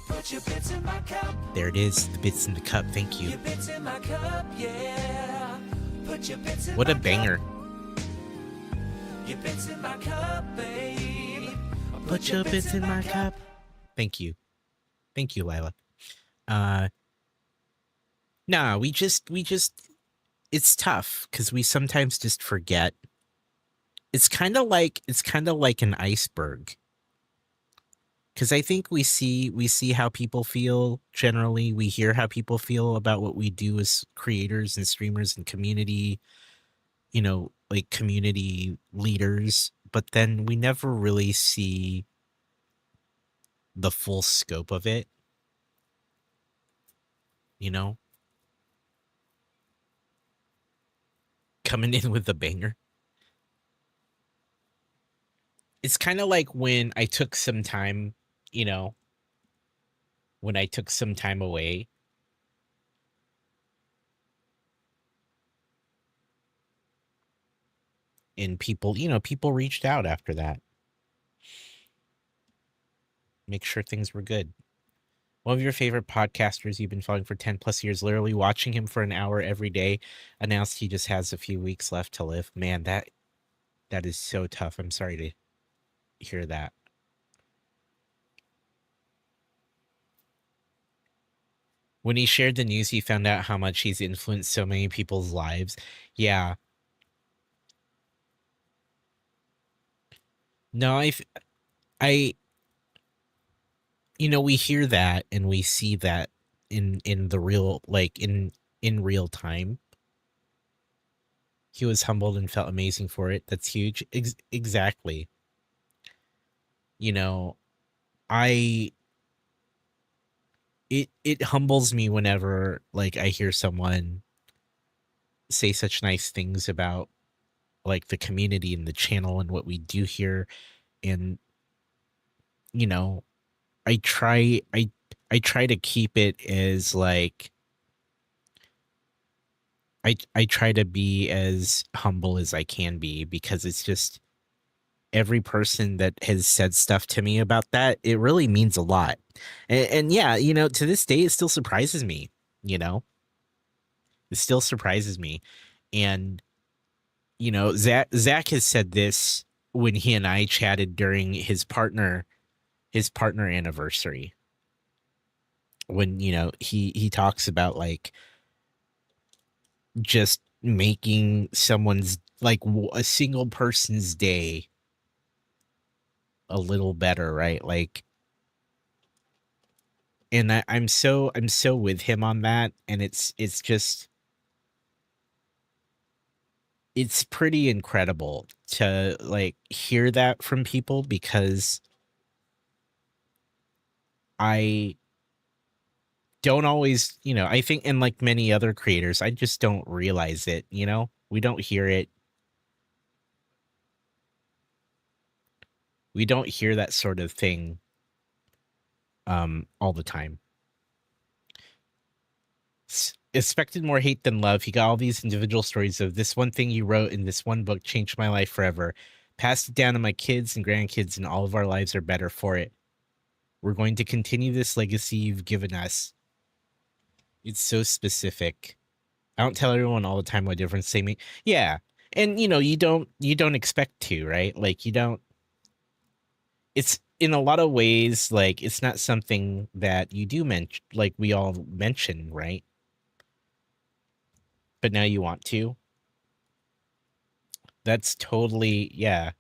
Put your bits in my cup.
There it is, the bits in the cup. Thank you.
Your bits in my cup, yeah. Put your bits in
What
my
a banger.
cup. Your bits in my cup, babe.
Put your bits in my cup. Thank you, Lila. Nah, we just it's tough because we sometimes just forget. It's kind of like an iceberg. Because I think we see how people feel generally. We hear how people feel about what we do as creators and streamers and community, like community leaders. But then we never really see the full scope of it, you know, coming in with a banger. It's kind of like when I took some time, you know, when I took some time away. And people reached out after that. Make sure things were good. One of your favorite podcasters you've been following for 10 plus years, literally watching him for an hour every day, announced he just has a few weeks left to live. Man, that is so tough. I'm sorry to hear that. When he shared the news, he found out how much he's influenced so many people's lives. Yeah. No, I, we hear that and we see that in the real, like in real time. He was humbled and felt amazing for it. That's huge. Exactly. I it humbles me whenever like I hear someone say such nice things about like the community and the channel and what we do here. And you know I try to keep it as like I try to be as humble as I can be, because it's just every person that has said stuff to me about that, it really means a lot. And yeah, to this day it still surprises me. you know it still surprises me. And Zach has said this when he and I chatted during his partner anniversary, when he talks about like just making someone's like a single person's day a little better, right? Like, and I'm so with him on that. And it's just it's pretty incredible to like hear that from people, because I don't always, I think, and like many other creators, I just don't realize it. We don't hear it. We don't hear that sort of thing all the time. Expected more hate than love. He got all these individual stories of this one thing you wrote in this one book changed my life forever. Passed it down to my kids and grandkids, and all of our lives are better for it. We're going to continue this legacy you've given us. It's so specific. I don't tell everyone all the time what difference they make. Yeah. And you don't expect to, right? Like you don't it's in a lot of ways like it's not something that you do mention, like we all mention, right? But now you want to. That's totally, yeah,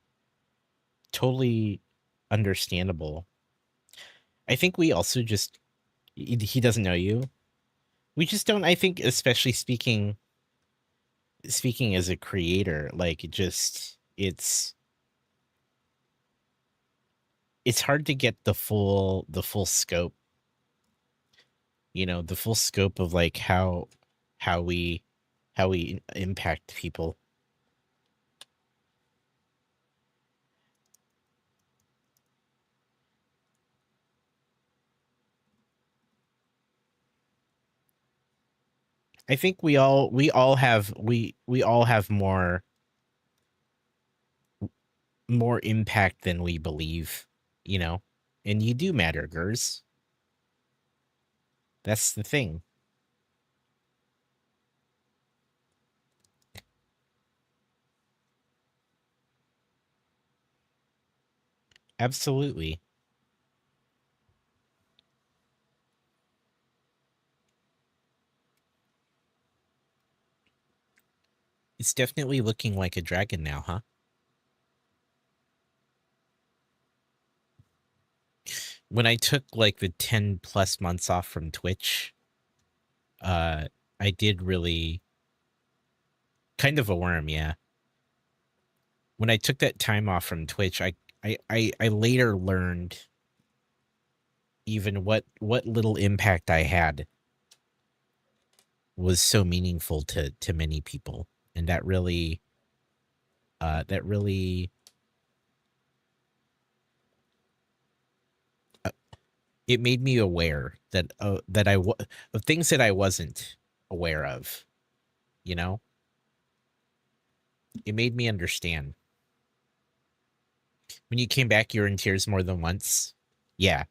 totally understandable. I think we also just he doesn't know you. We just don't, I think, especially speaking as a creator, like it's hard to get the full scope, the full scope of like how we impact people. I think we all have more impact than we believe, you know. And you do matter, Gers. That's the thing. Absolutely. It's definitely looking like a dragon now, huh? When I took like the 10 plus months off from Twitch, I did really kind of a worm, yeah. When I took that time off from Twitch, I later learned even what little impact I had was so meaningful to many people, and that really uh, it made me aware that of things that I wasn't aware of. You know, it made me understand. When you came back, you were in tears more than once. Yeah,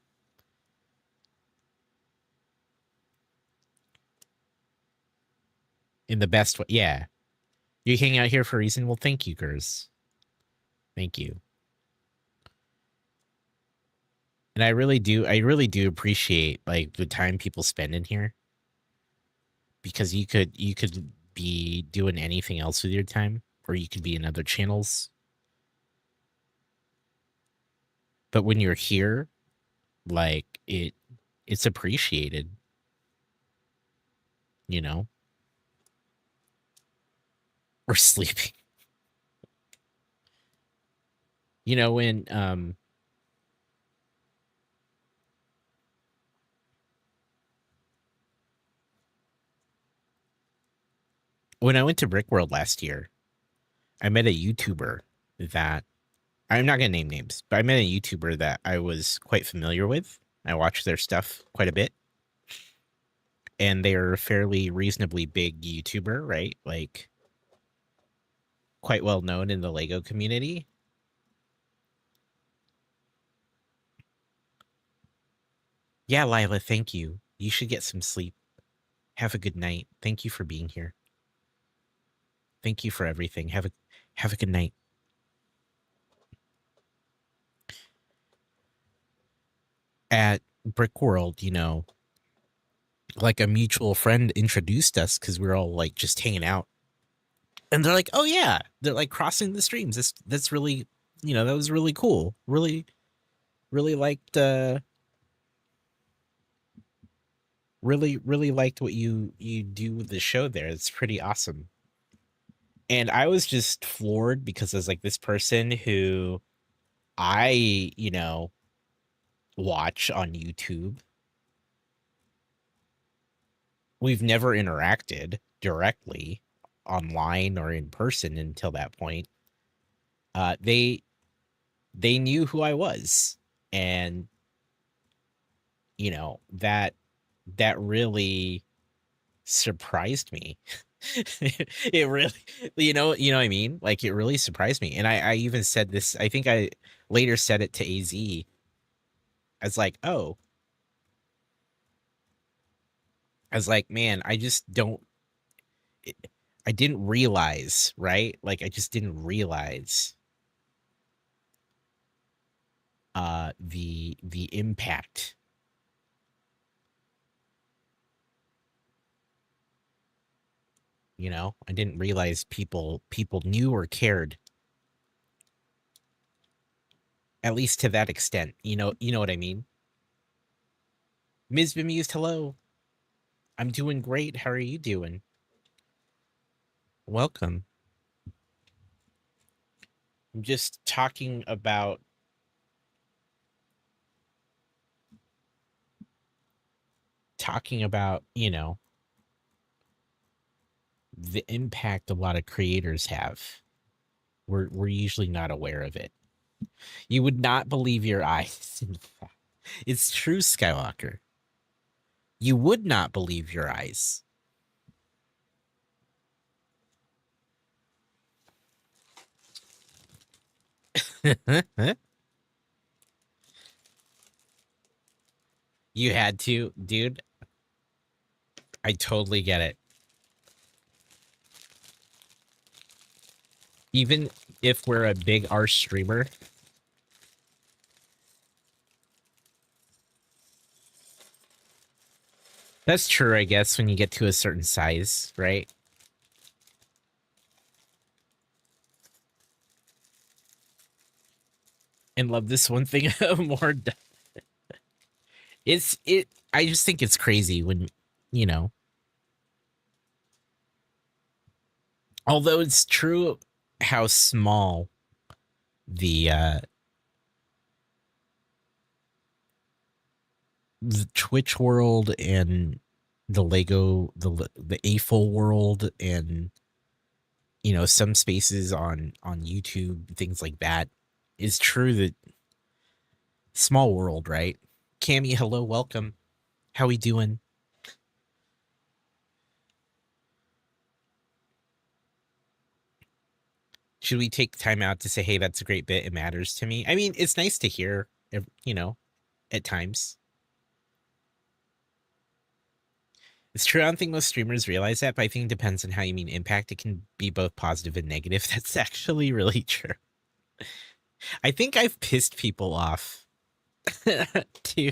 in the best way. Yeah, you hang out here for a reason. Well, thank you, Gers. Thank you. And I really do appreciate like the time people spend in here, because you could be doing anything else with your time, or you could be in other channels. But when you're here, like it's appreciated, you know. Or sleeping. You know, when I went to Brickworld last year, I met a YouTuber that I'm not gonna name names, but I met a YouTuber that I was quite familiar with. I watched their stuff quite a bit, and they're a fairly reasonably big YouTuber, right? Like quite well known in the Lego community. Yeah, Lila, thank you. You should get some sleep. Have a good night. Thank you for being here. Thank you for everything. Have a good night. At Brickworld, you know, like a mutual friend introduced us because we were all like just hanging out. And they're like, "Oh yeah," they're like crossing the streams. That's really, you know, that was really cool. Really liked really liked what you do with the show there. It's pretty awesome. And I was just floored because I was like, this person who I, you know, watch on YouTube. We've never interacted directly online or in person until that point. They knew who I was, and you know that really surprised me. It really, you know what I mean? Like it really surprised me, and I even said this. I think I later said it to AZ as like, oh, I was like, man, I just don't. I didn't realize, right? Like I just didn't realize the impact. You know, I didn't realize people knew or cared, at least to that extent. You know what I mean? Ms. Bemused, hello. I'm doing great. How are you doing? Welcome. I'm just talking about, you know, the impact a lot of creators have. We're usually not aware of it. You would not believe your eyes. In fact, it's true, Skywalker. You would not believe your eyes. You had to, dude. I totally get it. Even if we're a big R streamer, That's true, I guess, when you get to a certain size, right? And love this one thing more. I just think it's crazy when, you know, although it's true how small the Twitch world and the the AFOL world and, you know, some spaces on YouTube, things like that, is true that small world, right? Cammy, hello, welcome. How we doing? Should we take time out to say, hey, that's a great bit. It matters to me. I mean, it's nice to hear, you know, at times. It's true. I don't think most streamers realize that, but I think it depends on how you mean impact. It can be both positive and negative. That's actually really true. I think I've pissed people off too.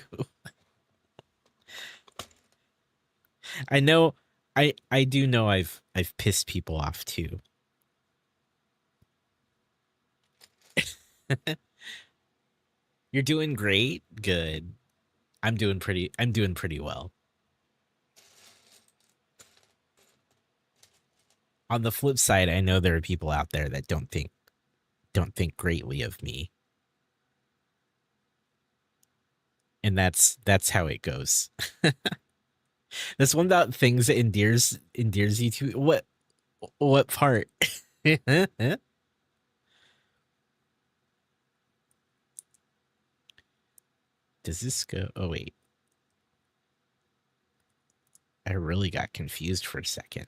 I know I do know I've pissed people off too. You're doing great. Good. I'm doing pretty well. On the flip side, I know there are people out there that don't think greatly of me. And that's how it goes. That's one about things that endears you to what part? Does this go? Oh wait. I really got confused for a second.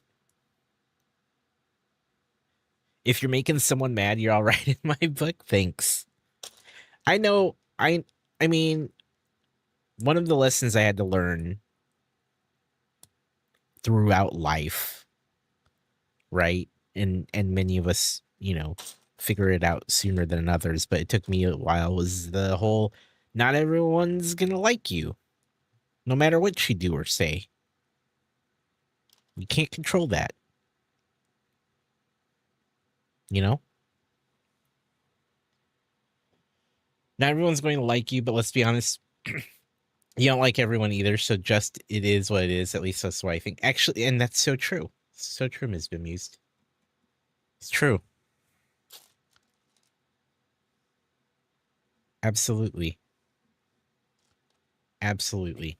If you're making someone mad, you're all right in my book. Thanks. I know. I mean, one of the lessons I had to learn throughout life, right? And many of us, you know, figure it out sooner than others, but it took me a while, was the whole not everyone's gonna like you, no matter what you do or say. You can't control that. You know? Not everyone's going to like you, but let's be honest, you don't like everyone either, so just it is what it is. At least that's what I think. Actually, and that's so true. So true, Ms. Bemused. It's true. Absolutely. Absolutely.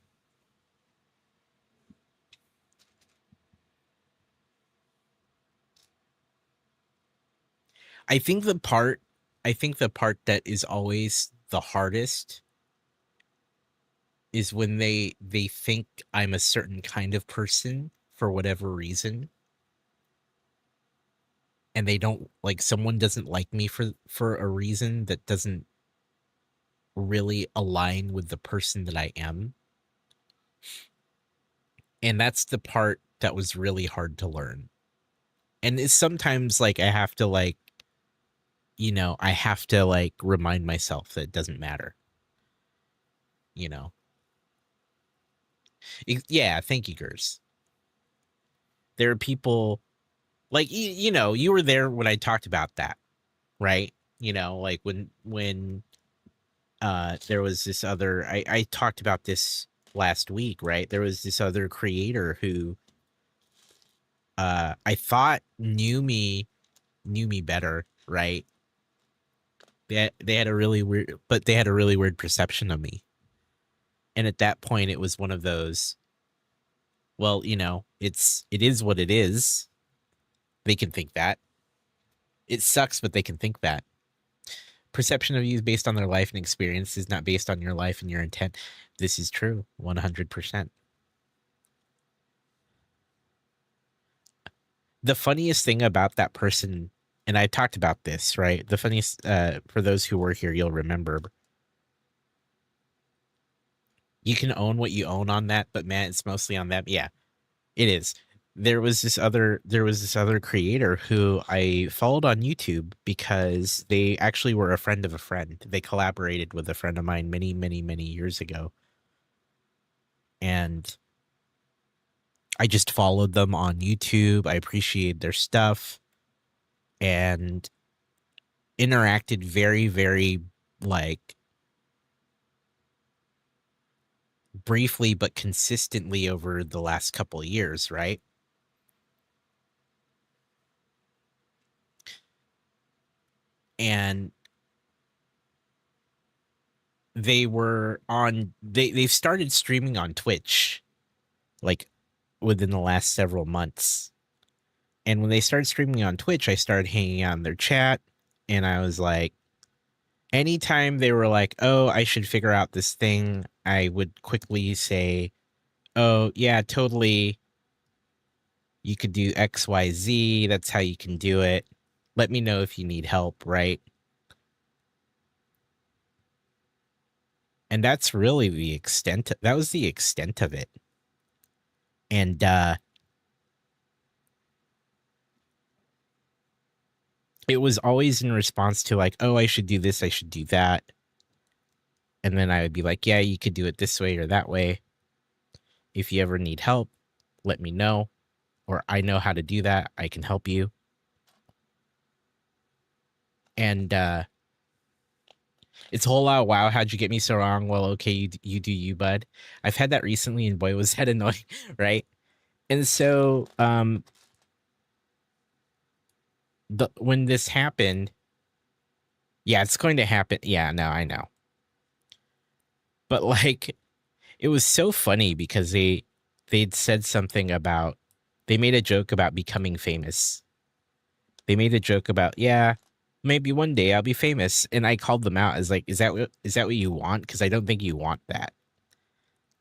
I think the part that is always the hardest is when they think I'm a certain kind of person for whatever reason. And they don't, like, someone doesn't like me for a reason that doesn't really align with the person that I am. And that's the part that was really hard to learn. And it's sometimes like I have to, like, you know, I have to, like, remind myself that it doesn't matter. You know? Yeah, thank you, Gers. There are people, like, you know, you were there when I talked about that, right? You know, like when there was this other, I talked about this last week, right? There was this other creator who I thought knew me better, right? They had a really weird perception of me. And at that point it was one of those, well, you know, it is what it is. They can think that. It sucks, but they can think that. Perception of you is based on their life and experience, is not based on your life and your intent. This is true, 100%. The funniest thing about that person, and I talked about this, right? The funniest, for those who were here, you'll remember. You can own what you own on that, but man, it's mostly on them. Yeah, it is. There was this other creator who I followed on YouTube because they actually were a friend of a friend. They collaborated with a friend of mine many, many, many years ago. And I just followed them on YouTube. I appreciated their stuff and interacted very, very like briefly but consistently over the last couple of years, right? And they've started streaming on Twitch like within the last several months. And when they started streaming on Twitch, I started hanging out in their chat, and I was like, anytime they were like, oh, I should figure out this thing, I would quickly say, oh, yeah, totally. You could do XYZ. That's how you can do it. Let me know if you need help, right? And that's really the extent. That was the extent of it. And it was always in response to like, oh, I should do this, I should do that. And then I would be like, yeah, you could do it this way or that way. If you ever need help, let me know. Or I know how to do that. I can help you. And it's a whole lot of, wow, how'd you get me so wrong? Well, okay, you do you, bud. I've had that recently, and boy, was that annoying, right? And so when this happened, yeah, it's going to happen. Yeah, no, I know. But like, it was so funny because they'd said something about, they made a joke about becoming famous. They made a joke about, yeah, maybe one day I'll be famous. And I called them out as like, is that what you want? Because I don't think you want that.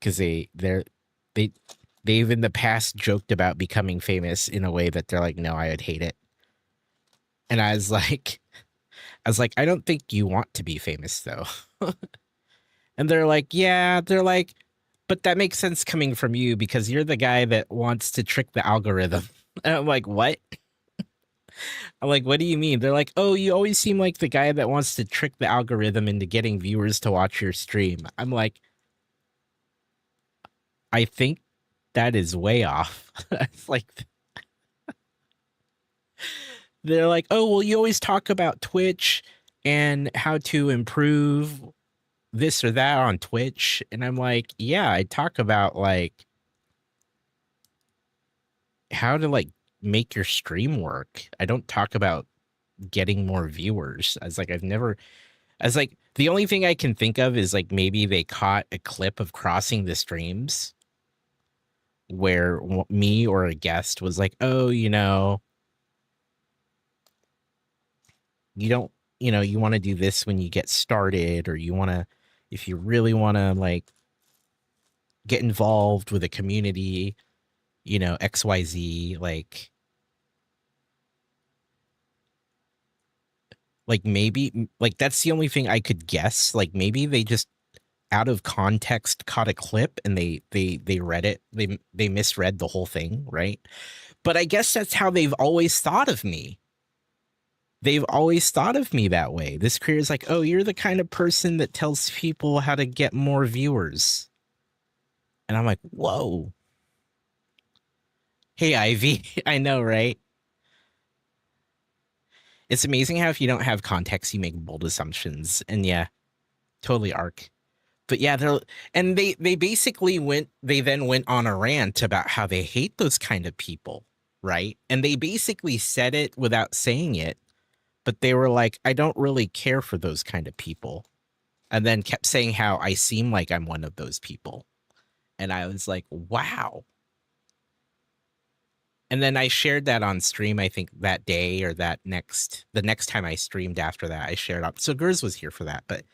Because they've in the past joked about becoming famous in a way that they're like, no, I would hate it. And I was like, I don't think you want to be famous though. And they're like, yeah, but that makes sense coming from you because you're the guy that wants to trick the algorithm. And I'm like, what? I'm like, what do you mean? They're like, oh, you always seem like the guy that wants to trick the algorithm into getting viewers to watch your stream. I'm like, I think that is way off. It's like, they're like, oh, well, you always talk about Twitch and how to improve this or that on Twitch. And I'm like, yeah, I talk about like how to like make your stream work. I don't talk about getting more viewers. I was like, the only thing I can think of is like maybe they caught a clip of Crossing the Streams where me or a guest was like, oh, you don't, you want to do this when you get started, or you want to, if you really want to like get involved with a community, XYZ, like maybe like that's the only thing I could guess. Like maybe they just out of context caught a clip and they read it. They misread the whole thing, right? But I guess that's how they've always thought of me. They've always thought of me that way. This career is like, oh, you're the kind of person that tells people how to get more viewers. And I'm like, whoa. Hey, Ivy. I know, right? It's amazing how if you don't have context, you make bold assumptions. And yeah, totally arc. But yeah, they basically then went on a rant about how they hate those kind of people, right? And they basically said it without saying it, but they were like, I don't really care for those kind of people. And then kept saying how I seem like I'm one of those people. And I was like, wow. And then I shared that on stream, I think that day or the next time I streamed after that, I shared up. So Gers was here for that, but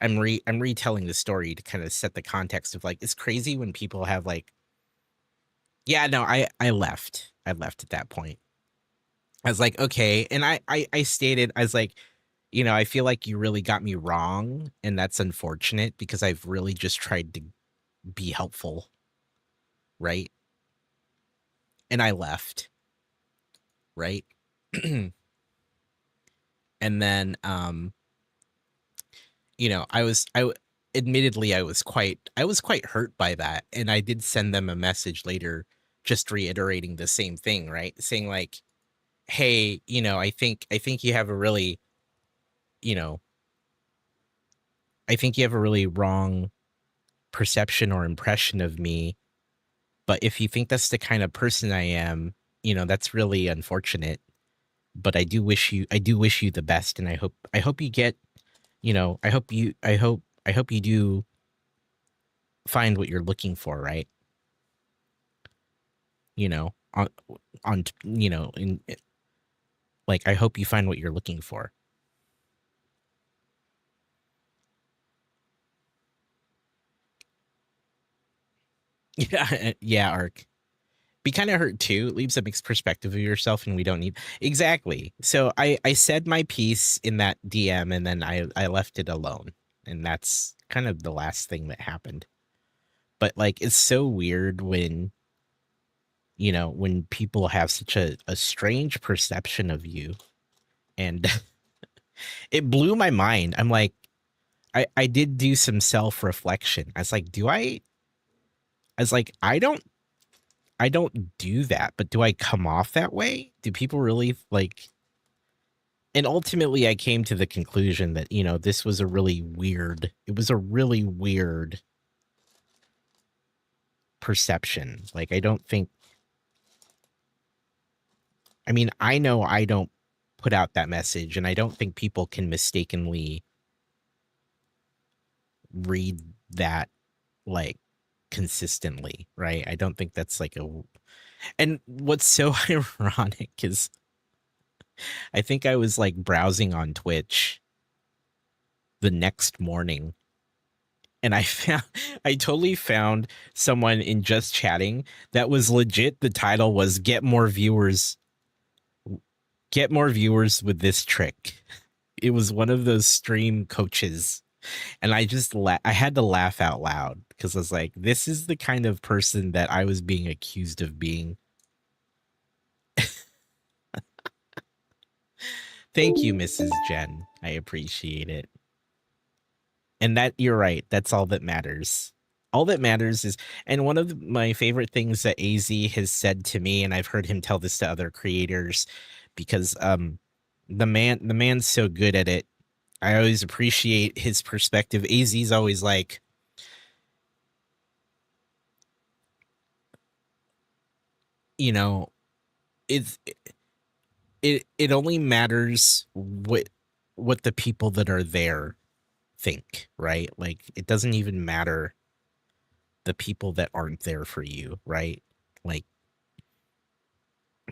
I'm retelling the story to kind of set the context of like, it's crazy when people have like, yeah, no, I left at that point. I was like, okay. And I stated, I was like, I feel like you really got me wrong. And that's unfortunate because I've really just tried to be helpful. Right. And I left. Right. And then, admittedly, I was quite hurt by that. And I did send them a message later just reiterating the same thing, right? Saying like, hey, I think you have a really, you know, I think you have a really wrong perception or impression of me. But if you think that's the kind of person I am, that's really unfortunate. But I do wish you the best, and I hope you get, I hope you do find what you're looking for, right? On in like, I hope you find what you're looking for. Yeah, yeah, Ark. Be kind of hurt too. It leaves a mixed perspective of yourself, and we don't need exactly. So I said my piece in that DM, and then I left it alone, and that's kind of the last thing that happened. But like, it's so weird when when people have such a strange perception of you, and it blew my mind. I'm like, I did do some self reflection. I was like, I don't do that, but do I come off that way? Do people really like? And ultimately, I came to the conclusion that, this was it was a really weird perception. Like, I mean, I know I don't put out that message, and I don't think people can mistakenly read that like consistently, right? I don't think that's like and what's so ironic is I think I was like browsing on Twitch the next morning, and I totally found someone in Just Chatting that was legit. The title was get more viewers with this trick. It was one of those stream coaches, and I just I had to laugh out loud because I was like, this is the kind of person that I was being accused of being. Thank you, Mrs. Jen. I appreciate it. And that, you're right. That's all that matters. All that matters is, and one of my favorite things that AZ has said to me, and I've heard him tell this to other creators, because the man's so good at it. I always appreciate his perspective. AZ's always like, it's it only matters what the people that are there think, right? Like, it doesn't even matter the people that aren't there for you, right? Like,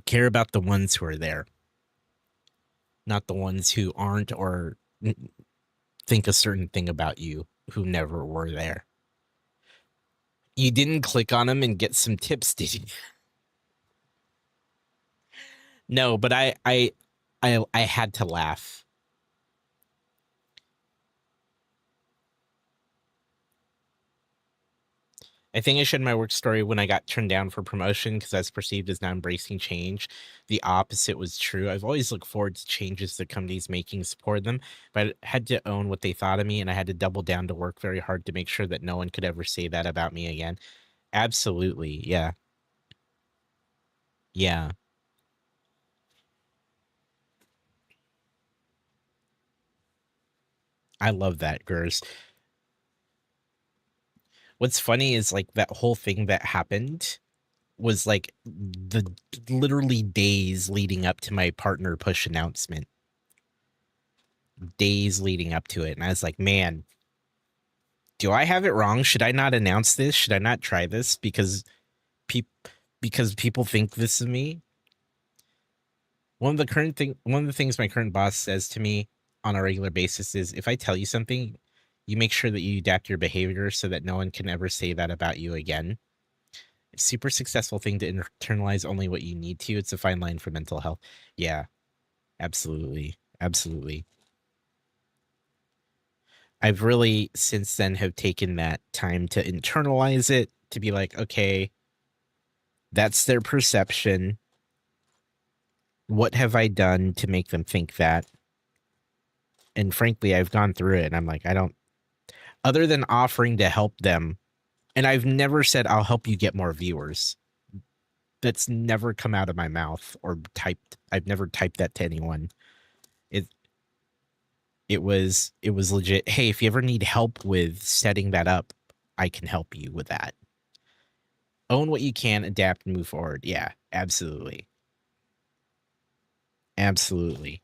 care about the ones who are there, not the ones who aren't or think a certain thing about you, who never were there. You didn't click on them and get some tips, did you? No, but I had to laugh. I think I shared my work story when I got turned down for promotion because I was perceived as not embracing change. The opposite was true. I've always looked forward to changes the company's making, support them, but I had to own what they thought of me, and I had to double down to work very hard to make sure that no one could ever say that about me again. Absolutely. Yeah. Yeah. I love that, Gers. What's funny is like that whole thing that happened was like the literally days leading up to my partner push announcement. Days leading up to it. And I was like, man, do I have it wrong? Should I not announce this? Should I not try this? Because people think this of me. One of the things my current boss says to me on a regular basis is, if I tell you something, you make sure that you adapt your behavior so that no one can ever say that about you again. Super successful thing to internalize only what you need to. It's a fine line for mental health. Yeah, absolutely. Absolutely. I've really since then have taken that time to internalize it, to be like, okay, that's their perception. What have I done to make them think that? And frankly, I've gone through it, and I'm like, other than offering to help them, and I've never said I'll help you get more viewers. that's never come out of my mouth or typed. I've never typed that to anyone. It was legit. Hey, if you ever need help with setting that up, I can help you with that. Own what you can, adapt, and move forward. Yeah, absolutely. Absolutely.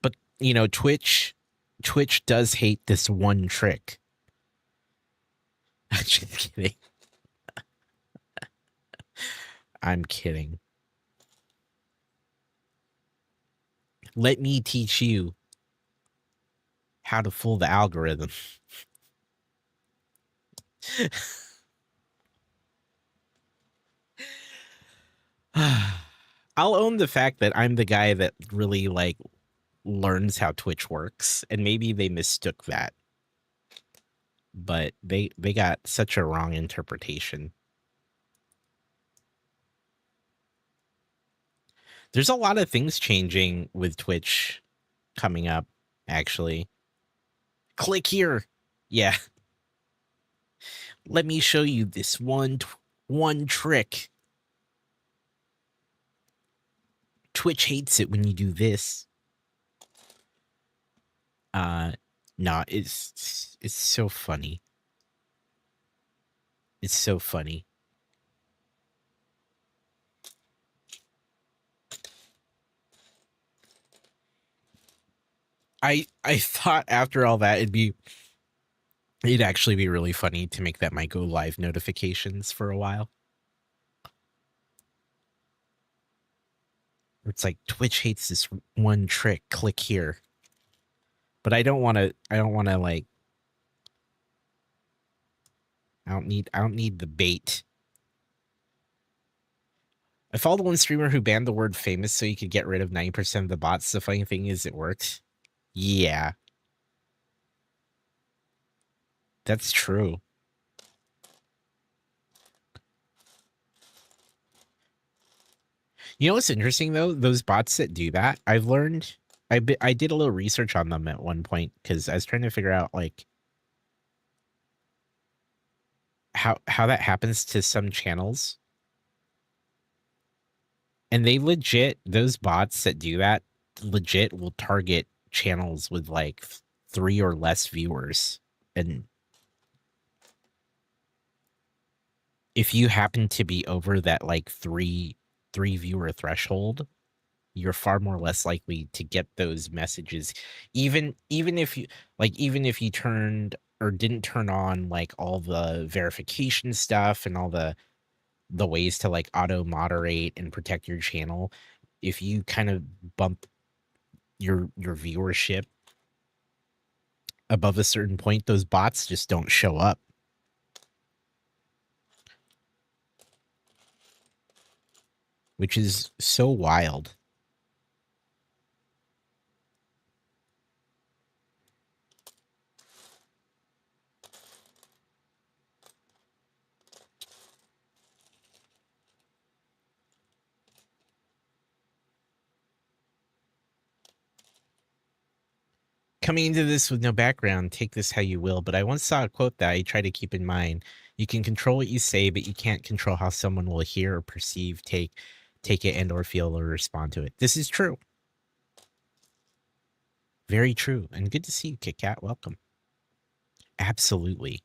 But, you know, Twitch does hate this one trick. I'm just kidding. I'm kidding. Let me teach you how to fool the algorithm. I'll own the fact that I'm the guy that really like learns how Twitch works, and maybe they mistook that. But they got such a wrong interpretation. There's a lot of things changing with Twitch coming up, actually. Click here. Yeah. Let me show you this one trick. Twitch hates it when you do this. No, it's so funny. It's so funny. I thought after all that it'd actually be really funny to make that my go live notifications for a while. It's like Twitch hates this one trick. Click here. But I don't want to like I don't need the bait. I followed one streamer who banned the word famous so you could get rid of 90% of the bots. The funny thing is it worked. Yeah. That's true. You know what's interesting though? Those bots that do that, I've learned. I did a little research on them at one point because I was trying to figure out like how that happens to some channels. And they legit, those bots that do that legit will target channels with like 3 or less viewers. And if you happen to be over that like three viewer threshold, you're far more less likely to get those messages. Even if you turned or didn't turn on like all the verification stuff and all the ways to like auto moderate and protect your channel, if you kind of bump your viewership above a certain point, those bots just don't show up. Which is so wild. Coming into this with no background, take this how you will, but I once saw a quote that I try to keep in mind. You can control what you say, but you can't control how someone will hear or perceive, take it, and or feel or respond to it. This is true. Very true. And good to see you, Kit Kat. Welcome. Absolutely.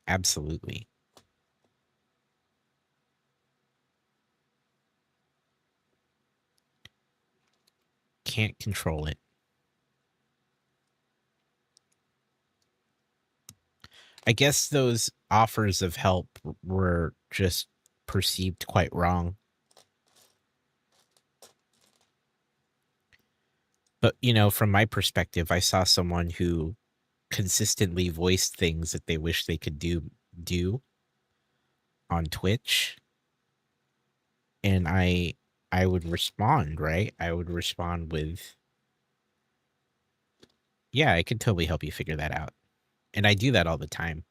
Absolutely. Can't control it. I guess those offers of help were just perceived quite wrong. But, you know, from my perspective, I saw someone who consistently voiced things that they wish they could do on Twitch. And I would respond, right? I would respond with, yeah, I could totally help you figure that out. And I do that all the time.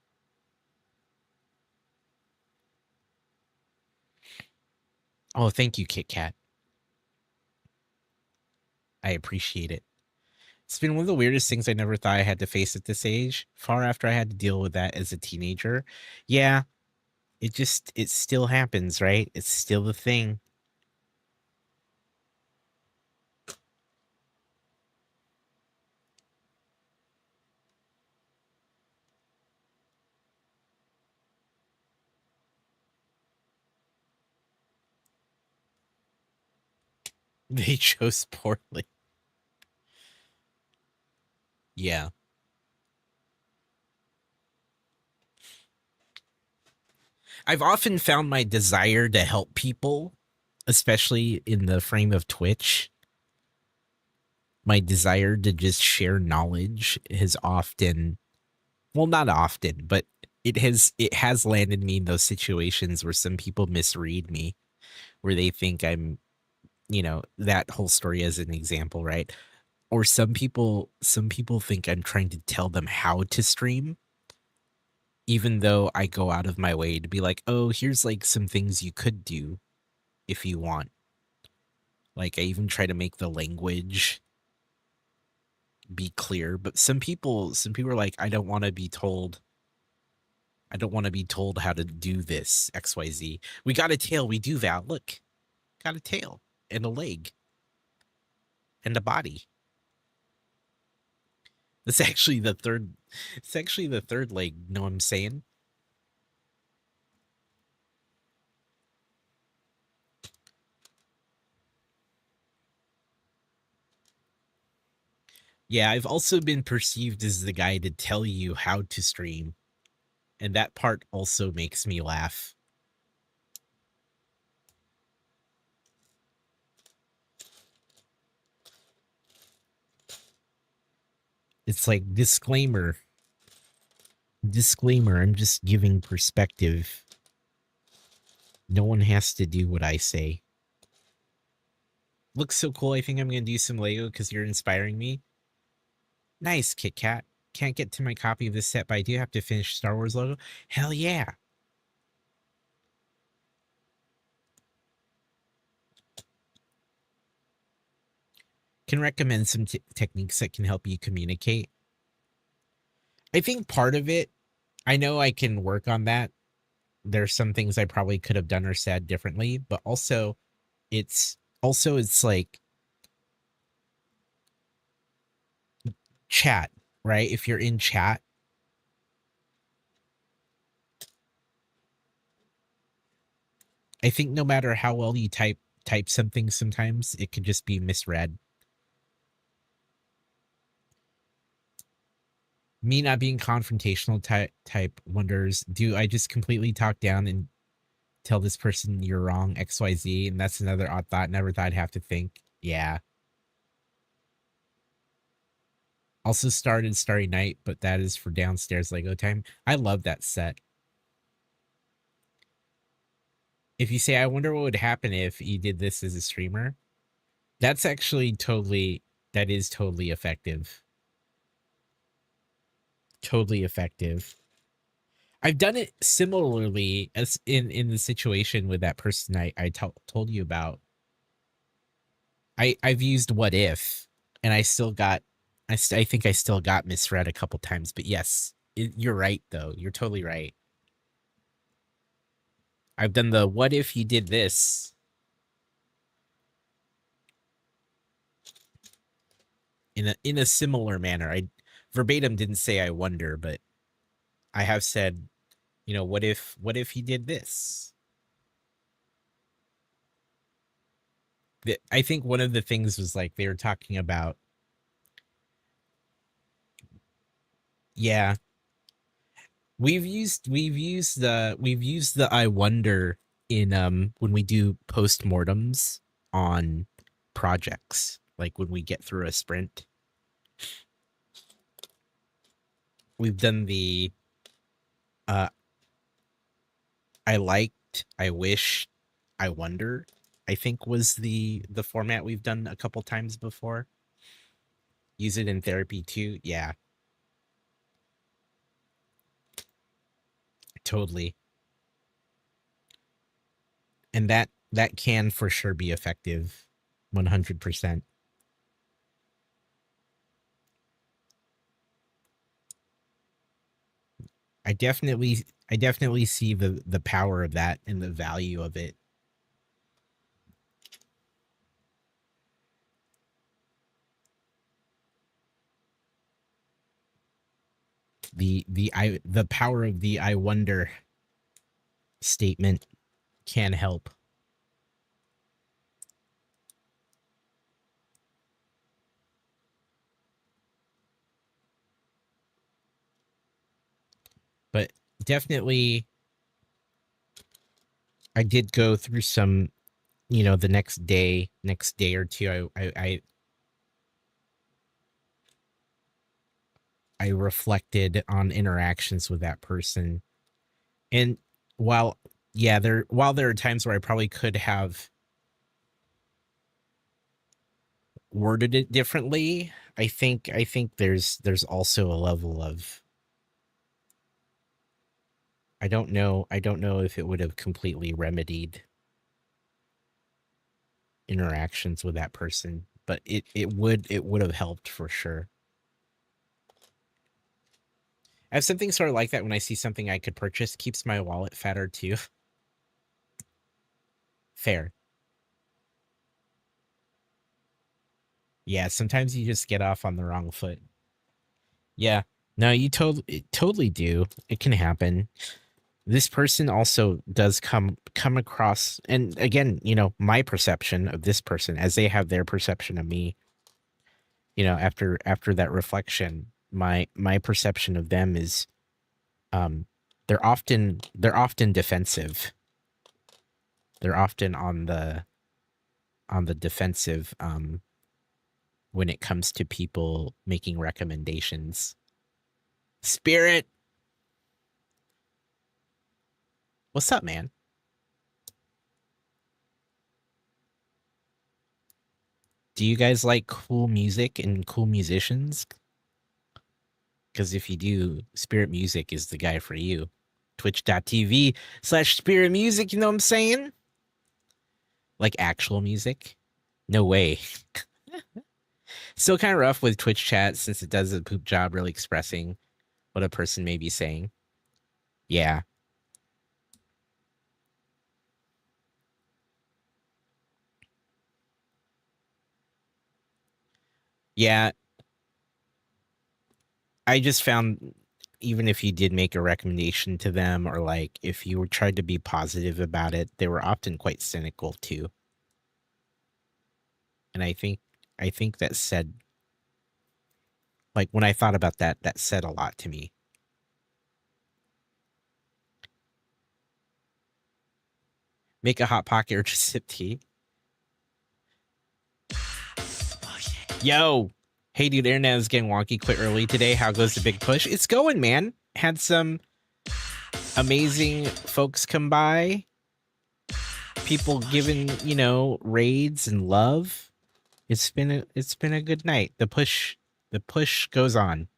Oh, thank you, Kit Kat. I appreciate it. It's been one of the weirdest things I never thought I had to face at this age. Far after I had to deal with that as a teenager. Yeah, it still happens, right? It's still the thing. They chose poorly. Yeah. I've often found my desire to help people, especially in the frame of Twitch, my desire to just share knowledge has often, well, not often, but it has landed me in those situations where some people misread me, where they think I'm, that whole story as an example, right? Or some people think I'm trying to tell them how to stream, even though I go out of my way to be like, oh, here's like some things you could do if you want. Like I even try to make the language be clear, but some people are like, I don't want to be told how to do this XYZ. We got a tail, we do Val. Look, got a tail and a leg and a body. It's actually the third. It's actually the third leg. Know what I'm saying? Yeah, I've also been perceived as the guy to tell you how to stream, and that part also makes me laugh. It's like disclaimer. Disclaimer, I'm just giving perspective. No one has to do what I say. Looks so cool. I think I'm going to do some Lego because you're inspiring me. Nice, Kit Kat. Can't get to my copy of this set, but I do have to finish Star Wars logo. Hell yeah. Can recommend some techniques that can help you communicate. I think part of it, I know I can work on that. There's some things I probably could have done or said differently, but it's like chat, right? If you're in chat, I think no matter how well you type something, sometimes it could just be misread. Me not being confrontational type wonders, do I just completely talk down and tell this person you're wrong, XYZ? And that's another odd thought. Never thought I'd have to think. Yeah. Also started Starry Night, but that is for downstairs Lego time. I love that set. If you say, I wonder what would happen if you did this as a streamer, that is totally effective. Totally effective. I've done it similarly as in the situation with that person I told you about. I've used what if, and I still got, I think I still got misread a couple times. But yes, you're right though. You're totally right. I've done the what if you did this in a similar manner. I verbatim didn't say I wonder, but I have said, what if he did this? I think one of the things was like they were talking about, yeah, we've used the I wonder in when we do postmortems on projects, like when we get through a sprint. We've done the I liked, I wish, I wonder, I think was the format we've done a couple times before. Use it in therapy too. Yeah. Totally. And that can for sure be effective. 100%. I definitely see the power of that and the value of it. The power of the I wonder statement can help. But definitely I did go through some, the next day or two, I reflected on interactions with that person. And while there are times where I probably could have worded it differently, I think there's also a level of I don't know if it would have completely remedied interactions with that person, but it would have helped for sure. I have something sort of like that when I see something I could purchase. Keeps my wallet fatter too. Fair. Yeah, sometimes you just get off on the wrong foot. Yeah. No, you totally do. It can happen. This person also does come across, and again, my perception of this person as they have their perception of me, after that reflection, my perception of them is they're often defensive. They're often on the defensive when it comes to people making recommendations. Spirit, what's up, man? Do you guys like cool music and cool musicians? Because if you do, Spirit Music is the guy for you. Twitch.tv/Spirit Music, you know what I'm saying? Like actual music? No way. Still kind of rough with Twitch chat since it does a poop job really expressing what a person may be saying. Yeah. Yeah. I just found even if you did make a recommendation to them or like if you were tried to be positive about it, they were often quite cynical too. And I think that said, like when I thought about that, that said a lot to me. Make a hot pocket or just sip tea. Yo. Hey dude, internet is getting wonky. Quit early today. How goes the big push? It's going, man. Had some amazing folks come by. People giving, raids and love. It's been a good night. The push goes on.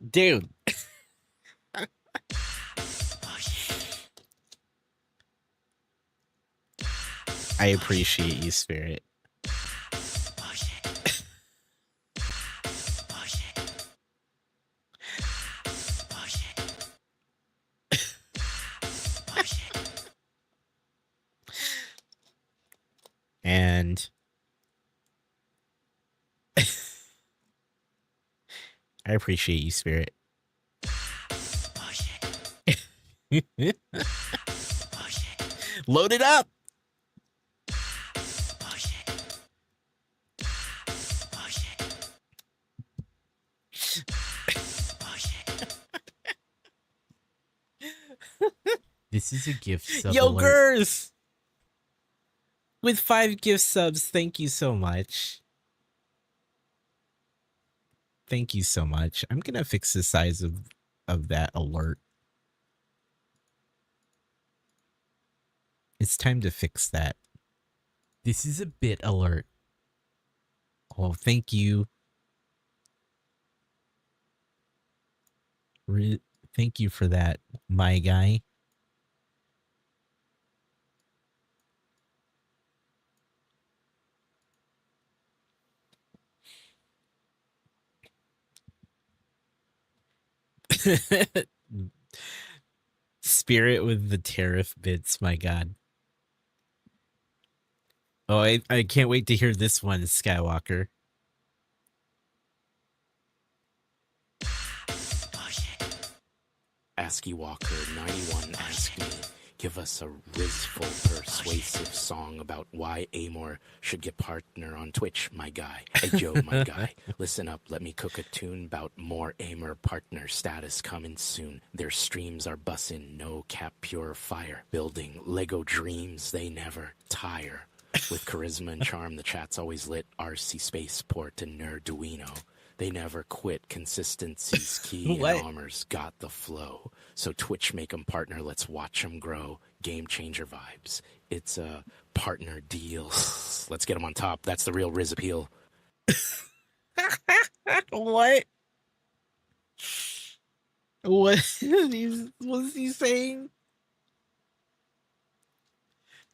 Dude. I appreciate you, Spirit. And I appreciate you, Spirit. Load it up.
This is a gift sub
Yo,
alert.
girls! With 5 gift subs, thank you so much. Thank you so much. I'm gonna fix the size of that alert. It's time to fix that.
This is a bit alert.
Oh, thank you. Thank you for that, my guy. Spirit with the tariff bits, my god. Oh, I can't wait to hear this one, Skywalker.
ASCII Walker 91 asked me, give us a rizful persuasive song about why Amor should get partner on Twitch, my guy. Hey Joe, my guy, listen up, let me cook a tune about more Amor partner status coming soon. Their streams are bussin', no cap, pure fire. Building Lego dreams, they never tire. With charisma and charm, the chat's always lit. RC Spaceport and Nerduino. They never quit. Consistency's key,
What?
and Armor's got the flow. So Twitch make 'em partner. Let's watch 'em grow. Game changer vibes. It's a partner deal. Let's get 'em on top. That's the real Riz appeal.
What? What was he saying?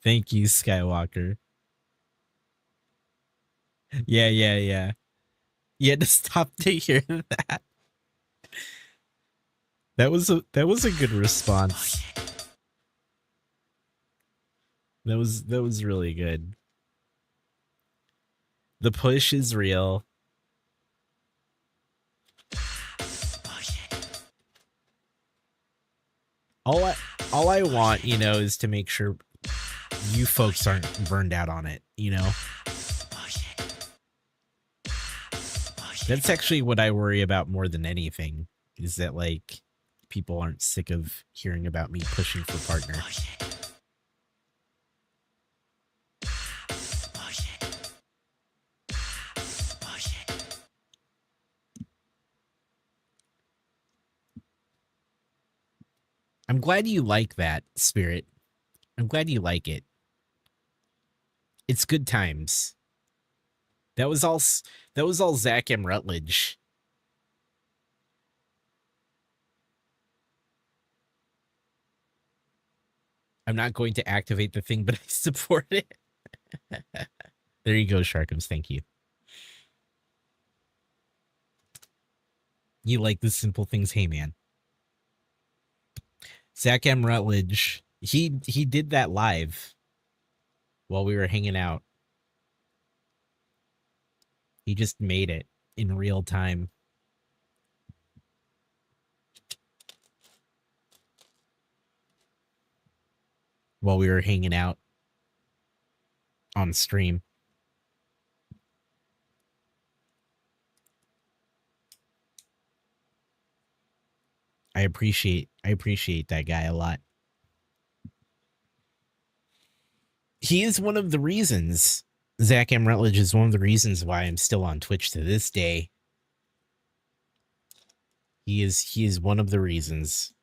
Thank you, Skywalker. Yeah. You had to stop to hear that. That was a good response. That was really good. The push is real. All I want, is to make sure you folks aren't burned out on it, That's actually what I worry about more than anything, is that, like, people aren't sick of hearing about me pushing for partner. I'm glad you like that, Spirit. I'm glad you like it. It's good times. That was all Zach M. Rutledge. I'm not going to activate the thing, but I support it. There you go, Sharkums. Thank you. You like the simple things. Hey, man. Zach M. Rutledge, he did that live while we were hanging out. He just made it in real time. While we were hanging out on stream. I appreciate that guy a lot. He is one of the reasons, Zach M. Rutledge is one of the reasons why I'm still on Twitch to this day. He is one of the reasons.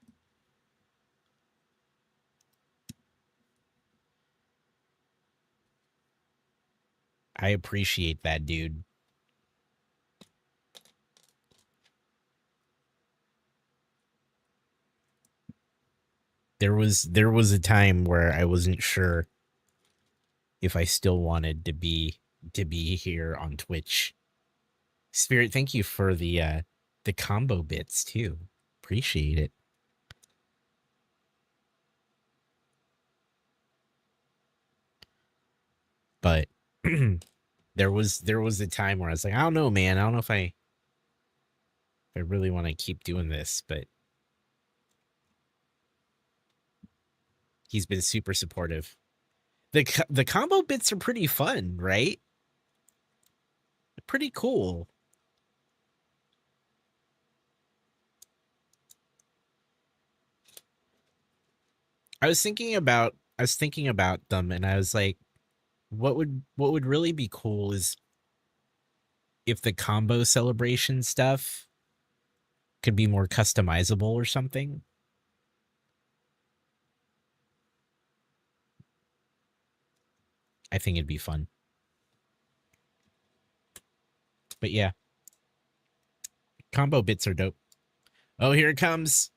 I appreciate that, dude. There was a time where I wasn't sure if I still wanted to be here on Twitch. Spirit, thank you for the combo bits too. Appreciate it. But there was a time where I was like, I don't know, man. I don't know if I really want to keep doing this, but he's been super supportive. The combo bits are pretty fun, right? Pretty cool. I was thinking about them, and I was like, what would really be cool is if the combo celebration stuff could be more customizable or something. I think it'd be fun. But yeah. Combo bits are dope. Oh, here it comes.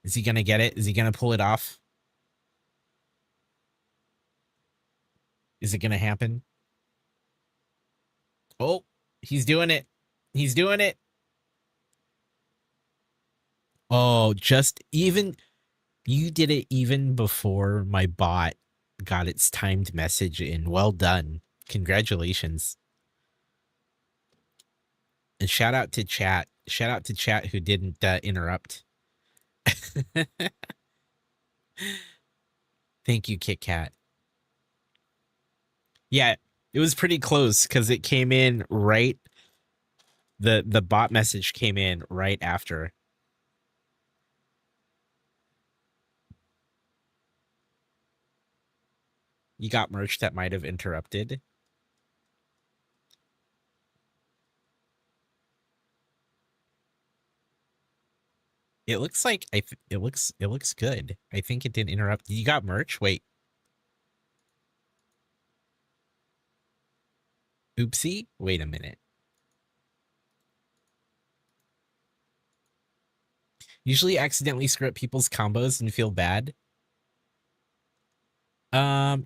Is he gonna get it? Is he gonna pull it off? Is it gonna happen? Oh, he's doing it. He's doing it. Oh, just even you did it even before my bot got its timed message in. Well done. Congratulations. And shout out to chat. Shout out to chat who didn't interrupt. Thank you, Kit Kat. Yeah, it was pretty close because it came in right. The bot message came in right after. You got merch that might have interrupted. It looks like it looks good. I think it didn't interrupt. You got merch? Wait. Oopsie. Wait a minute. Usually accidentally screw up people's combos and feel bad.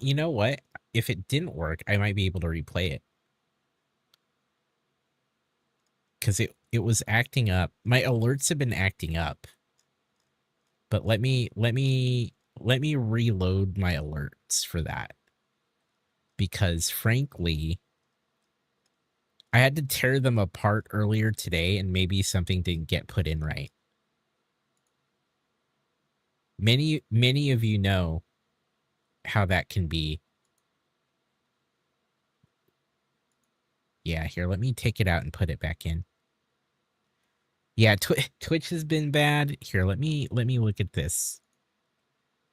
You know what? If it didn't work, I might be able to replay it. Cuz it was acting up. My alerts have been acting up. But let me reload my alerts for that. Because frankly, I had to tear them apart earlier today and maybe something didn't get put in right. Many of you know how that can be. Yeah, here, let me take it out and put it back in. Yeah, Twitch has been bad. Here, let me look at this.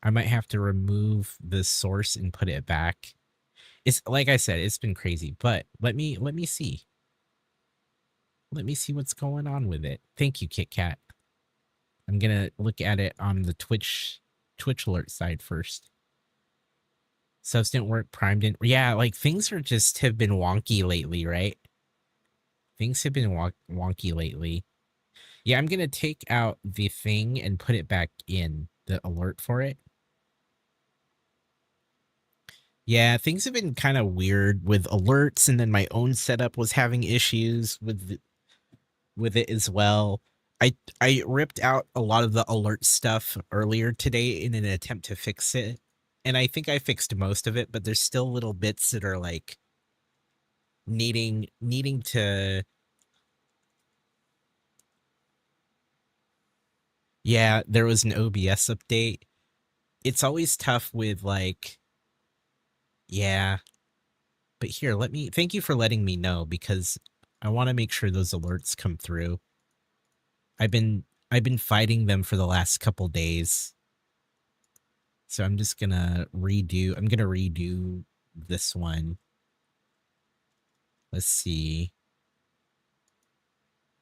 I might have to remove the source and put it back. It's like I said, it's been crazy, but let me see. Let me see what's going on with it. Thank you, Kit Kat. I'm gonna look at it on the Twitch alert side first. Subs didn't work, Prime didn't. Yeah, like things are just have been wonky lately, right? Things have been wonky lately. Yeah, I'm gonna take out the thing and put it back in the alert for it. Yeah, things have been kind of weird with alerts, and then my own setup was having issues with it as well. I ripped out a lot of the alert stuff earlier today in an attempt to fix it, and I think I fixed most of it, but there's still little bits that are like needing to. Yeah, there was an OBS update. It's always tough with like, yeah, but here, thank you for letting me know because I want to make sure those alerts come through. I've been fighting them for the last couple days. So I'm gonna redo this one. Let's see.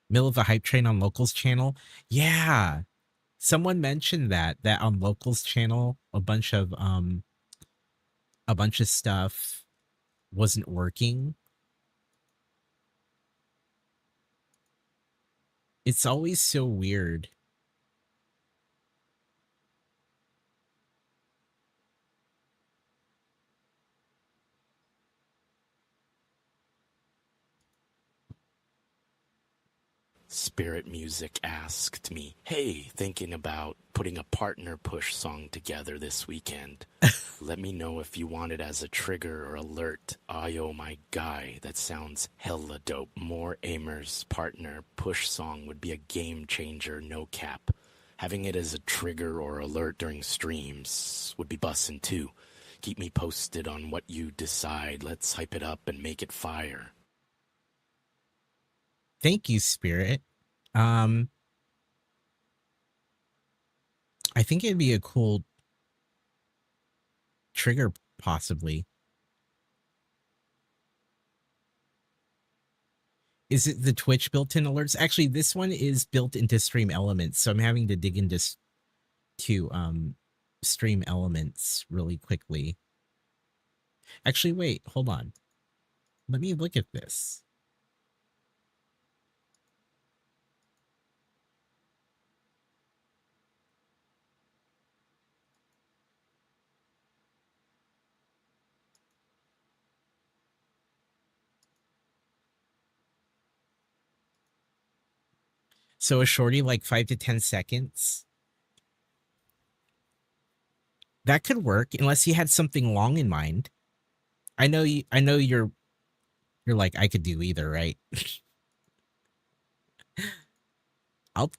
Middle of a hype train on Locals channel. Yeah. Someone mentioned that on Locals channel a bunch of stuff wasn't working. It's always so weird.
Spirit Music asked me, hey, thinking about putting a partner push song together this weekend. Let me know if you want it as a trigger or alert. Ayo, my guy, that sounds hella dope. More Aimers partner push song would be a game changer, no cap. Having it as a trigger or alert during streams would be bussin' too. Keep me posted on what you decide. Let's hype it up and make it fire.
Thank you, Spirit. I think it'd be a cool trigger, possibly. Is it the Twitch built-in alerts? Actually, this one is built into Stream Elements, so I'm having to dig into Stream Elements really quickly. Actually, wait, hold on. Let me look at this. So a shorty like 5 to 10 seconds. That could work unless you had something long in mind. I know you're like I could do either, right? I'll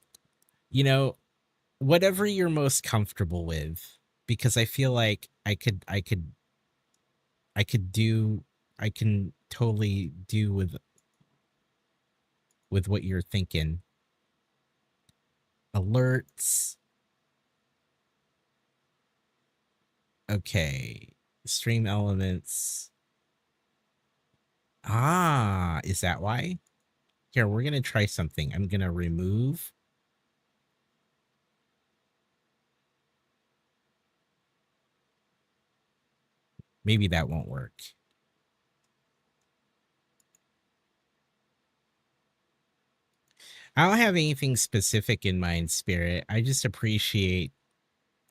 whatever you're most comfortable with, because I feel like I can totally do with what you're thinking. Alerts. Okay. Stream elements. Ah, is that why? Here, we're going to try something. I'm going to remove. Maybe that won't work. I don't have anything specific in mind, Spirit. I just appreciate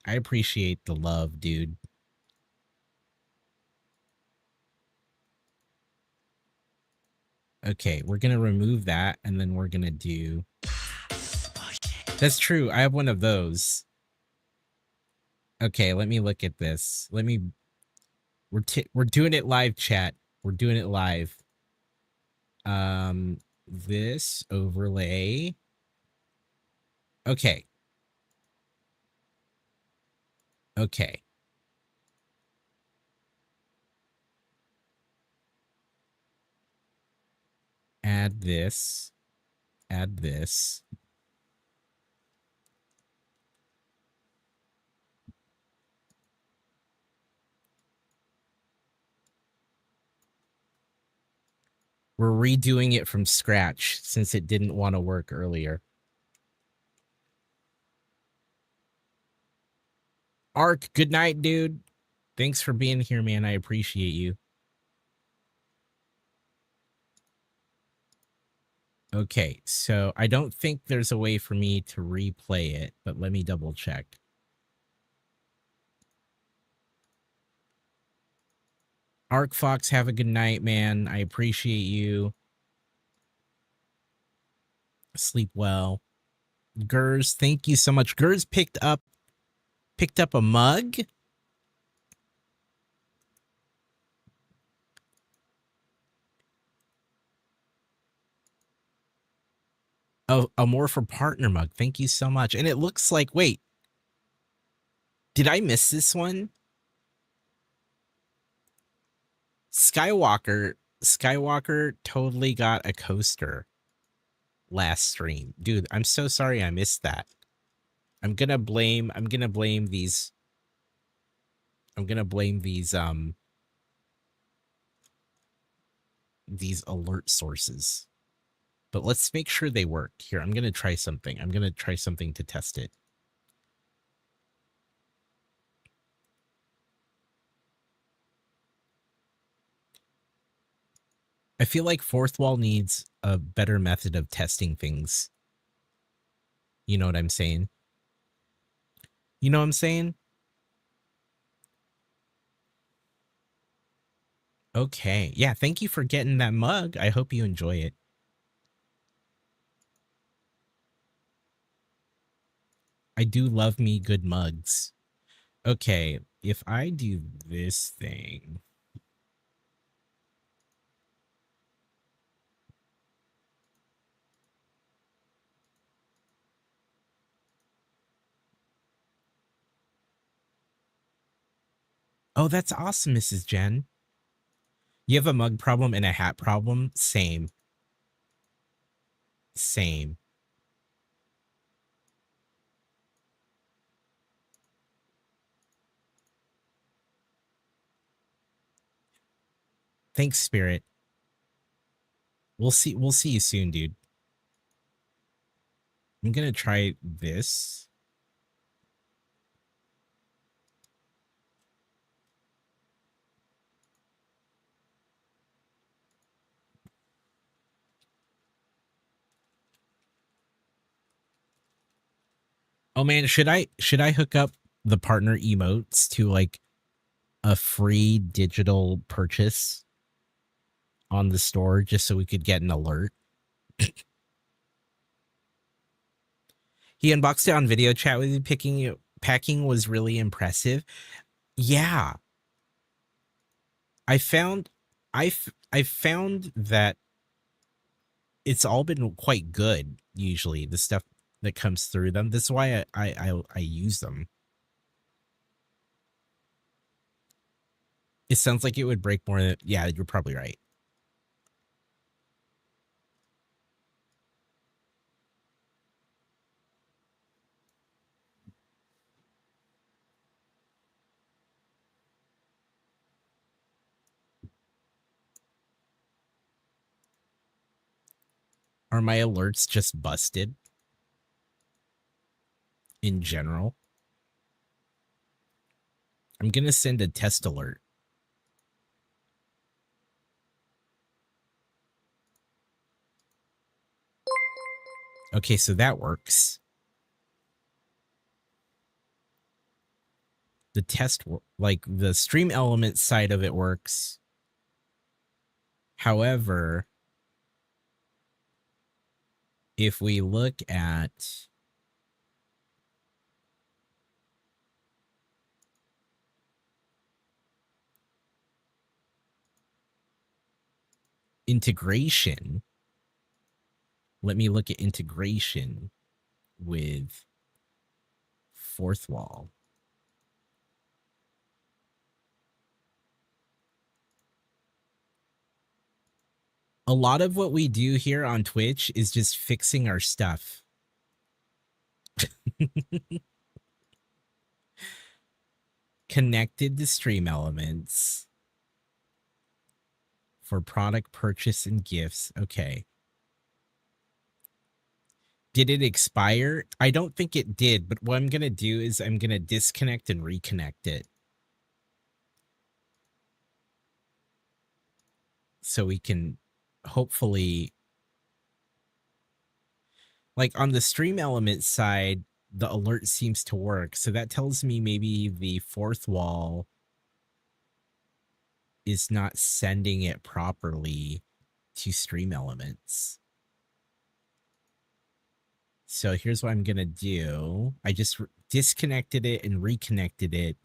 the love, dude. Okay, we're going to remove that, and then we're going to do... That's true. I have one of those. Okay, let me look at this. We're doing it live, chat. We're doing it live. This overlay. Okay. Okay. Add this. Add this. We're redoing it from scratch since it didn't want to work earlier. Ark, good night, dude. Thanks for being here, man. I appreciate you. Okay, so I don't think there's a way for me to replay it, but let me double check. Ark Fox, have a good night, man. I appreciate you. Sleep well. Gers, thank you so much. Gers picked up a mug. Oh, a more for partner mug. Thank you so much. And it looks like, wait, did I miss this one? Skywalker totally got a coaster last stream. Dude, I'm so sorry I missed that. I'm gonna blame these alert sources. But let's make sure they work. Here, I'm gonna try something. I'm gonna try something to test it. I feel like Fourth Wall needs a better method of testing things. You know what I'm saying? You know what I'm saying? Okay. Yeah, thank you for getting that mug. I hope you enjoy it. I do love me good mugs. Okay, if I do this thing... Oh, that's awesome, Mrs. Jen. You have a mug problem and a hat problem? Same. Same. Thanks, Spirit. We'll see you soon, dude. I'm gonna try this. Oh man, should I hook up the partner emotes to like a free digital purchase on the store just so we could get an alert? He unboxed it on video chat with you. Packing was really impressive. Yeah. I found that it's all been quite good usually, the stuff that comes through them. That's why I use them. It sounds like it would break more than, yeah, you're probably right. Are my alerts just busted in general? I'm going to send a test alert. Okay, so that works. The test, like the stream element side of it works. However, if we look at integration, let me look at integration with fourth wall. A lot of what we do here on Twitch is just fixing our stuff. Connected to stream elements for product purchase and gifts. Okay. Did it expire? I don't think it did, but what I'm going to do is I'm going to disconnect and reconnect it. So we can hopefully, like on the stream element side, the alert seems to work. So that tells me maybe the fourth wall is not sending it properly to stream elements. So here's what I'm going to do. I just disconnected it and reconnected it.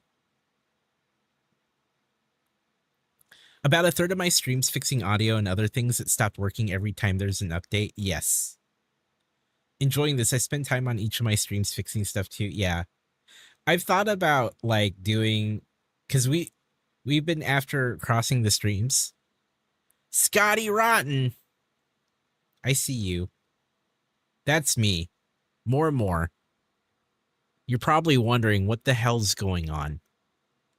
About a third of my streams fixing audio and other things that stopped working every time there's an update. Yes. Enjoying this. I spend time on each of my streams fixing stuff too. Yeah. I've thought about like doing, because we've been after crossing the streams. Scotty Rotten. I see you. That's me. More and more. You're probably wondering what the hell's going on.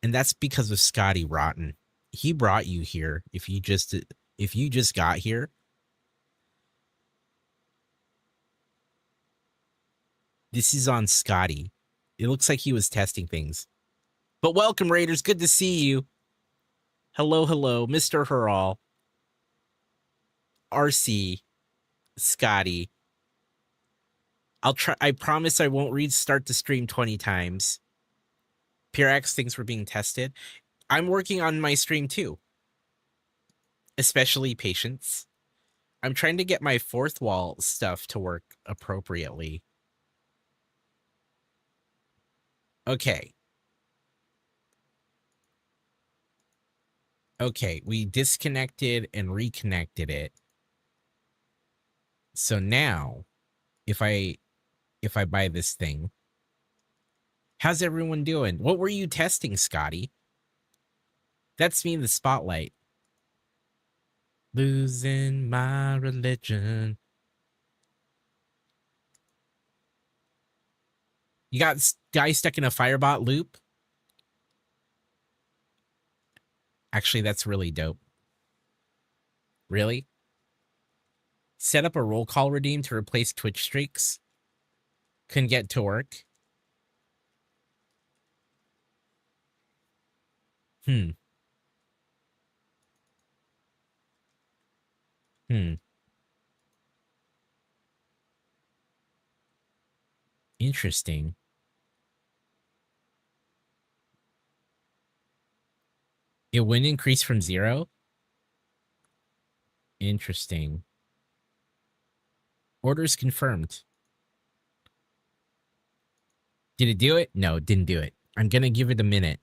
And that's because of Scotty Rotten. He brought you here. If you just got here. This is on Scotty. It looks like he was testing things. But welcome, Raiders. Good to see you. Hello, hello, Mr. Hurrall. RC. Scotty. I'll try. I promise I won't restart the stream 20 times. Pirax thinks we're being tested. I'm working on my stream too. Especially patience. I'm trying to get my fourth wall stuff to work appropriately. Okay. Okay, we disconnected and reconnected it. So now, if I buy this thing, how's everyone doing? What were you testing, Scotty? That's me in the spotlight. Losing my religion. You got guy stuck in a firebot loop? Actually, that's really dope. Really? Set up a roll call redeem to replace Twitch streaks? Couldn't get to work? Hmm. Interesting. It wouldn't increase from 0? Interesting. Orders confirmed. Did it do it? No, it didn't do it. I'm going to give it a minute.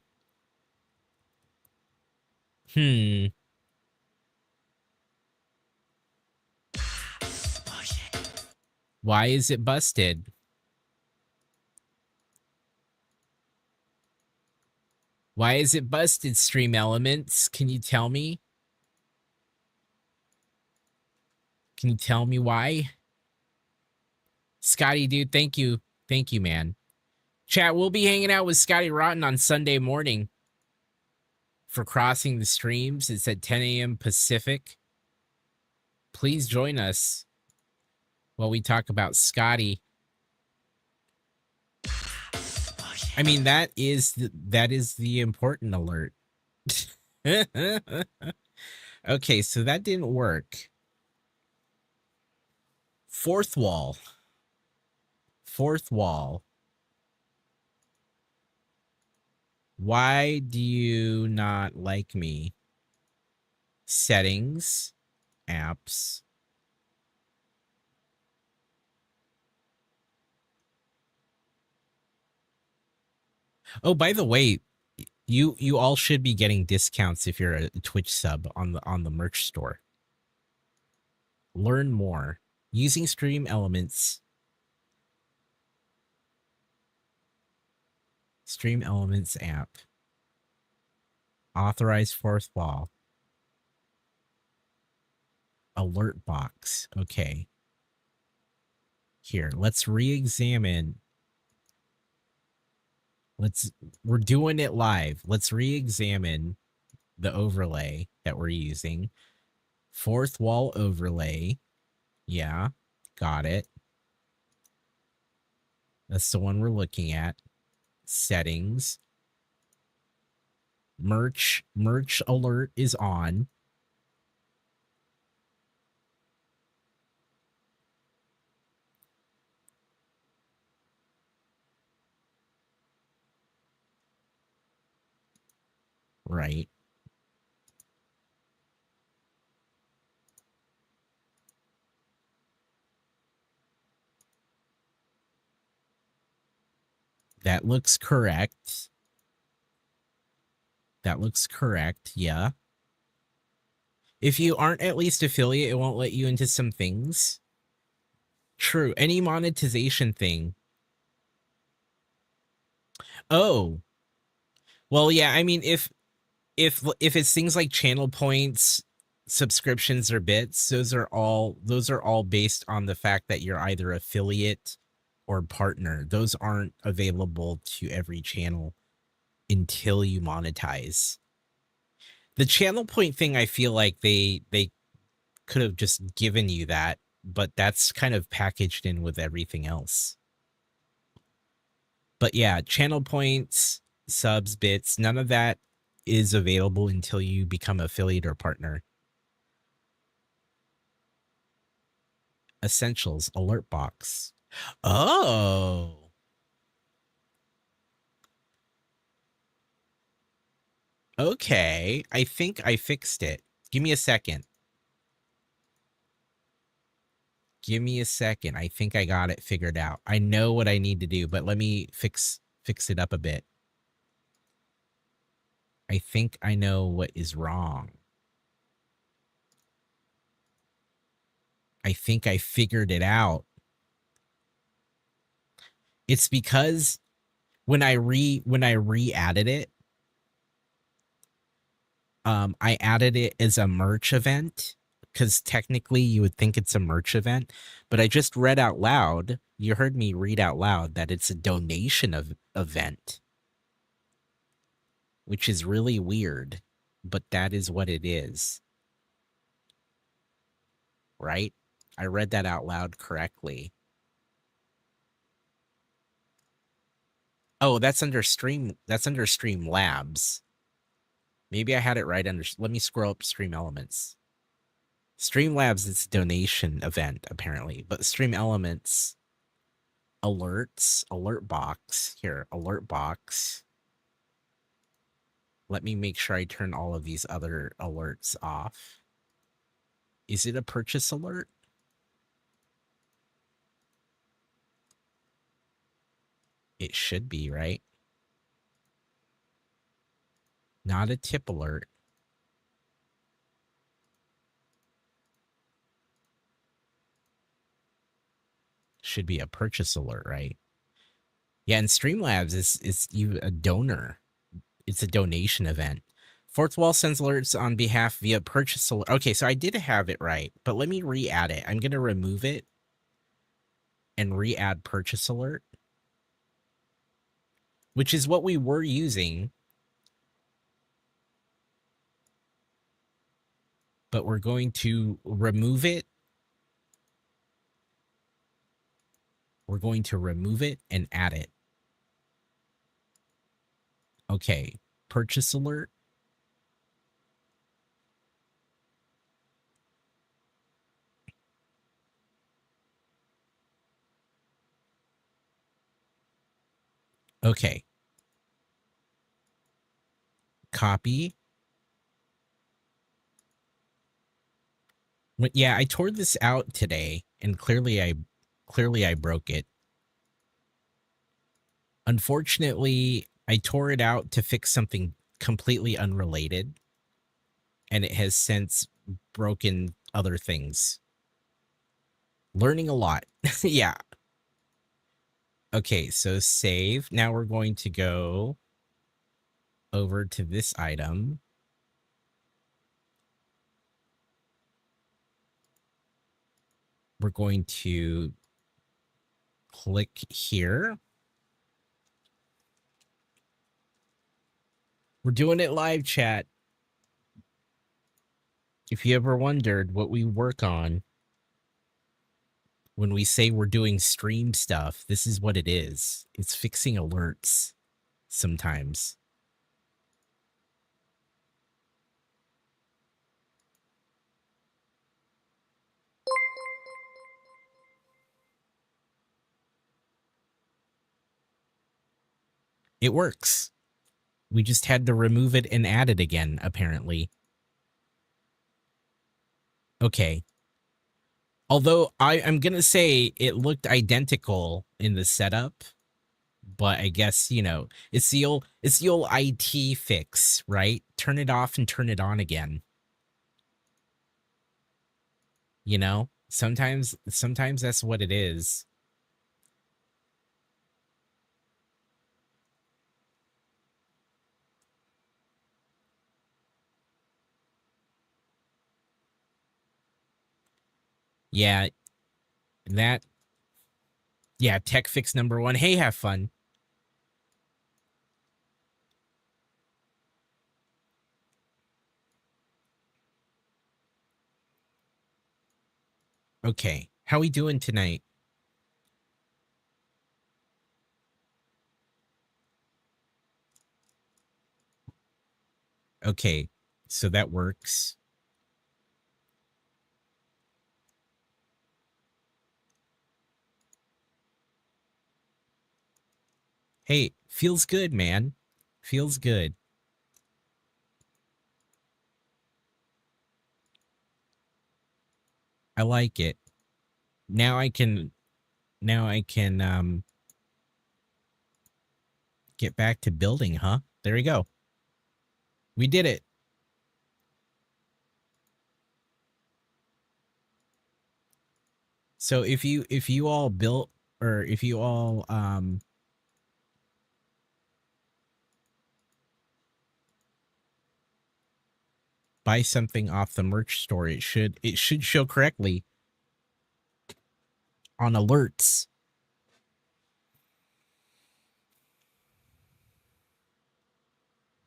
Why is it busted? Why is it busted, Stream Elements? Can you tell me? Can you tell me why? Scotty, dude, thank you. Thank you, man. Chat, we'll be hanging out with Scotty Rotten on Sunday morning for Crossing the Streams. It's at 10 a.m. Pacific. Please join us while we talk about Scotty. I mean, that is the important alert. Okay, so that didn't work. Fourth wall. Fourth wall. Why do you not like me? Settings, apps. Oh, by the way, you all should be getting discounts if you're a Twitch sub on the merch store. Learn more using Stream Elements. Stream Elements app. Authorized fourth wall. Alert box. Okay. Here, let's re-examine. We're doing it live. Let's re-examine the overlay that we're using. Fourth wall overlay. Yeah, got it. That's the one we're looking at. Settings. Merch alert is on. Right. That looks correct. That looks correct, yeah. If you aren't at least affiliate, it won't let you into some things. True. Any monetization thing. Oh. Well, yeah, I mean, if it's things like channel points, subscriptions, or bits, those are all based on the fact that you're either affiliate or partner. Those aren't available to every channel until you monetize. The channel point thing, I feel like they could have just given you that, but that's kind of packaged in with everything else. But yeah, channel points, subs, bits, none of that is available until you become affiliate or partner. Essentials, alert box. Oh. Okay, I think I fixed it. Give me a second. Give me a second. I think I got it figured out. I know what I need to do, but let me fix it up a bit. I think I know what is wrong. I think I figured it out. It's because when I re-added it, I added it as a merch event because technically you would think it's a merch event, but I just read out loud. You heard me read out loud that it's a donation event, which is really weird, but that is what it is. Right? I read that out loud correctly. Oh, that's under Stream Labs. Maybe I had it right under. Let me scroll up Stream Elements. Streamlabs is a donation event, apparently, but Stream Elements alerts, alert box. Here, alert box. Let me make sure I turn all of these other alerts off. Is it a purchase alert? It should be, right? Not a tip alert. Should be a purchase alert, right? Yeah, and Streamlabs is you a donor. It's a donation event. Fourth Wall sends alerts on behalf via purchase alert. Okay, so I did have it right, but let me re-add it. I'm gonna remove it and re-add purchase alert, which is what we were using. But we're going to remove it. We're going to remove it and add it. Okay, purchase alert. Okay. Copy. Yeah, I tore this out today, and clearly I broke it. Unfortunately, I tore it out to fix something completely unrelated, and it has since broken other things. Learning a lot. Yeah. Okay, so save. Now we're going to go over to this item. We're going to click here. We're doing it live, chat. If you ever wondered what we work on when we say we're doing stream stuff, this is what it is. It's fixing alerts sometimes. It works. We just had to remove it and add it again, apparently. Okay. Although I'm going to say it looked identical in the setup, but I guess, you know, it's the old IT fix, right? Turn it off and turn it on again. You know? Sometimes that's what it is. Yeah, that yeah, tech fix number 1. Hey, have fun. Okay. How we doing tonight? Okay. So that works. Hey, feels good, man. Feels good. I like it. Now I can get back to building, huh? There we go. We did it. So if you all built, or if you all buy something off the merch store, it should show correctly on alerts.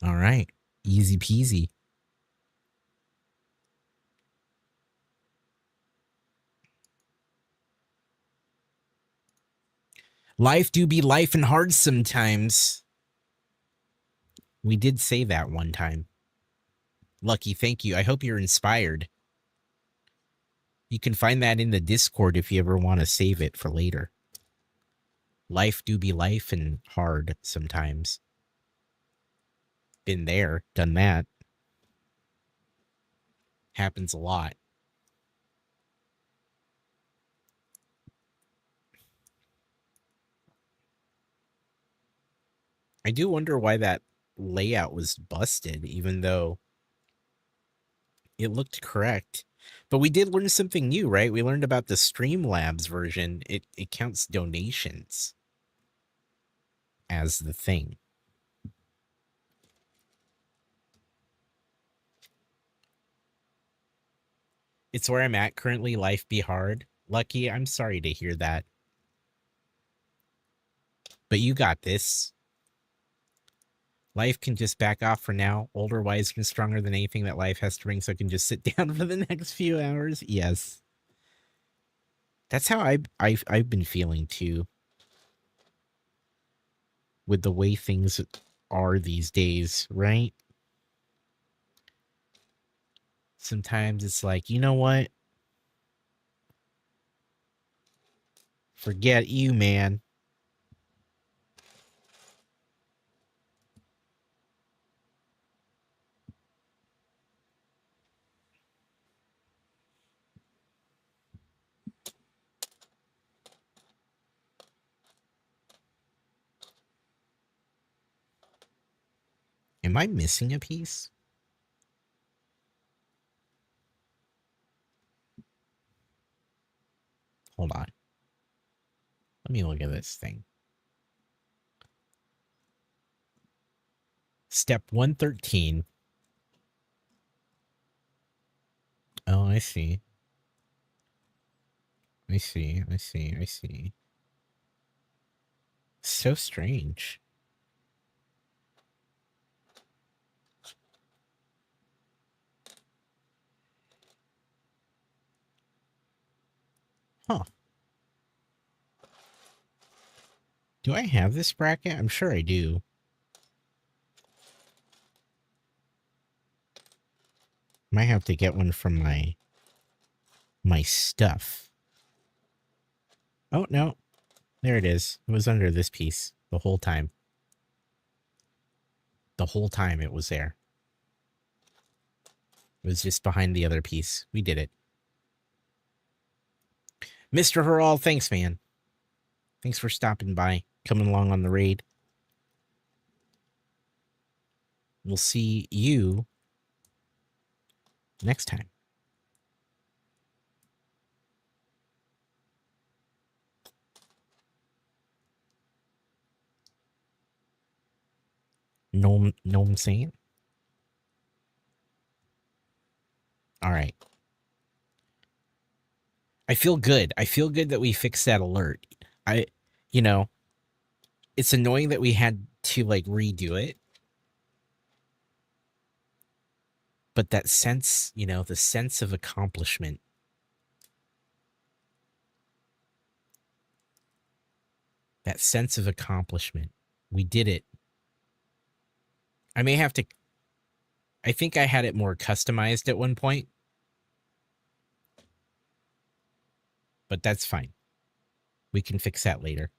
All right. Easy peasy. Life do be life and hard sometimes. We did say that one time. Lucky, thank you. I hope you're inspired. You can find that in the Discord if you ever want to save it for later. Life do be life and hard sometimes. Been there, done that. Happens a lot. I do wonder why that layout was busted, even though it looked correct. But we did learn something new, right? We learned about the Streamlabs version. It counts donations as the thing. It's where I'm at currently. Life be hard. Lucky, I'm sorry to hear that. But you got this. Life can just back off for now. Older, wiser, and stronger than anything that life has to bring, so I can just sit down for the next few hours. Yes. That's how I've been feeling too. With the way things are these days, right? Sometimes it's like, you know what? Forget you, man. Am I missing a piece? Hold on. Let me look at this thing. Step 113. Oh, I see. I see. I see. I see. So strange. Huh. Do I have this bracket? I'm sure I do. Might have to get one from my stuff. Oh, no. There it is. It was under this piece the whole time. The whole time it was there. It was just behind the other piece. We did it. Mr. Herall, thanks, man. Thanks for stopping by, coming along on the raid. We'll see you next time. Know what I'm saying? All right. I feel good. I feel good that we fixed that alert. You know, it's annoying that we had to like redo it. But that sense, the sense of accomplishment. That sense of accomplishment. We did it. I may have to, I think I had it more customized at one point. But that's fine. We can fix that later.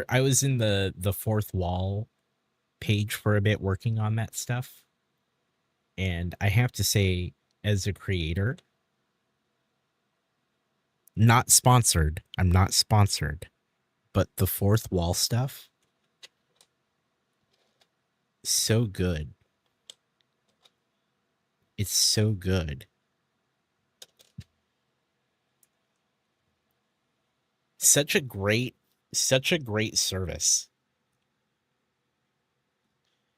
I was in the fourth wall page for a bit working on that stuff. And I have to say, as a creator, not sponsored, I'm not sponsored, but the fourth wall stuff, so good. It's so good. Such a great service.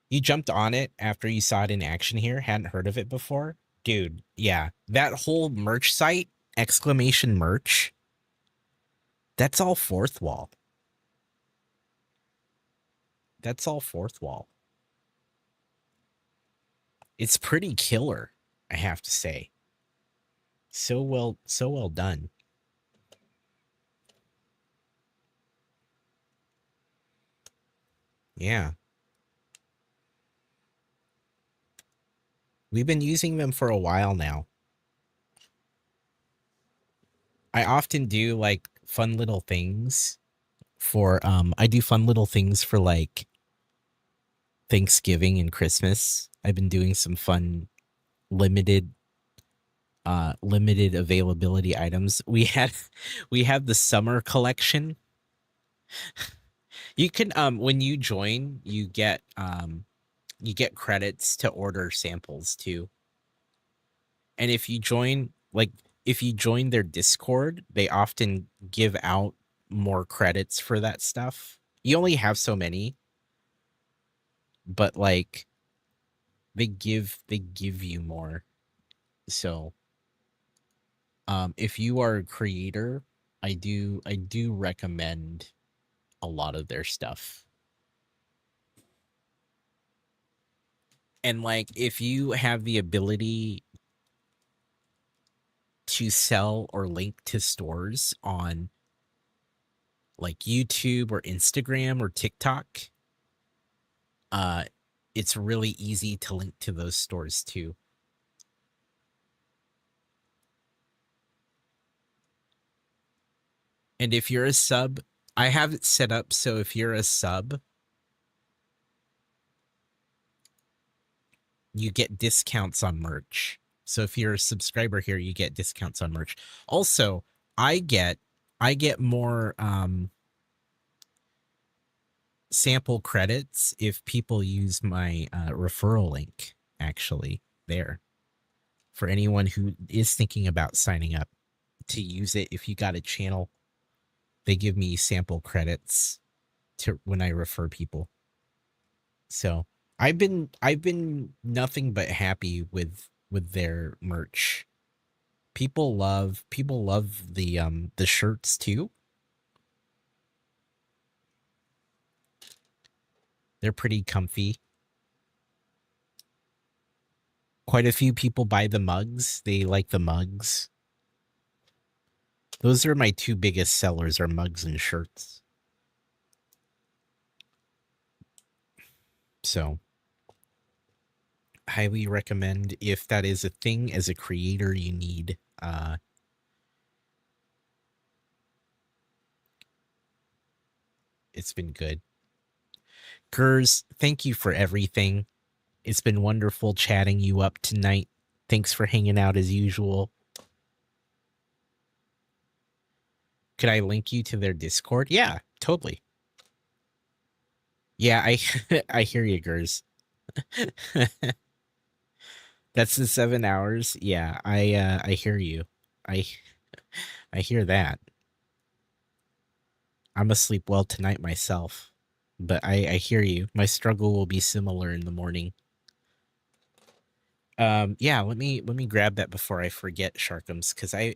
You jumped on it after you saw it in action here, hadn't heard of it before? Dude, yeah. That whole merch site, exclamation merch, that's all fourth wall. That's all fourth wall. It's pretty killer, I have to say. So well done. Yeah. We've been using them for a while now. I often do like fun little things for I do fun little things for like Thanksgiving and Christmas. I've been doing some fun limited limited availability items. We have the summer collection. You can when you join, you get credits to order samples too. And if you join if you join their Discord, they often give out more credits for that stuff. You only have so many, but like they give you more. So if you are a creator, I do recommend a lot of their stuff. And like if you have the ability to sell or link to stores on like YouTube or Instagram or TikTok, uh it's really easy to link to those stores too. And if you're a sub, I have it set up so if you're a sub, you get discounts on merch. So if you're a subscriber here, you get discounts on merch. Also, I get more sample credits if people use my referral link actually there. For anyone who is thinking about signing up to use it, if you got a channel, they give me sample credits to when I refer people. So I've been nothing but happy with their merch. People love the shirts too. They're pretty comfy. Quite a few people buy the mugs. They like the mugs. Those are my two biggest sellers are mugs and shirts. So highly recommend if that is a thing as a creator you need. It's been good. Gers, thank you for everything. It's been wonderful chatting you up tonight. Thanks for hanging out as usual. Could I link you to their Discord? Yeah, totally. Yeah, I hear you, Gers. That's the 7 hours. Yeah, I hear you. I I hear that. I'm asleep well tonight myself, but I hear you. My struggle will be similar in the morning. Yeah, let me grab that before I forget, Sharkums, because I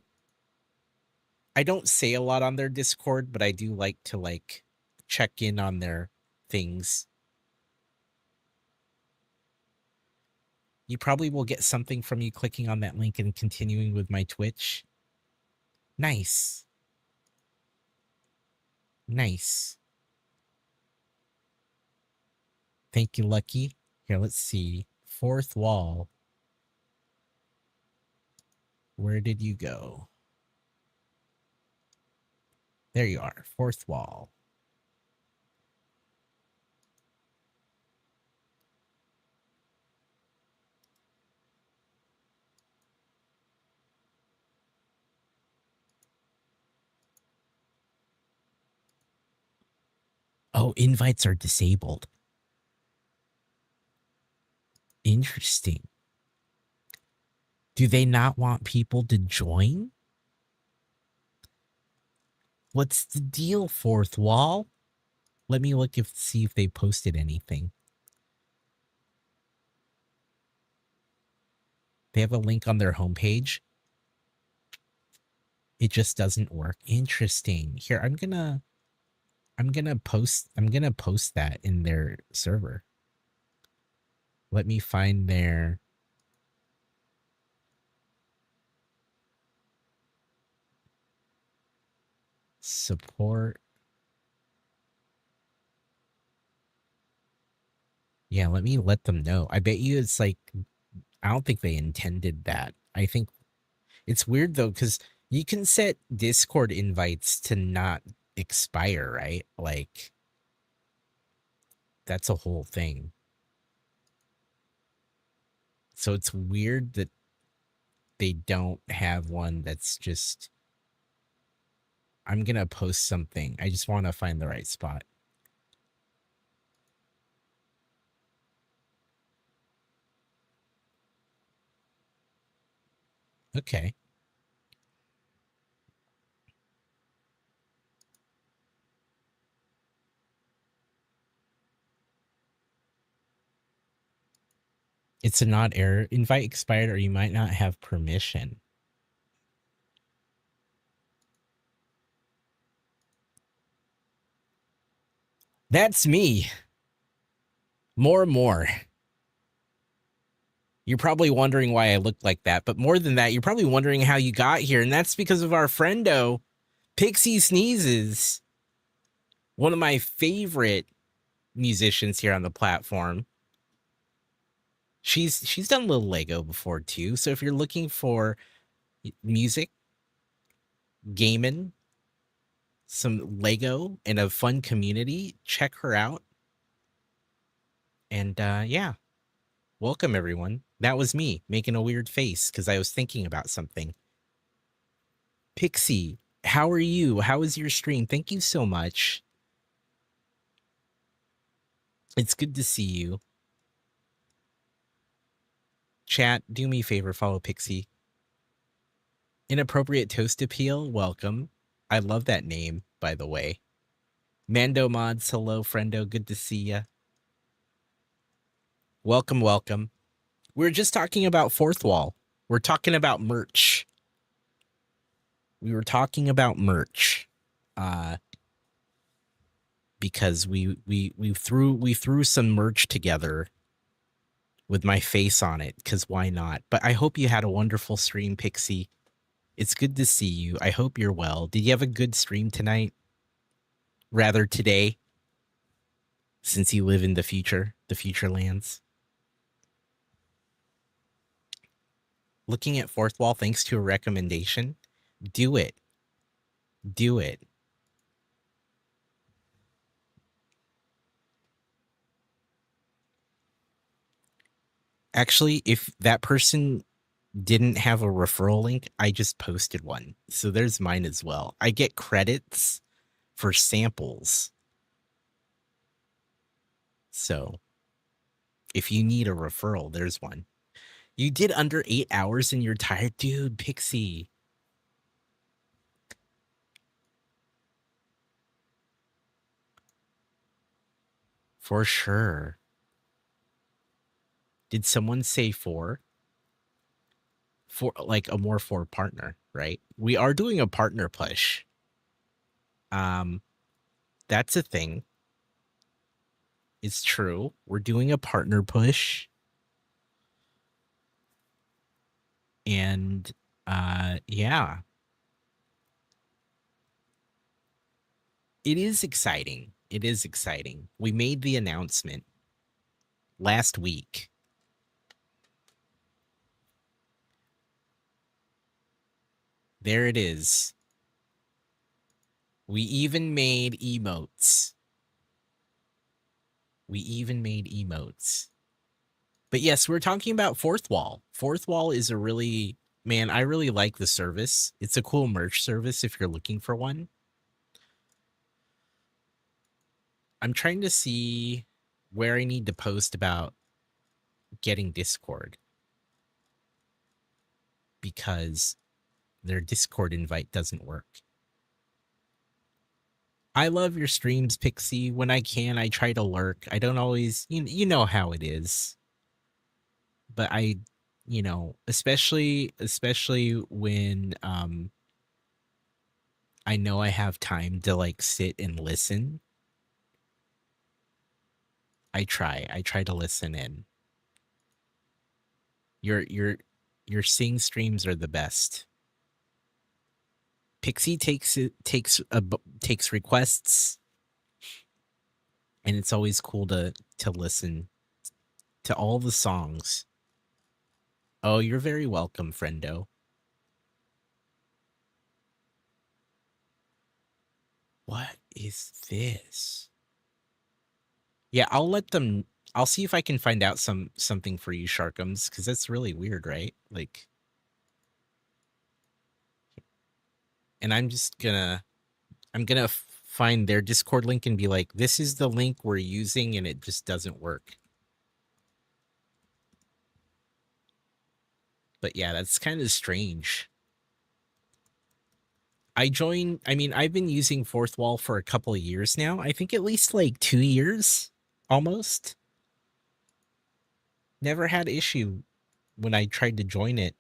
don't say a lot on their Discord, but I do like to like check in on their things. You probably will get something from you clicking on that link and continuing with my Twitch. Nice. Nice. Thank you, Lucky. Here, let's see. Fourth wall. Where did you go? There you are. Fourth wall. Oh, invites are disabled. Interesting. Do they not want people to join? What's the deal, fourth wall? Let me look see if they posted anything. They have a link on their homepage. It just doesn't work. Interesting. Here, I'm gonna post that in their server. Let me find their support. Yeah, let me let them know. I bet you it's like I don't think they intended that. I think it's weird though, because you can set Discord invites to not expire, right? Like, that's a whole thing. So it's weird that they don't have one that's just, I'm going to post something. I just want to find the right spot. Okay. It's a not error. Invite expired or you might not have permission. That's me. More and more. You're probably wondering why I look like that, but more than that, you're probably wondering how you got here, and that's because of our friendo, Pixie Sneezes, one of my favorite musicians here on the platform. She's done a little Lego before too, so if you're looking for music, gaming, some Lego, and a fun community, check her out. And yeah, welcome everyone. That was me making a weird face because I was thinking about something. Pixie, how are you? How is your stream? Thank you so much. It's good to see you. Chat, do me a favor, follow Pixie. Inappropriate Toast Appeal, welcome. I love that name, by the way. Mando Mods, hello, friendo, good to see ya. Welcome, welcome. We're just talking about Fourth Wall. We're talking about merch. We were talking about merch. Because we threw some merch together with my face on it, because why not? But I hope you had a wonderful stream, Pixie. It's good to see you. I hope you're well. Did you have a good stream tonight? Rather today, since you live in the future lands. Looking at Fourth Wall thanks to a recommendation. Do it. Do it. Actually, if that person didn't have a referral link, I just posted one. So there's mine as well. I get credits for samples. So if you need a referral, there's one. You did under 8 hours and you're tired? Dude, Pixie. For sure. Did someone say 4? For like a more for partner, right? We are doing a partner push. That's a thing. It's true. We're doing a partner push. And yeah. It is exciting. It is exciting. We made the announcement last week. There it is. We even made emotes. We even made emotes. But yes, we're talking about Fourth Wall. Fourth Wall is a really, man, I really like the service. It's a cool merch service if you're looking for one. I'm trying to see where I need to post about getting Discord. Because their Discord invite doesn't work. I love your streams, Pixie. When I can, I try to lurk. I don't always, you know how it is. But I, especially when I know I have time to like sit and listen. I try to listen in. Your sing streams are the best. Pixie takes requests, and it's always cool to listen to all the songs. Oh, you're very welcome, friendo. What is this? Yeah, I'll let them. I'll see if I can find out something for you, Sharkums, because that's really weird, right? Like, and I'm gonna find their Discord link and be like, this is the link we're using, and it just doesn't work. But yeah, that's kind of strange. I mean, I've been using Fourth Wall for a couple of years now. I think at least like 2 years, almost. Never had issue when I tried to join it.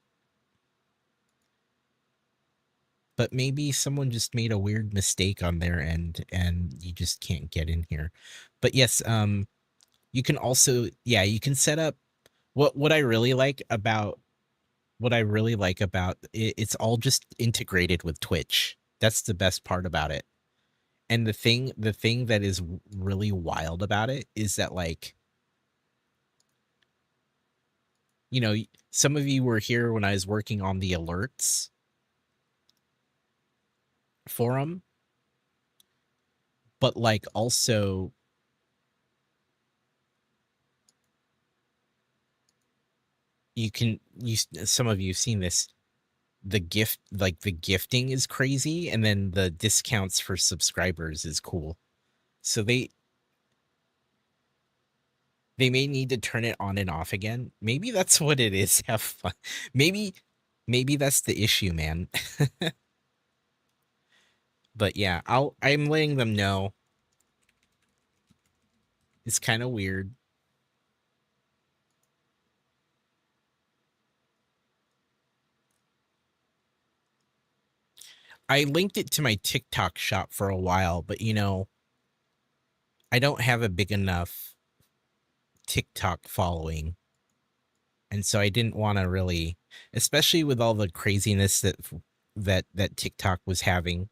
But maybe someone just made a weird mistake on their end and you just can't get in here. But yes, you can also, yeah, you can set up what I really like about it, it's all just integrated with Twitch. That's the best part about it. And the thing that is really wild about it is that, like, you know, some of you were here when I was working on the alerts forum, but like also some of you have seen this, the gifting is crazy, and then the discounts for subscribers is cool. So they may need to turn it on and off again. Maybe that's what it is. Have fun. Maybe that's the issue, man. But yeah, I'm letting them know. It's kind of weird. I linked it to my TikTok shop for a while, but you know, I don't have a big enough TikTok following. And so I didn't want to really, especially with all the craziness that TikTok was having,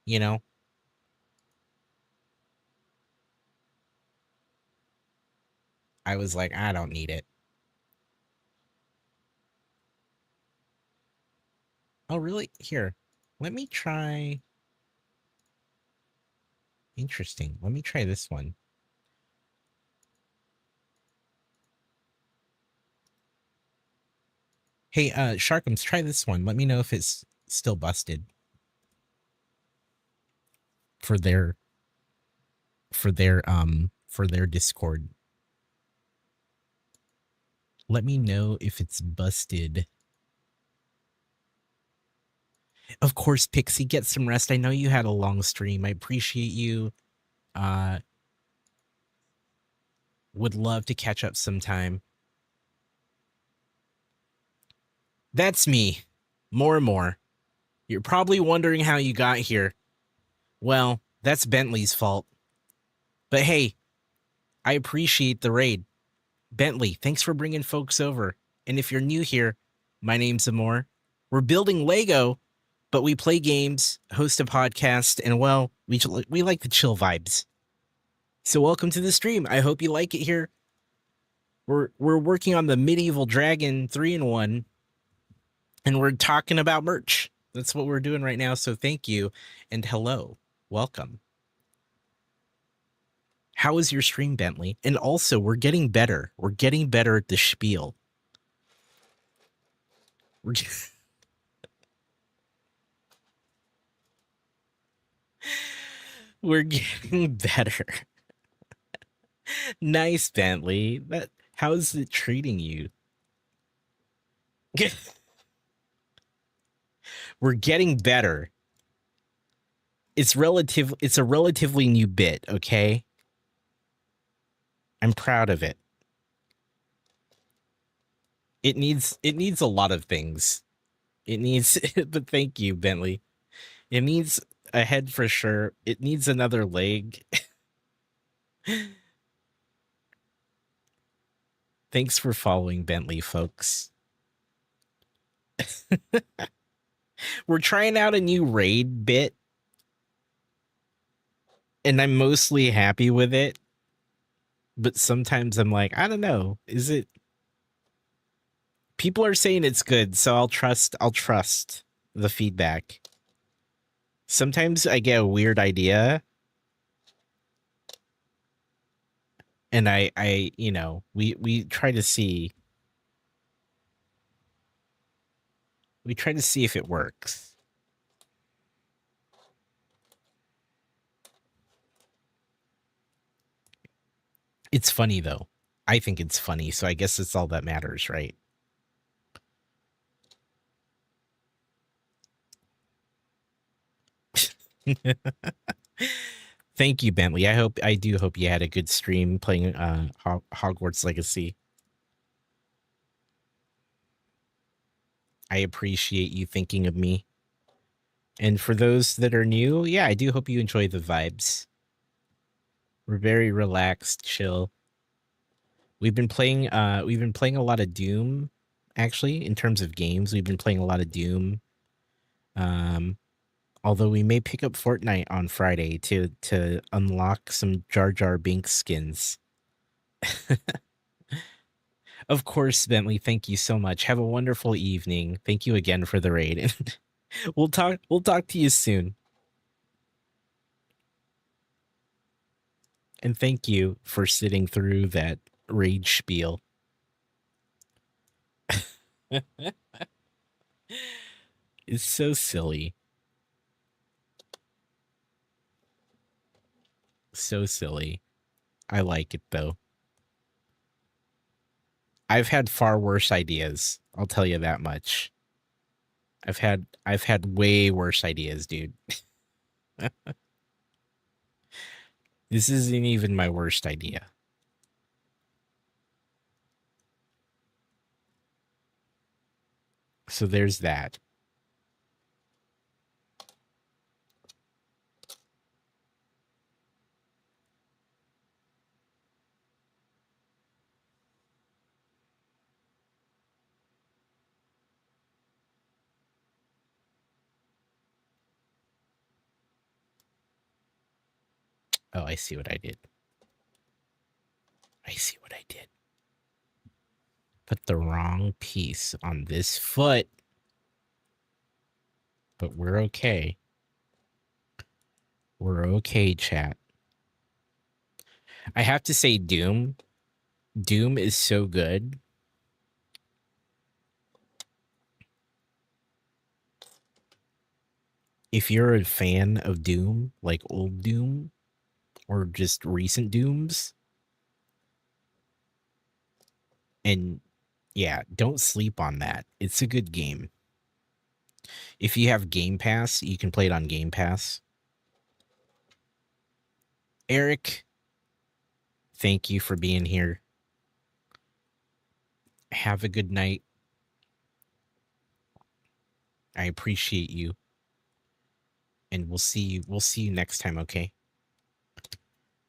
you know. I was like, I don't need it. Oh, really? Here. Let me try. Interesting. Let me try this one. Hey, Sharkums, try this one. Let me know if it's still busted for their Discord. Let me know if it's busted. Of course, Pixie, get some rest. I know you had a long stream. I appreciate you. Would love to catch up sometime. That's me. More and more. You're probably wondering how you got here. Well, that's Bentley's fault. But hey, I appreciate the raid. Bentley, thanks for bringing folks over. And if you're new here, my name's Amor. We're building Lego, but we play games, host a podcast, and well, we like the chill vibes. So welcome to the stream. I hope you like it here. We're working on the Medieval Dragon 3-in-1, and we're talking about merch. That's what we're doing right now. So thank you and hello. Welcome. How was your stream, Bentley? And also, we're getting better. We're getting better at the spiel. We're getting better. Nice, Bentley. How's it treating you? We're getting better. It's a relatively new bit, okay? I'm proud of it. It needs a lot of things. It needs but thank you, Bentley. It needs a head for sure. It needs another leg. Thanks for following, Bentley, folks. We're trying out a new raid bit, and I'm mostly happy with it. But sometimes I'm like, I don't know. Is it People are saying it's good, so I'll trust the feedback. Sometimes I get a weird idea and I you know, we try to see if it works. It's funny though. I think it's funny, so I guess it's all that matters, right? Thank you, Bentley. I do hope you had a good stream playing Hogwarts Legacy. I appreciate you thinking of me. And for those that are new, yeah, I do hope you enjoy the vibes. We're very relaxed, chill. We've been playing a lot of Doom, actually, in terms of games. We've been playing a lot of Doom. Although we may pick up Fortnite on Friday to unlock some Jar Jar Binks skins. Of course, Bentley, thank you so much. Have a wonderful evening. Thank you again for the raid. We'll talk to you soon. And thank you for sitting through that rage spiel. It's so silly. So silly. I like it though. I've had far worse ideas. I'll tell you that much. I've had way worse ideas, dude. This isn't even my worst idea. So there's that. Oh, I see what I did. I see what I did. Put the wrong piece on this foot. But we're okay. We're okay, chat. I have to say Doom is so good. If you're a fan of Doom, like old Doom, or just recent Dooms, and yeah, don't sleep on that. It's a good game. If you have Game Pass, you can play it on Game Pass. Eric, thank you for being here. Have a good night. I appreciate you. And we'll see you next time, okay?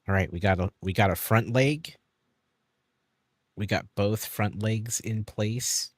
All right, we got a front leg. We got both front legs in place.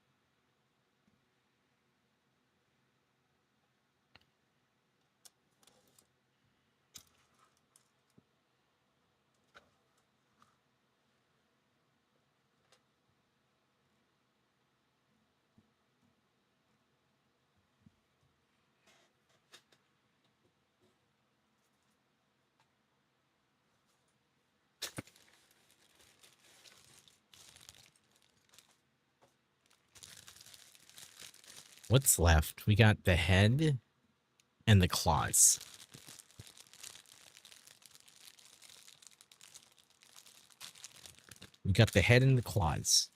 What's left? We got the head and the claws. We got the head and the claws.